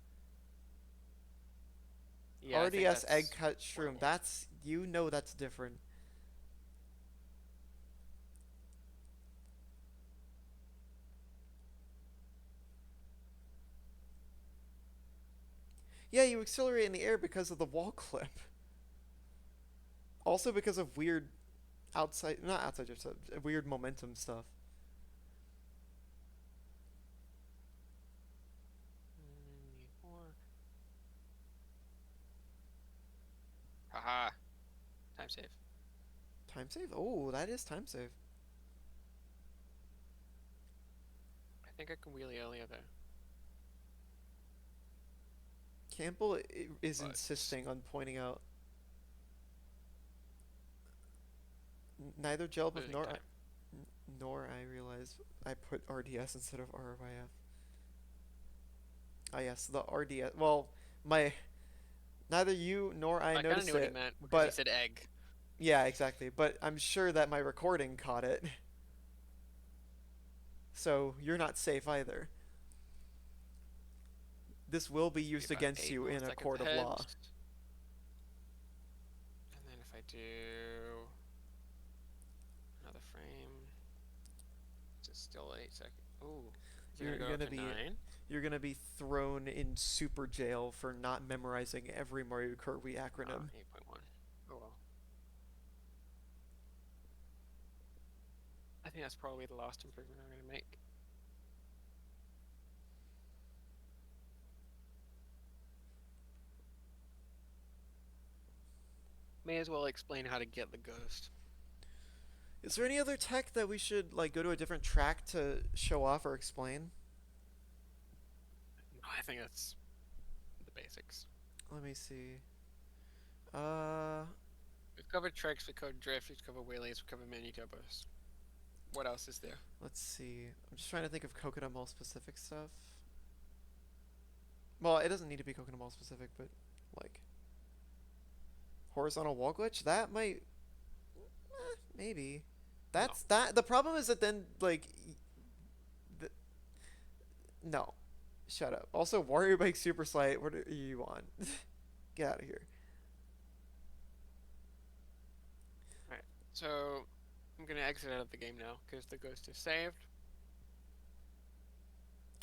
Yeah, I think RDS egg that's cut what it shroom. was. That's different. Yeah, you accelerate in the air because of the wall clip. Also because of weird not outside yourself, weird momentum stuff. 94. Haha. Time save. Time save? Oh, that is time save. I think I can wheelie earlier though, Campbell is but insisting on pointing out neither Jelbeth losing time. nor I realize I put RDS instead of RYF. Ah, yes, the RDS. Well, my neither you nor I I kind of knew noticed what he it, meant because he but said egg. yeah, exactly. But I'm sure that my recording caught it, so you're not safe either. This will be Be used about against eight you more in a seconds court of ahead. law. And then if I do another frame, it's still 8 seconds. Ooh, is it You're gonna go up gonna to be 9? you're gonna be thrown in super jail for not memorizing every Mario Kart Wii Ah, acronym. 8.1. Oh well. I think that's probably the last improvement I'm gonna make. May as well explain how to get the ghost. Is there any other tech that we should like go to a different track to show off or explain? No, I think that's the basics. Let me see. Uh, We've covered tricks, we've covered drift, we've covered wheelies, we've covered mini turbos. What else is there? let's see. I'm just trying to think of Coconut Mall specific stuff. Well, it doesn't need to be Coconut Mall specific, but like horizontal wall glitch, that might maybe. No. That's that. The problem is that then like th- no, shut up. Also, Wario Bike Super Slide. What are you on? Get out of here. Alright. So I'm gonna exit out of the game now because the ghost is saved.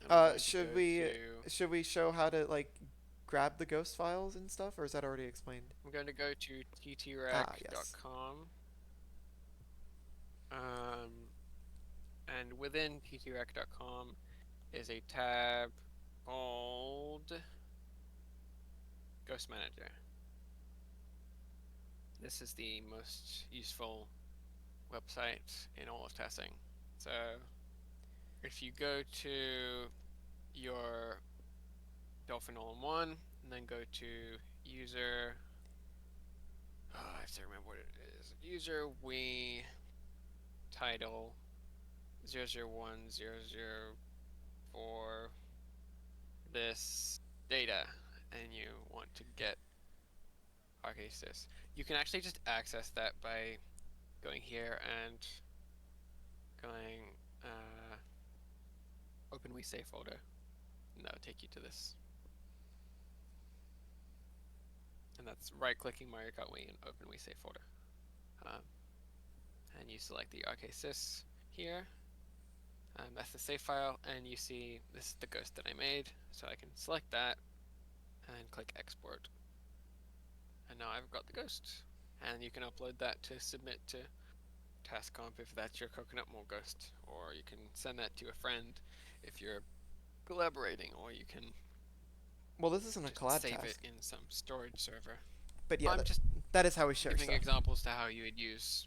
And I'm going to go Should we to show how to like grab the ghost files and stuff, or is that already explained? I'm going to go to Ah, yes. ttrec.com. Um, and within ttrec.com is a tab called Ghost Manager. This is the most useful website in all of testing. So if you go to your Dolphin All-in-One and then go to user, I have to remember what it is. User we title 001004 this data and you want to get Arcasis. You can actually just access that by going here and going OpenWii save folder, and that'll take you to this. And that's right-clicking Mario Kart Wii and OpenWii save folder. Um, and you select the RKSys here. That's the save file, and you see this is the ghost that I made, so I can select that and click export. And now I've got the ghost. And you can upload that to submit to TASComp if that's your Coconut Mole ghost, or you can send that to a friend if you're collaborating, or you can Well, this isn't a just collab save it task. in some storage server. But yeah, I'm just that is how we share giving stuff. examples to how you use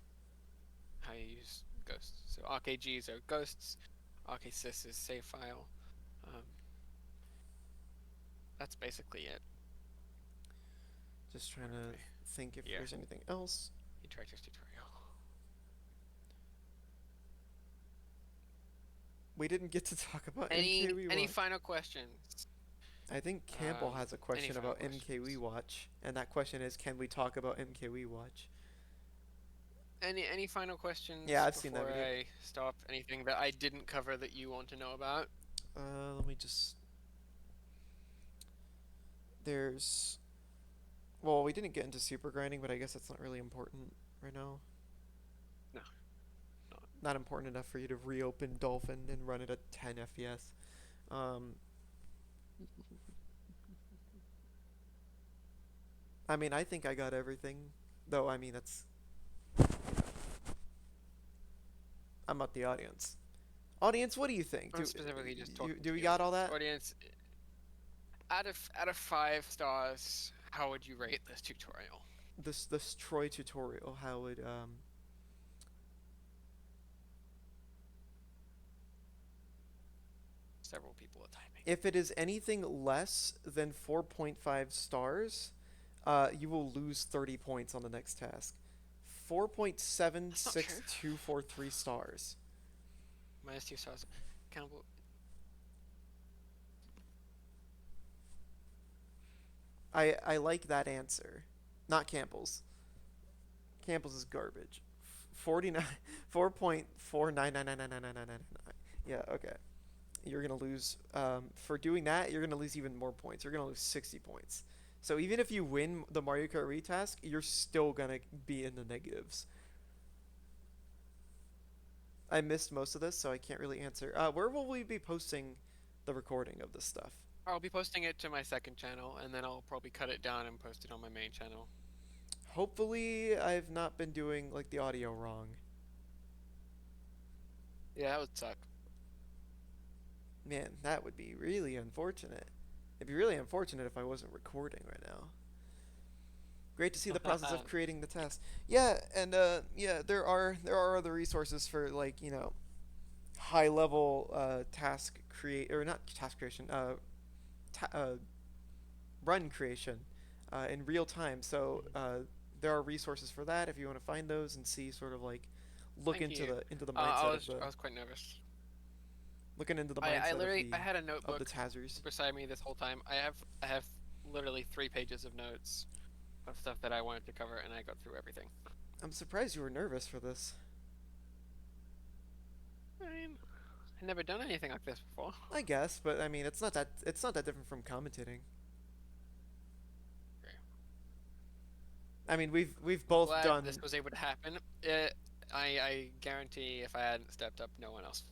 ghosts. So RKGs are ghosts, RKSys is save file. Um, that's basically it. Just trying to think if there's anything else. Interactive tutorial. We didn't get to talk about Any MKWii Watch. final questions? I think Campbell has a question about MKWii Watch, and that question is, can we talk about MKWii Watch? Any final questions? Yeah, I've seen that before video. I stop. Anything that I didn't cover that you want to know about? Let me just. There's. Well, we didn't get into super grinding, but I guess that's not really important right now. No, not. Not important enough for you to reopen Dolphin and run it at 10 FPS. I mean, I think I got everything, though. I mean, that's. I'm not the audience. Audience, what do you think? I'm specifically just talking do to we the got all that? audience. Out of 5 stars, how would you rate this tutorial? This Troy tutorial, how would Several people are typing. if it is anything less than 4.5 stars, you will lose 30 points on the next task. 4.76243 stars. Minus 2 stars. Campbell. I like that answer. Not Campbell's. Campbell's is garbage. 49 4.499999999. Yeah, okay. You're going to lose for doing that, you're going to lose even more points. You're going to lose 60 points. So even if you win the Mario Kart Wii task, you're still going to be in the negatives. I missed most of this, so I can't really answer. Where will we be posting the recording of this stuff? I'll be posting it to my second channel, and then I'll probably cut it down and post it on my main channel. Hopefully, I've not been doing like the audio wrong. Yeah, that would suck. Man, that would be really unfortunate. It'd be really unfortunate if I wasn't recording right now. Great to see the process of creating the test. Yeah, and yeah, there are other resources for like high level task create or not task creation run creation in real time. So there are resources for that if you want to find those and see sort of like look Thank into you. the mindset of the I was quite nervous. looking into the I mindset literally I of had a the notebook Tazzers. beside me this whole time. I have literally 3 pages of notes of stuff that I wanted to cover, and I got through everything. I'm surprised you were nervous for this. I mean, I've never done anything like this before. I guess, but I mean, it's not that different from commentating. Okay. I mean, we've both Glad done. this was able to happen. I guarantee if I hadn't stepped up, no one else.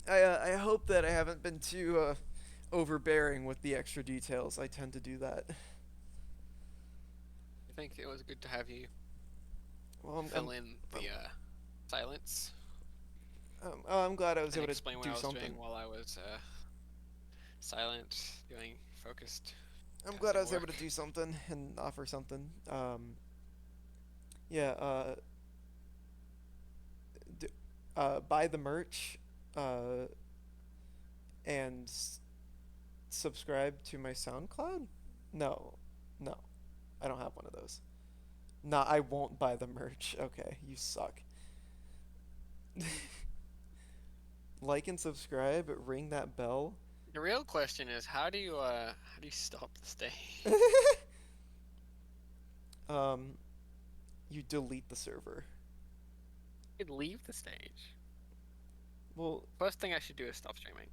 I hope that I haven't been too overbearing with the extra details. I tend to do that. I think it was good to have you Well, fill in the silence. I'm glad I was And able explain to what do I was something. doing while I was silent, doing focused. I'm glad I was work. able to do something and offer something. Yeah. Buy the merch. And subscribe to my SoundCloud. No, no, I don't have one of those. Nah, I won't buy the merch. Okay, you suck. Like and subscribe. Ring that bell. The real question is how do you stop the stage? You delete the server. You could leave the stage. Well, First thing I should do is stop streaming.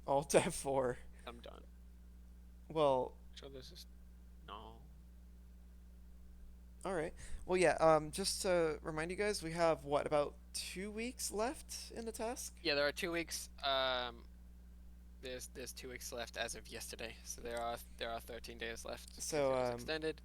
Alt F4. I'm done. Well, So this is no. all right. Well, yeah. Just to remind you guys, we have what, about 2 weeks left in the task. Yeah, there are 2 weeks. There's 2 weeks left as of yesterday, so there are 13 days left because So, it was extended.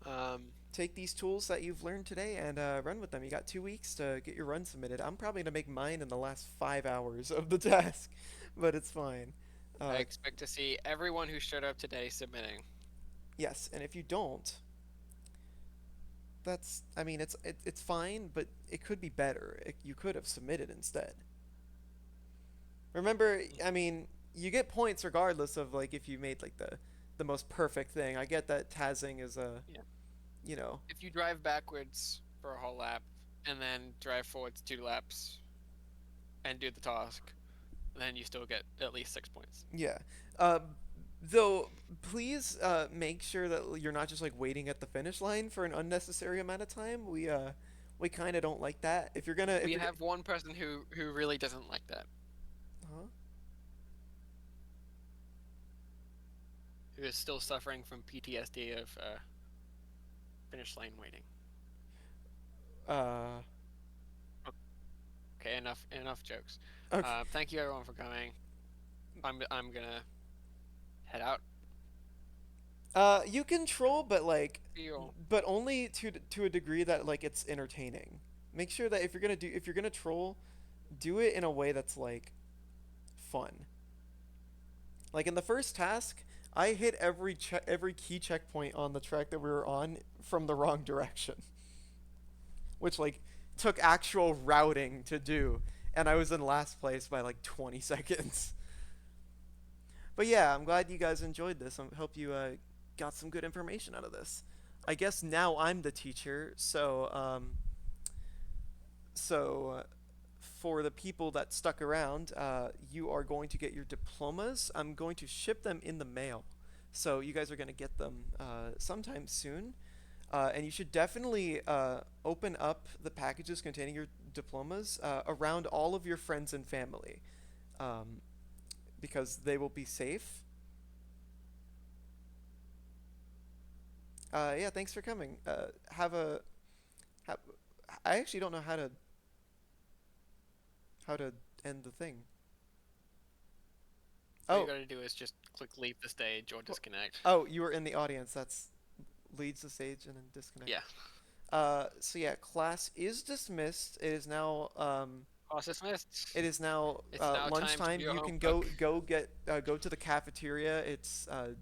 Um, take these tools that you've learned today and run with them. You got 2 weeks to get your run submitted. I'm probably gonna make mine in the last 5 hours of the task, but it's fine. I Uh, expect to see everyone who showed up today submitting. yes, and if you don't, that's, I mean, it's fine, but it could be better. You could have submitted instead. Remember, I mean, you get points regardless of like if you made like the most perfect thing. I get that TASing is a, Yeah. you know, If you drive backwards for a whole lap and then drive forwards 2 laps and do the task, then you still get at least 6 points. yeah. Uh, though, please make sure that you're not just like waiting at the finish line for an unnecessary amount of time. We kind of don't like that. If We you're, have one person who really doesn't like that, huh? who is still suffering from PTSD of finish line waiting. Uh, Okay, enough jokes. okay. Thank you everyone for coming. I'm gonna head out. You can troll, but like, See you all. but only to a degree that like it's entertaining. Make sure that if you're gonna troll, do it in a way that's like fun. Like in the first task, I hit every key checkpoint on the track that we were on from the wrong direction, which like took actual routing to do, and I was in last place by like 20 seconds. But yeah, I'm glad you guys enjoyed this. I hope you got some good information out of this. I guess now I'm the teacher, so for the people that stuck around, you are going to get your diplomas. I'm going to ship them in the mail, so you guys are going to get them sometime soon. And you should definitely open up the packages containing your diplomas around all of your friends and family, um, because they will be safe. Yeah, thanks for coming. Have, I actually don't know how to end the thing. All you Oh, gotta do is just click leave the stage or wh- disconnect. oh, you were in the audience. That's leads the stage and then disconnect. Yeah. So yeah, class is dismissed. Class dismissed. It is now It's now time to do lunchtime. your You can homework. go to the cafeteria. It's to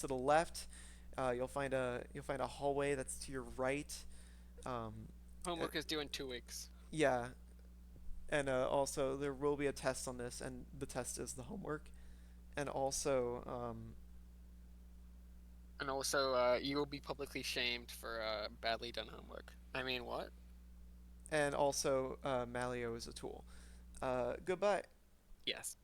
the left. You'll find a hallway that's to your right. Um, uh, Homework is due in 2 weeks. yeah, and also there will be a test on this, and the test is the homework, and And also, you will be publicly shamed for badly done homework. I mean, what? Malio is a tool. Goodbye. Yes.